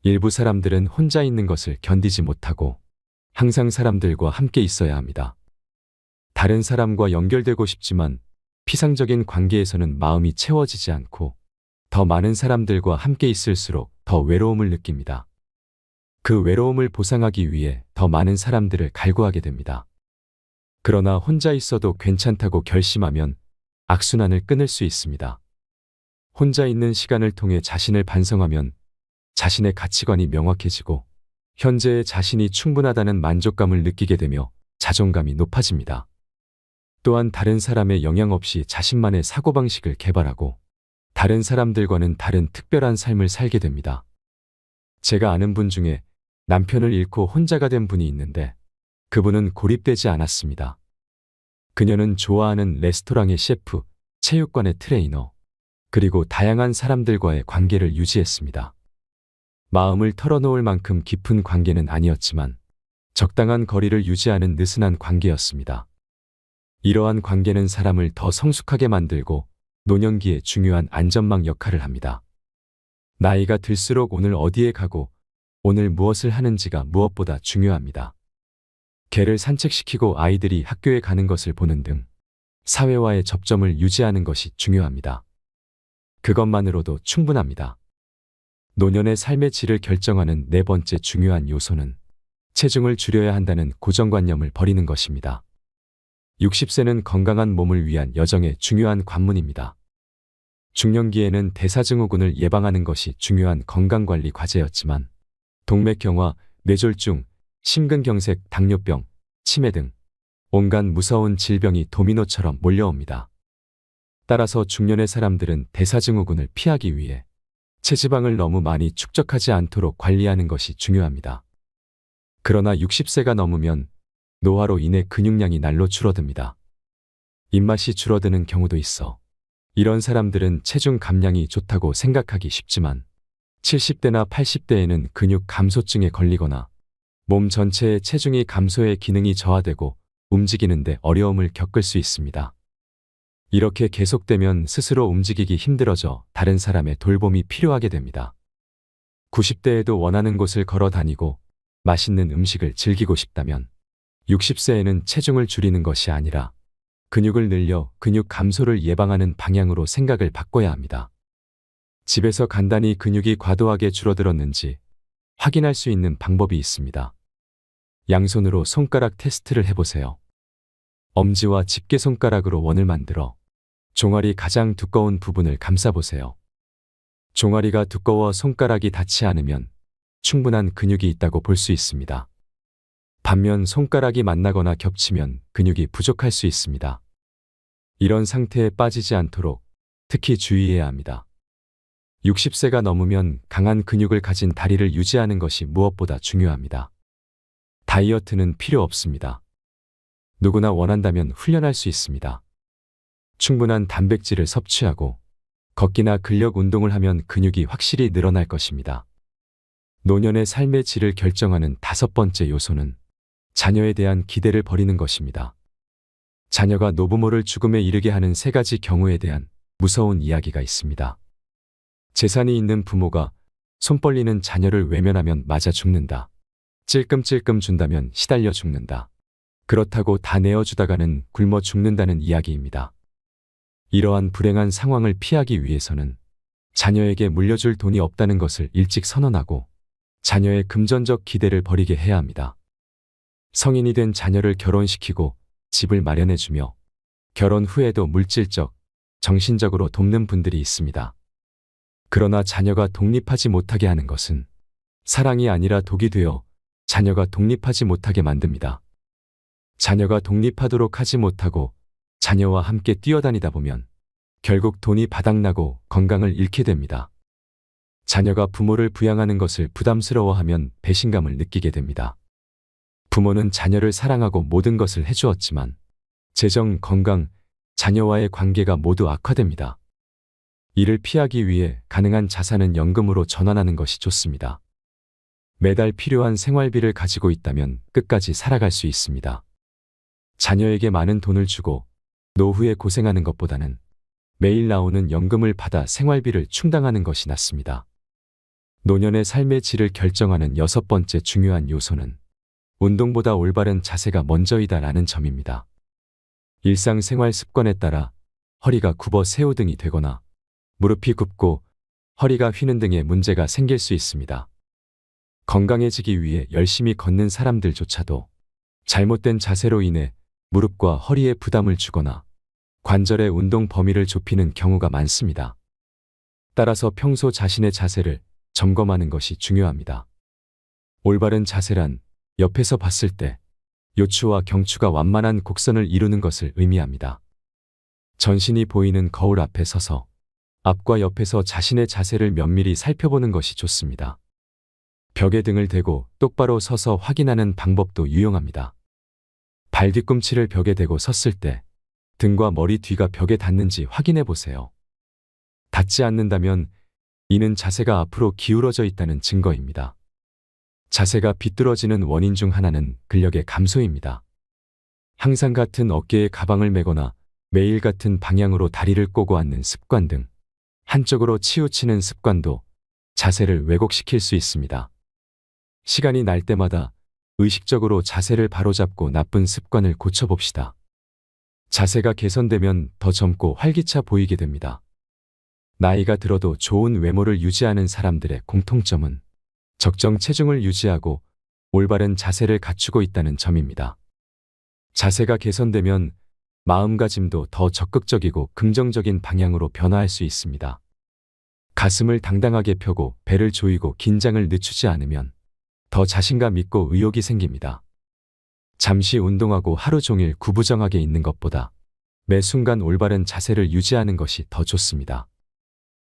일부 사람들은 혼자 있는 것을 견디지 못하고 항상 사람들과 함께 있어야 합니다. 다른 사람과 연결되고 싶지만 피상적인 관계에서는 마음이 채워지지 않고 더 많은 사람들과 함께 있을수록 더 외로움을 느낍니다. 그 외로움을 보상하기 위해 더 많은 사람들을 갈구하게 됩니다. 그러나 혼자 있어도 괜찮다고 결심하면 악순환을 끊을 수 있습니다. 혼자 있는 시간을 통해 자신을 반성하면 자신의 가치관이 명확해지고 현재의 자신이 충분하다는 만족감을 느끼게 되며 자존감이 높아집니다. 또한 다른 사람의 영향 없이 자신만의 사고방식을 개발하고 다른 사람들과는 다른 특별한 삶을 살게 됩니다. 제가 아는 분 중에 남편을 잃고 혼자가 된 분이 있는데 그분은 고립되지 않았습니다. 그녀는 좋아하는 레스토랑의 셰프, 체육관의 트레이너, 그리고 다양한 사람들과의 관계를 유지했습니다. 마음을 털어놓을 만큼 깊은 관계는 아니었지만 적당한 거리를 유지하는 느슨한 관계였습니다. 이러한 관계는 사람을 더 성숙하게 만들고 노년기에 중요한 안전망 역할을 합니다. 나이가 들수록 오늘 어디에 가고 오늘 무엇을 하는지가 무엇보다 중요합니다. 개를 산책시키고 아이들이 학교에 가는 것을 보는 등 사회와의 접점을 유지하는 것이 중요합니다. 그것만으로도 충분합니다. 노년의 삶의 질을 결정하는 네 번째 중요한 요소는 체중을 줄여야 한다는 고정관념을 버리는 것입니다. 60세는 건강한 몸을 위한 여정의 중요한 관문입니다. 중년기에는 대사증후군을 예방하는 것이 중요한 건강관리 과제였지만 동맥경화, 뇌졸중, 심근경색, 당뇨병, 치매 등 온갖 무서운 질병이 도미노처럼 몰려옵니다. 따라서 중년의 사람들은 대사증후군을 피하기 위해 체지방을 너무 많이 축적하지 않도록 관리하는 것이 중요합니다. 그러나 60세가 넘으면 노화로 인해 근육량이 날로 줄어듭니다. 입맛이 줄어드는 경우도 있어 이런 사람들은 체중 감량이 좋다고 생각하기 쉽지만 70대나 80대에는 근육 감소증에 걸리거나 몸 전체의 체중이 감소해 기능이 저하되고 움직이는데 어려움을 겪을 수 있습니다. 이렇게 계속되면 스스로 움직이기 힘들어져 다른 사람의 돌봄이 필요하게 됩니다. 90대에도 원하는 곳을 걸어 다니고 맛있는 음식을 즐기고 싶다면 60세에는 체중을 줄이는 것이 아니라 근육을 늘려 근육 감소를 예방하는 방향으로 생각을 바꿔야 합니다. 집에서 간단히 근육이 과도하게 줄어들었는지 확인할 수 있는 방법이 있습니다. 양손으로 손가락 테스트를 해보세요. 엄지와 집게손가락으로 원을 만들어 종아리 가장 두꺼운 부분을 감싸보세요. 종아리가 두꺼워 손가락이 닿지 않으면 충분한 근육이 있다고 볼 수 있습니다. 반면 손가락이 만나거나 겹치면 근육이 부족할 수 있습니다. 이런 상태에 빠지지 않도록 특히 주의해야 합니다. 60세가 넘으면 강한 근육을 가진 다리를 유지하는 것이 무엇보다 중요합니다. 다이어트는 필요 없습니다. 누구나 원한다면 훈련할 수 있습니다. 충분한 단백질을 섭취하고 걷기나 근력 운동을 하면 근육이 확실히 늘어날 것입니다. 노년의 삶의 질을 결정하는 5번째 요소는 자녀에 대한 기대를 버리는 것입니다. 자녀가 노부모를 죽음에 이르게 하는 3가지 경우에 대한 무서운 이야기가 있습니다. 재산이 있는 부모가 손 벌리는 자녀를 외면하면 맞아 죽는다. 찔끔찔끔 준다면 시달려 죽는다. 그렇다고 다 내어주다가는 굶어 죽는다는 이야기입니다. 이러한 불행한 상황을 피하기 위해서는 자녀에게 물려줄 돈이 없다는 것을 일찍 선언하고 자녀의 금전적 기대를 버리게 해야 합니다. 성인이 된 자녀를 결혼시키고 집을 마련해주며 결혼 후에도 물질적, 정신적으로 돕는 분들이 있습니다. 그러나 자녀가 독립하지 못하게 하는 것은 사랑이 아니라 독이 되어 자녀가 독립하지 못하게 만듭니다. 자녀가 독립하도록 하지 못하고 자녀와 함께 뛰어다니다 보면 결국 돈이 바닥나고 건강을 잃게 됩니다. 자녀가 부모를 부양하는 것을 부담스러워하면 배신감을 느끼게 됩니다. 부모는 자녀를 사랑하고 모든 것을 해주었지만 재정, 건강, 자녀와의 관계가 모두 악화됩니다. 이를 피하기 위해 가능한 자산은 연금으로 전환하는 것이 좋습니다. 매달 필요한 생활비를 가지고 있다면 끝까지 살아갈 수 있습니다. 자녀에게 많은 돈을 주고 노후에 고생하는 것보다는 매일 나오는 연금을 받아 생활비를 충당하는 것이 낫습니다. 노년의 삶의 질을 결정하는 6번째 중요한 요소는 운동보다 올바른 자세가 먼저이다라는 점입니다. 일상생활 습관에 따라 허리가 굽어 새우등이 되거나 무릎이 굽고 허리가 휘는 등의 문제가 생길 수 있습니다. 건강해지기 위해 열심히 걷는 사람들조차도 잘못된 자세로 인해 무릎과 허리에 부담을 주거나 관절의 운동 범위를 좁히는 경우가 많습니다. 따라서 평소 자신의 자세를 점검하는 것이 중요합니다. 올바른 자세란 옆에서 봤을 때 요추와 경추가 완만한 곡선을 이루는 것을 의미합니다. 전신이 보이는 거울 앞에 서서 앞과 옆에서 자신의 자세를 면밀히 살펴보는 것이 좋습니다. 벽에 등을 대고 똑바로 서서 확인하는 방법도 유용합니다. 발 뒤꿈치를 벽에 대고 섰을 때 등과 머리 뒤가 벽에 닿는지 확인해 보세요. 닿지 않는다면 이는 자세가 앞으로 기울어져 있다는 증거입니다. 자세가 비뚤어지는 원인 중 하나는 근력의 감소입니다. 항상 같은 어깨에 가방을 메거나 매일 같은 방향으로 다리를 꼬고 앉는 습관 등 한쪽으로 치우치는 습관도 자세를 왜곡시킬 수 있습니다. 시간이 날 때마다 의식적으로 자세를 바로잡고 나쁜 습관을 고쳐봅시다. 자세가 개선되면 더 젊고 활기차 보이게 됩니다. 나이가 들어도 좋은 외모를 유지하는 사람들의 공통점은 적정 체중을 유지하고 올바른 자세를 갖추고 있다는 점입니다. 자세가 개선되면 마음가짐도 더 적극적이고 긍정적인 방향으로 변화할 수 있습니다. 가슴을 당당하게 펴고 배를 조이고 긴장을 늦추지 않으면 더 자신감 있고 의욕이 생깁니다. 잠시 운동하고 하루 종일 구부정하게 있는 것보다 매 순간 올바른 자세를 유지하는 것이 더 좋습니다.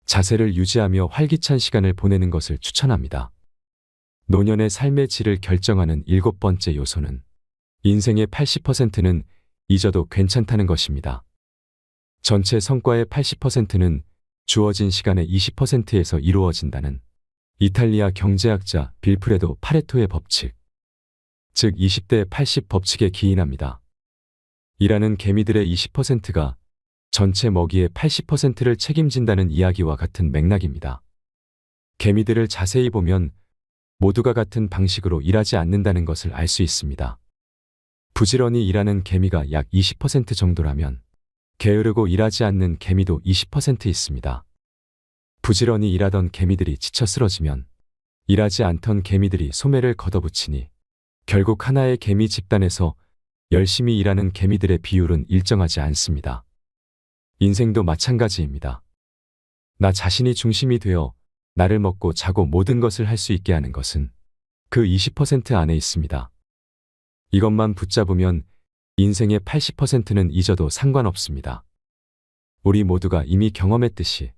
자세를 유지하며 활기찬 시간을 보내는 것을 추천합니다. 노년의 삶의 질을 결정하는 7번째 요소는 인생의 80%는 잊어도 괜찮다는 것입니다. 전체 성과의 80%는 주어진 시간의 20%에서 이루어진다는 이탈리아 경제학자 빌프레도 파레토의 법칙, 즉 20대 80 법칙에 기인합니다. 일하는 개미들의 20%가 전체 먹이의 80%를 책임진다는 이야기와 같은 맥락입니다. 개미들을 자세히 보면 모두가 같은 방식으로 일하지 않는다는 것을 알 수 있습니다. 부지런히 일하는 개미가 약 20% 정도라면 게으르고 일하지 않는 개미도 20% 있습니다. 부지런히 일하던 개미들이 지쳐 쓰러지면 일하지 않던 개미들이 소매를 걷어붙이니 결국 하나의 개미 집단에서 열심히 일하는 개미들의 비율은 일정하지 않습니다. 인생도 마찬가지입니다. 나 자신이 중심이 되어 나를 먹고 자고 모든 것을 할 수 있게 하는 것은 그 20% 안에 있습니다. 이것만 붙잡으면 인생의 80%는 잊어도 상관없습니다. 우리 모두가 이미 경험했듯이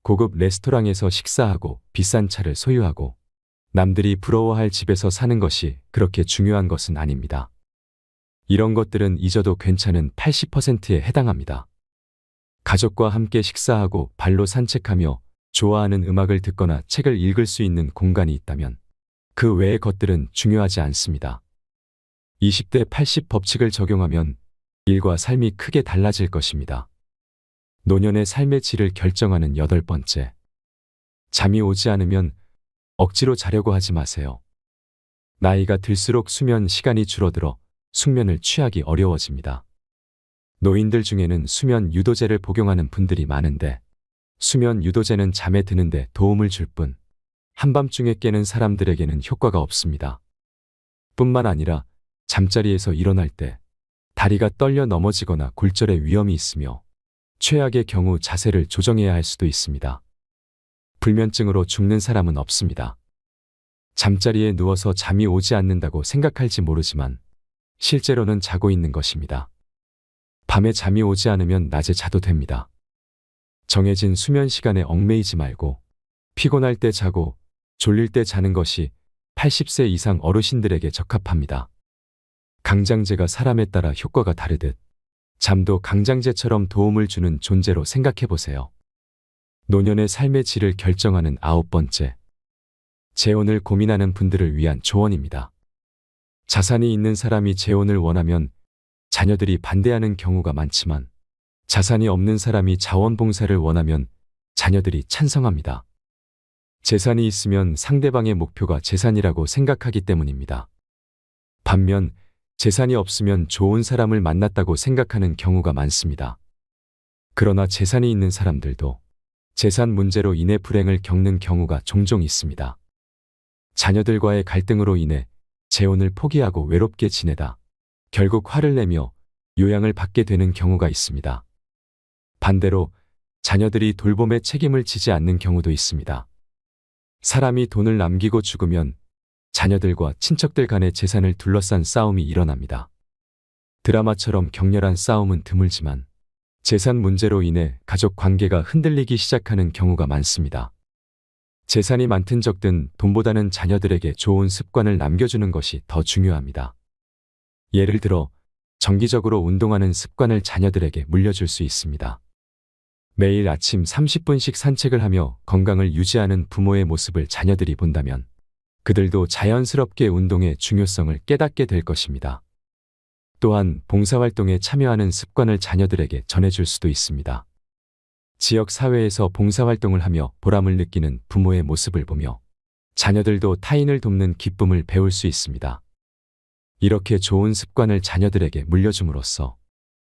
고급 레스토랑에서 식사하고 비싼 차를 소유하고 남들이 부러워할 집에서 사는 것이 그렇게 중요한 것은 아닙니다. 이런 것들은 잊어도 괜찮은 80%에 해당합니다. 가족과 함께 식사하고 발로 산책하며 좋아하는 음악을 듣거나 책을 읽을 수 있는 공간이 있다면 그 외의 것들은 중요하지 않습니다. 20대 80 법칙을 적용하면 일과 삶이 크게 달라질 것입니다. 노년의 삶의 질을 결정하는 8번째. 잠이 오지 않으면 억지로 자려고 하지 마세요. 나이가 들수록 수면 시간이 줄어들어 숙면을 취하기 어려워집니다. 노인들 중에는 수면 유도제를 복용하는 분들이 많은데 수면 유도제는 잠에 드는데 도움을 줄 뿐 한밤중에 깨는 사람들에게는 효과가 없습니다. 뿐만 아니라 잠자리에서 일어날 때 다리가 떨려 넘어지거나 골절의 위험이 있으며 최악의 경우 자세를 조정해야 할 수도 있습니다. 불면증으로 죽는 사람은 없습니다. 잠자리에 누워서 잠이 오지 않는다고 생각할지 모르지만 실제로는 자고 있는 것입니다. 밤에 잠이 오지 않으면 낮에 자도 됩니다. 정해진 수면 시간에 얽매이지 말고 피곤할 때 자고 졸릴 때 자는 것이 80세 이상 어르신들에게 적합합니다. 강장제가 사람에 따라 효과가 다르듯 잠도 강장제처럼 도움을 주는 존재로 생각해 보세요. 노년의 삶의 질을 결정하는 9번째. 재혼을 고민하는 분들을 위한 조언입니다. 자산이 있는 사람이 재혼을 원하면 자녀들이 반대하는 경우가 많지만 자산이 없는 사람이 자원봉사를 원하면 자녀들이 찬성합니다. 재산이 있으면 상대방의 목표가 재산이라고 생각하기 때문입니다. 반면 재산이 없으면 좋은 사람을 만났다고 생각하는 경우가 많습니다. 그러나 재산이 있는 사람들도 재산 문제로 인해 불행을 겪는 경우가 종종 있습니다. 자녀들과의 갈등으로 인해 재혼을 포기하고 외롭게 지내다 결국 화를 내며 요양을 받게 되는 경우가 있습니다. 반대로 자녀들이 돌봄의 책임을 지지 않는 경우도 있습니다. 사람이 돈을 남기고 죽으면 자녀들과 친척들 간의 재산을 둘러싼 싸움이 일어납니다. 드라마처럼 격렬한 싸움은 드물지만 재산 문제로 인해 가족 관계가 흔들리기 시작하는 경우가 많습니다. 재산이 많든 적든 돈보다는 자녀들에게 좋은 습관을 남겨주는 것이 더 중요합니다. 예를 들어 정기적으로 운동하는 습관을 자녀들에게 물려줄 수 있습니다. 매일 아침 30분씩 산책을 하며 건강을 유지하는 부모의 모습을 자녀들이 본다면 그들도 자연스럽게 운동의 중요성을 깨닫게 될 것입니다. 또한 봉사활동에 참여하는 습관을 자녀들에게 전해줄 수도 있습니다. 지역 사회에서 봉사활동을 하며 보람을 느끼는 부모의 모습을 보며 자녀들도 타인을 돕는 기쁨을 배울 수 있습니다. 이렇게 좋은 습관을 자녀들에게 물려줌으로써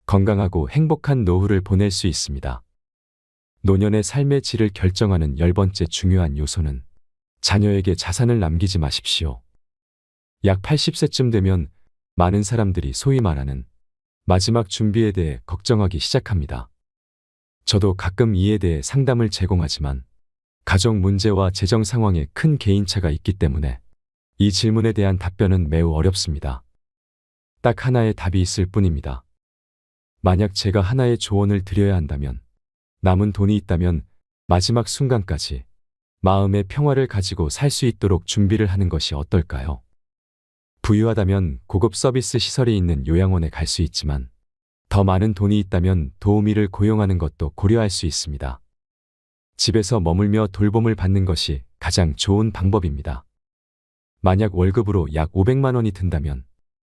건강하고 행복한 노후를 보낼 수 있습니다. 노년의 삶의 질을 결정하는 10번째 중요한 요소는 자녀에게 자산을 남기지 마십시오. 약 80세쯤 되면 많은 사람들이 소위 말하는 마지막 준비에 대해 걱정하기 시작합니다. 저도 가끔 이에 대해 상담을 제공하지만 가족 문제와 재정 상황에 큰 개인차가 있기 때문에 이 질문에 대한 답변은 매우 어렵습니다. 딱 하나의 답이 있을 뿐입니다. 만약 제가 하나의 조언을 드려야 한다면 남은 돈이 있다면 마지막 순간까지 마음의 평화를 가지고 살 수 있도록 준비를 하는 것이 어떨까요? 부유하다면 고급 서비스 시설이 있는 요양원에 갈 수 있지만 더 많은 돈이 있다면 도우미를 고용하는 것도 고려할 수 있습니다. 집에서 머물며 돌봄을 받는 것이 가장 좋은 방법입니다. 만약 월급으로 약 500만 원이 든다면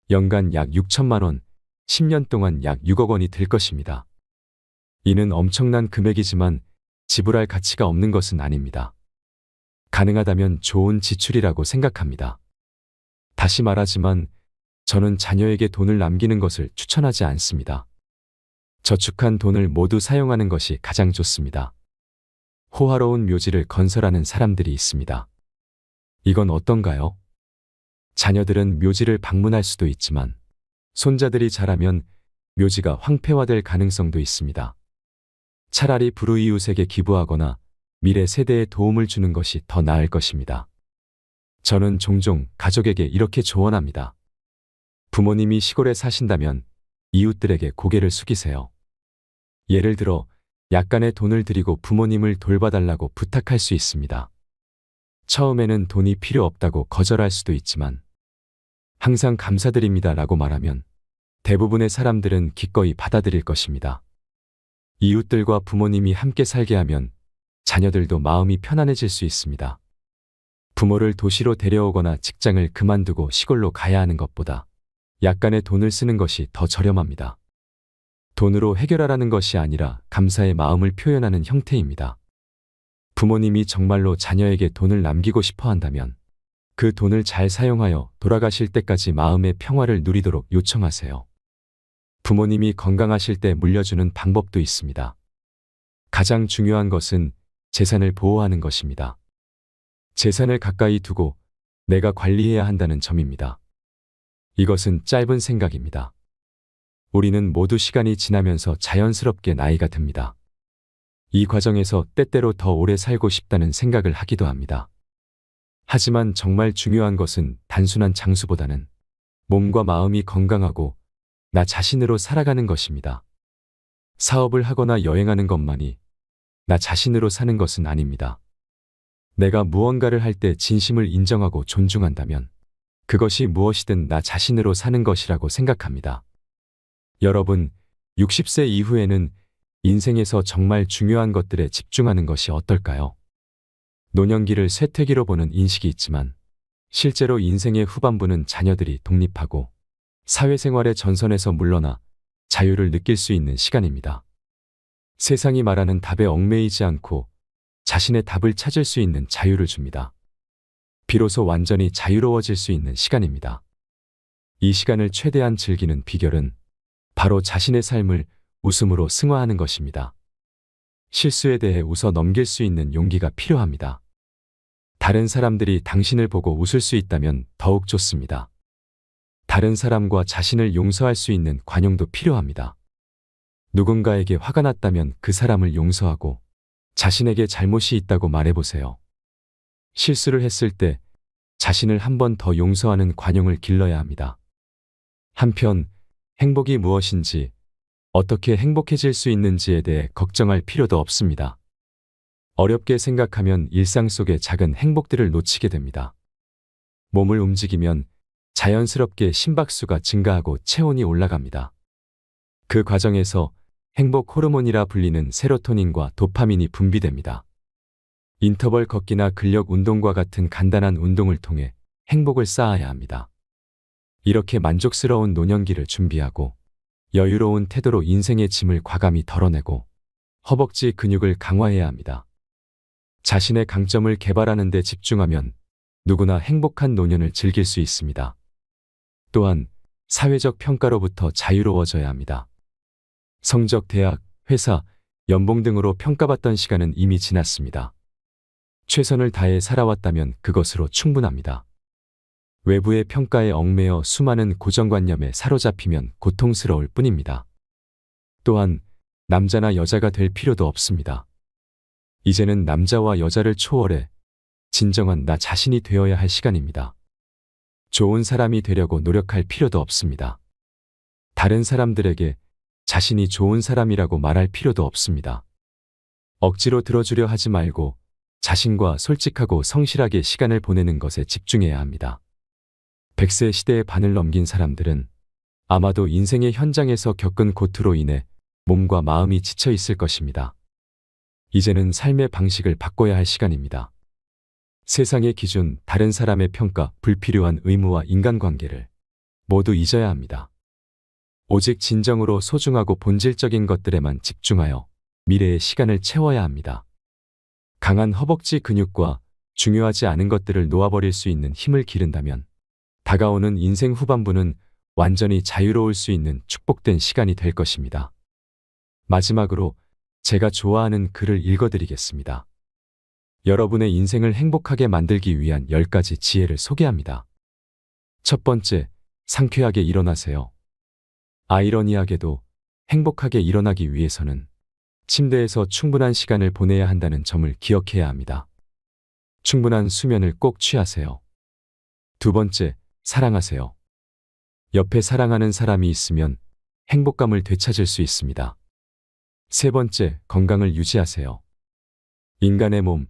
연간 약 6천만 원, 10년 동안 약 6억 원이 들 것입니다. 이는 엄청난 금액이지만 지불할 가치가 없는 것은 아닙니다. 가능하다면 좋은 지출이라고 생각합니다. 다시 말하지만 저는 자녀에게 돈을 남기는 것을 추천하지 않습니다. 저축한 돈을 모두 사용하는 것이 가장 좋습니다. 호화로운 묘지를 건설하는 사람들이 있습니다. 이건 어떤가요? 자녀들은 묘지를 방문할 수도 있지만 손자들이 자라면 묘지가 황폐화될 가능성도 있습니다. 차라리 불우이웃에게 기부하거나 미래 세대에 도움을 주는 것이 더 나을 것입니다. 저는 종종 가족에게 이렇게 조언합니다. 부모님이 시골에 사신다면 이웃들에게 고개를 숙이세요. 예를 들어 약간의 돈을 드리고 부모님을 돌봐달라고 부탁할 수 있습니다. 처음에는 돈이 필요 없다고 거절할 수도 있지만 항상 감사드립니다라고 말하면 대부분의 사람들은 기꺼이 받아들일 것입니다. 이웃들과 부모님이 함께 살게 하면 자녀들도 마음이 편안해질 수 있습니다. 부모를 도시로 데려오거나 직장을 그만두고 시골로 가야 하는 것보다 약간의 돈을 쓰는 것이 더 저렴합니다. 돈으로 해결하라는 것이 아니라 감사의 마음을 표현하는 형태입니다. 부모님이 정말로 자녀에게 돈을 남기고 싶어 한다면 그 돈을 잘 사용하여 돌아가실 때까지 마음의 평화를 누리도록 요청하세요. 부모님이 건강하실 때 물려주는 방법도 있습니다. 가장 중요한 것은 재산을 보호하는 것입니다. 재산을 가까이 두고 내가 관리해야 한다는 점입니다. 이것은 짧은 생각입니다. 우리는 모두 시간이 지나면서 자연스럽게 나이가 듭니다. 이 과정에서 때때로 더 오래 살고 싶다는 생각을 하기도 합니다. 하지만 정말 중요한 것은 단순한 장수보다는 몸과 마음이 건강하고 나 자신으로 살아가는 것입니다. 사업을 하거나 여행하는 것만이 나 자신으로 사는 것은 아닙니다. 내가 무언가를 할 때 진심을 인정하고 존중한다면 그것이 무엇이든 나 자신으로 사는 것이라고 생각합니다. 여러분, 60세 이후에는 인생에서 정말 중요한 것들에 집중하는 것이 어떨까요? 노년기를 쇠퇴기로 보는 인식이 있지만 실제로 인생의 후반부는 자녀들이 독립하고 사회생활의 전선에서 물러나 자유를 느낄 수 있는 시간입니다. 세상이 말하는 답에 얽매이지 않고 자신의 답을 찾을 수 있는 자유를 줍니다. 비로소 완전히 자유로워질 수 있는 시간입니다. 이 시간을 최대한 즐기는 비결은 바로 자신의 삶을 웃음으로 승화하는 것입니다. 실수에 대해 웃어 넘길 수 있는 용기가 필요합니다. 다른 사람들이 당신을 보고 웃을 수 있다면 더욱 좋습니다. 다른 사람과 자신을 용서할 수 있는 관용도 필요합니다. 누군가에게 화가 났다면 그 사람을 용서하고 자신에게 잘못이 있다고 말해보세요. 실수를 했을 때 자신을 한 번 더 용서하는 관용을 길러야 합니다. 한편 행복이 무엇인지 어떻게 행복해질 수 있는지에 대해 걱정할 필요도 없습니다. 어렵게 생각하면 일상 속의 작은 행복들을 놓치게 됩니다. 몸을 움직이면 자연스럽게 심박수가 증가하고 체온이 올라갑니다. 그 과정에서 행복 호르몬이라 불리는 세로토닌과 도파민이 분비됩니다. 인터벌 걷기나 근력 운동과 같은 간단한 운동을 통해 행복을 쌓아야 합니다. 이렇게 만족스러운 노년기를 준비하고 여유로운 태도로 인생의 짐을 과감히 덜어내고 허벅지 근육을 강화해야 합니다. 자신의 강점을 개발하는 데 집중하면 누구나 행복한 노년을 즐길 수 있습니다. 또한 사회적 평가로부터 자유로워져야 합니다. 성적, 대학, 회사, 연봉 등으로 평가받던 시간은 이미 지났습니다. 최선을 다해 살아왔다면 그것으로 충분합니다. 외부의 평가에 얽매여 수많은 고정관념에 사로잡히면 고통스러울 뿐입니다. 또한 남자나 여자가 될 필요도 없습니다. 이제는 남자와 여자를 초월해 진정한 나 자신이 되어야 할 시간입니다. 좋은 사람이 되려고 노력할 필요도 없습니다. 다른 사람들에게 자신이 좋은 사람이라고 말할 필요도 없습니다. 억지로 들어주려 하지 말고 자신과 솔직하고 성실하게 시간을 보내는 것에 집중해야 합니다. 100세 시대의 반을 넘긴 사람들은 아마도 인생의 현장에서 겪은 고투로 인해 몸과 마음이 지쳐 있을 것입니다. 이제는 삶의 방식을 바꿔야 할 시간입니다. 세상의 기준, 다른 사람의 평가, 불필요한 의무와 인간관계를 모두 잊어야 합니다. 오직 진정으로 소중하고 본질적인 것들에만 집중하여 미래의 시간을 채워야 합니다. 강한 허벅지 근육과 중요하지 않은 것들을 놓아버릴 수 있는 힘을 기른다면 다가오는 인생 후반부는 완전히 자유로울 수 있는 축복된 시간이 될 것입니다. 마지막으로 제가 좋아하는 글을 읽어드리겠습니다. 여러분의 인생을 행복하게 만들기 위한 10가지 지혜를 소개합니다. 첫 번째, 상쾌하게 일어나세요. 아이러니하게도 행복하게 일어나기 위해서는 침대에서 충분한 시간을 보내야 한다는 점을 기억해야 합니다. 충분한 수면을 꼭 취하세요. 두 번째, 사랑하세요. 옆에 사랑하는 사람이 있으면 행복감을 되찾을 수 있습니다. 세 번째, 건강을 유지하세요. 인간의 몸,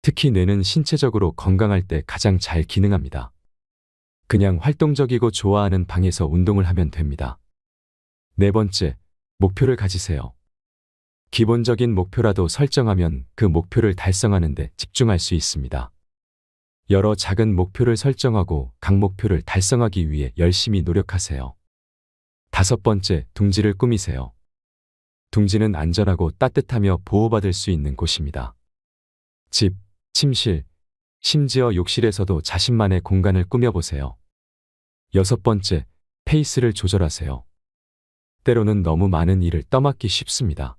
특히 뇌는 신체적으로 건강할 때 가장 잘 기능합니다. 그냥 활동적이고 좋아하는 방에서 운동을 하면 됩니다. 네 번째, 목표를 가지세요. 기본적인 목표라도 설정하면 그 목표를 달성하는 데 집중할 수 있습니다. 여러 작은 목표를 설정하고 각 목표를 달성하기 위해 열심히 노력하세요. 5번째, 둥지를 꾸미세요. 둥지는 안전하고 따뜻하며 보호받을 수 있는 곳입니다. 집, 침실, 심지어 욕실에서도 자신만의 공간을 꾸며보세요. 6번째, 페이스를 조절하세요. 때로는 너무 많은 일을 떠맡기 쉽습니다.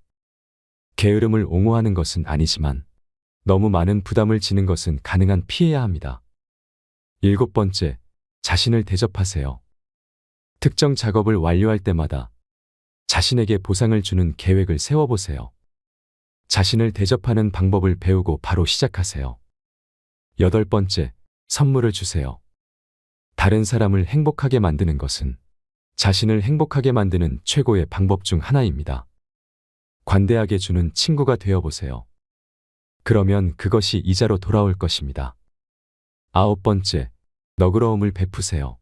게으름을 옹호하는 것은 아니지만 너무 많은 부담을 지는 것은 가능한 피해야 합니다. 7번째, 자신을 대접하세요. 특정 작업을 완료할 때마다 자신에게 보상을 주는 계획을 세워보세요. 자신을 대접하는 방법을 배우고 바로 시작하세요. 8번째, 선물을 주세요. 다른 사람을 행복하게 만드는 것은 자신을 행복하게 만드는 최고의 방법 중 하나입니다. 관대하게 주는 친구가 되어보세요. 그러면 그것이 이자로 돌아올 것입니다. 9번째, 너그러움을 베푸세요.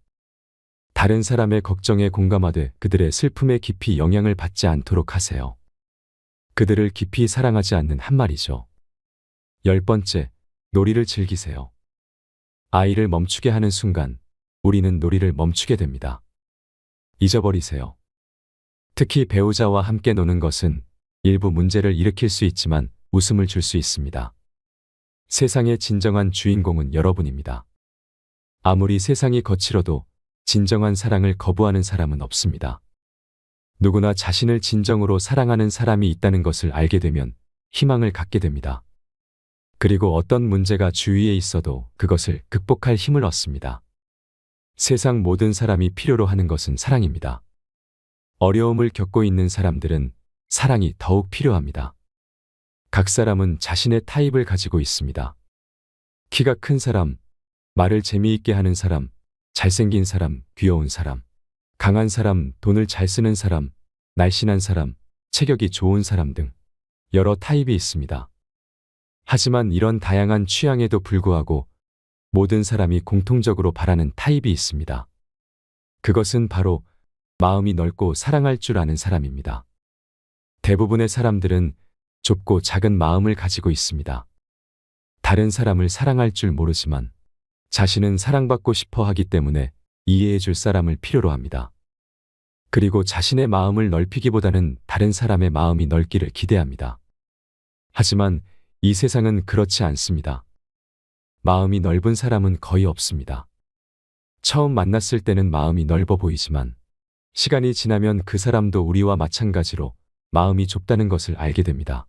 다른 사람의 걱정에 공감하되 그들의 슬픔에 깊이 영향을 받지 않도록 하세요. 그들을 깊이 사랑하지 않는 한 말이죠. 10번째, 놀이를 즐기세요. 아이를 멈추게 하는 순간 우리는 놀이를 멈추게 됩니다. 잊어버리세요. 특히 배우자와 함께 노는 것은 일부 문제를 일으킬 수 있지만 웃음을 줄 수 있습니다. 세상의 진정한 주인공은 여러분입니다. 아무리 세상이 거칠어도 진정한 사랑을 거부하는 사람은 없습니다. 누구나 자신을 진정으로 사랑하는 사람이 있다는 것을 알게 되면 희망을 갖게 됩니다. 그리고 어떤 문제가 주위에 있어도 그것을 극복할 힘을 얻습니다. 세상 모든 사람이 필요로 하는 것은 사랑입니다. 어려움을 겪고 있는 사람들은 사랑이 더욱 필요합니다. 각 사람은 자신의 타입을 가지고 있습니다. 키가 큰 사람, 말을 재미있게 하는 사람, 잘생긴 사람, 귀여운 사람, 강한 사람, 돈을 잘 쓰는 사람, 날씬한 사람, 체격이 좋은 사람 등 여러 타입이 있습니다. 하지만 이런 다양한 취향에도 불구하고 모든 사람이 공통적으로 바라는 타입이 있습니다. 그것은 바로 마음이 넓고 사랑할 줄 아는 사람입니다. 대부분의 사람들은 좁고 작은 마음을 가지고 있습니다. 다른 사람을 사랑할 줄 모르지만 자신은 사랑받고 싶어 하기 때문에 이해해 줄 사람을 필요로 합니다. 그리고 자신의 마음을 넓히기보다는 다른 사람의 마음이 넓기를 기대합니다. 하지만 이 세상은 그렇지 않습니다. 마음이 넓은 사람은 거의 없습니다. 처음 만났을 때는 마음이 넓어 보이지만 시간이 지나면 그 사람도 우리와 마찬가지로 마음이 좁다는 것을 알게 됩니다.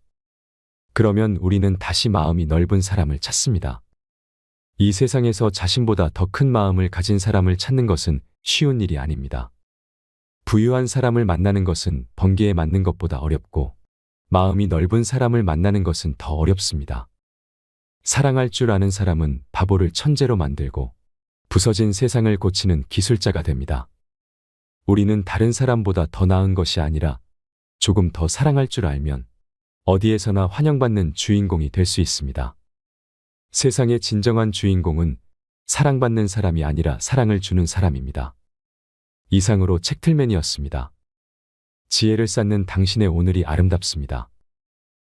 그러면 우리는 다시 마음이 넓은 사람을 찾습니다. 이 세상에서 자신보다 더 큰 마음을 가진 사람을 찾는 것은 쉬운 일이 아닙니다. 부유한 사람을 만나는 것은 번개에 맞는 것보다 어렵고 마음이 넓은 사람을 만나는 것은 더 어렵습니다. 사랑할 줄 아는 사람은 바보를 천재로 만들고 부서진 세상을 고치는 기술자가 됩니다. 우리는 다른 사람보다 더 나은 것이 아니라 조금 더 사랑할 줄 알면 어디에서나 환영받는 주인공이 될 수 있습니다. 세상의 진정한 주인공은 사랑받는 사람이 아니라 사랑을 주는 사람입니다. 이상으로 책틀맨이었습니다. 지혜를 쌓는 당신의 오늘이 아름답습니다.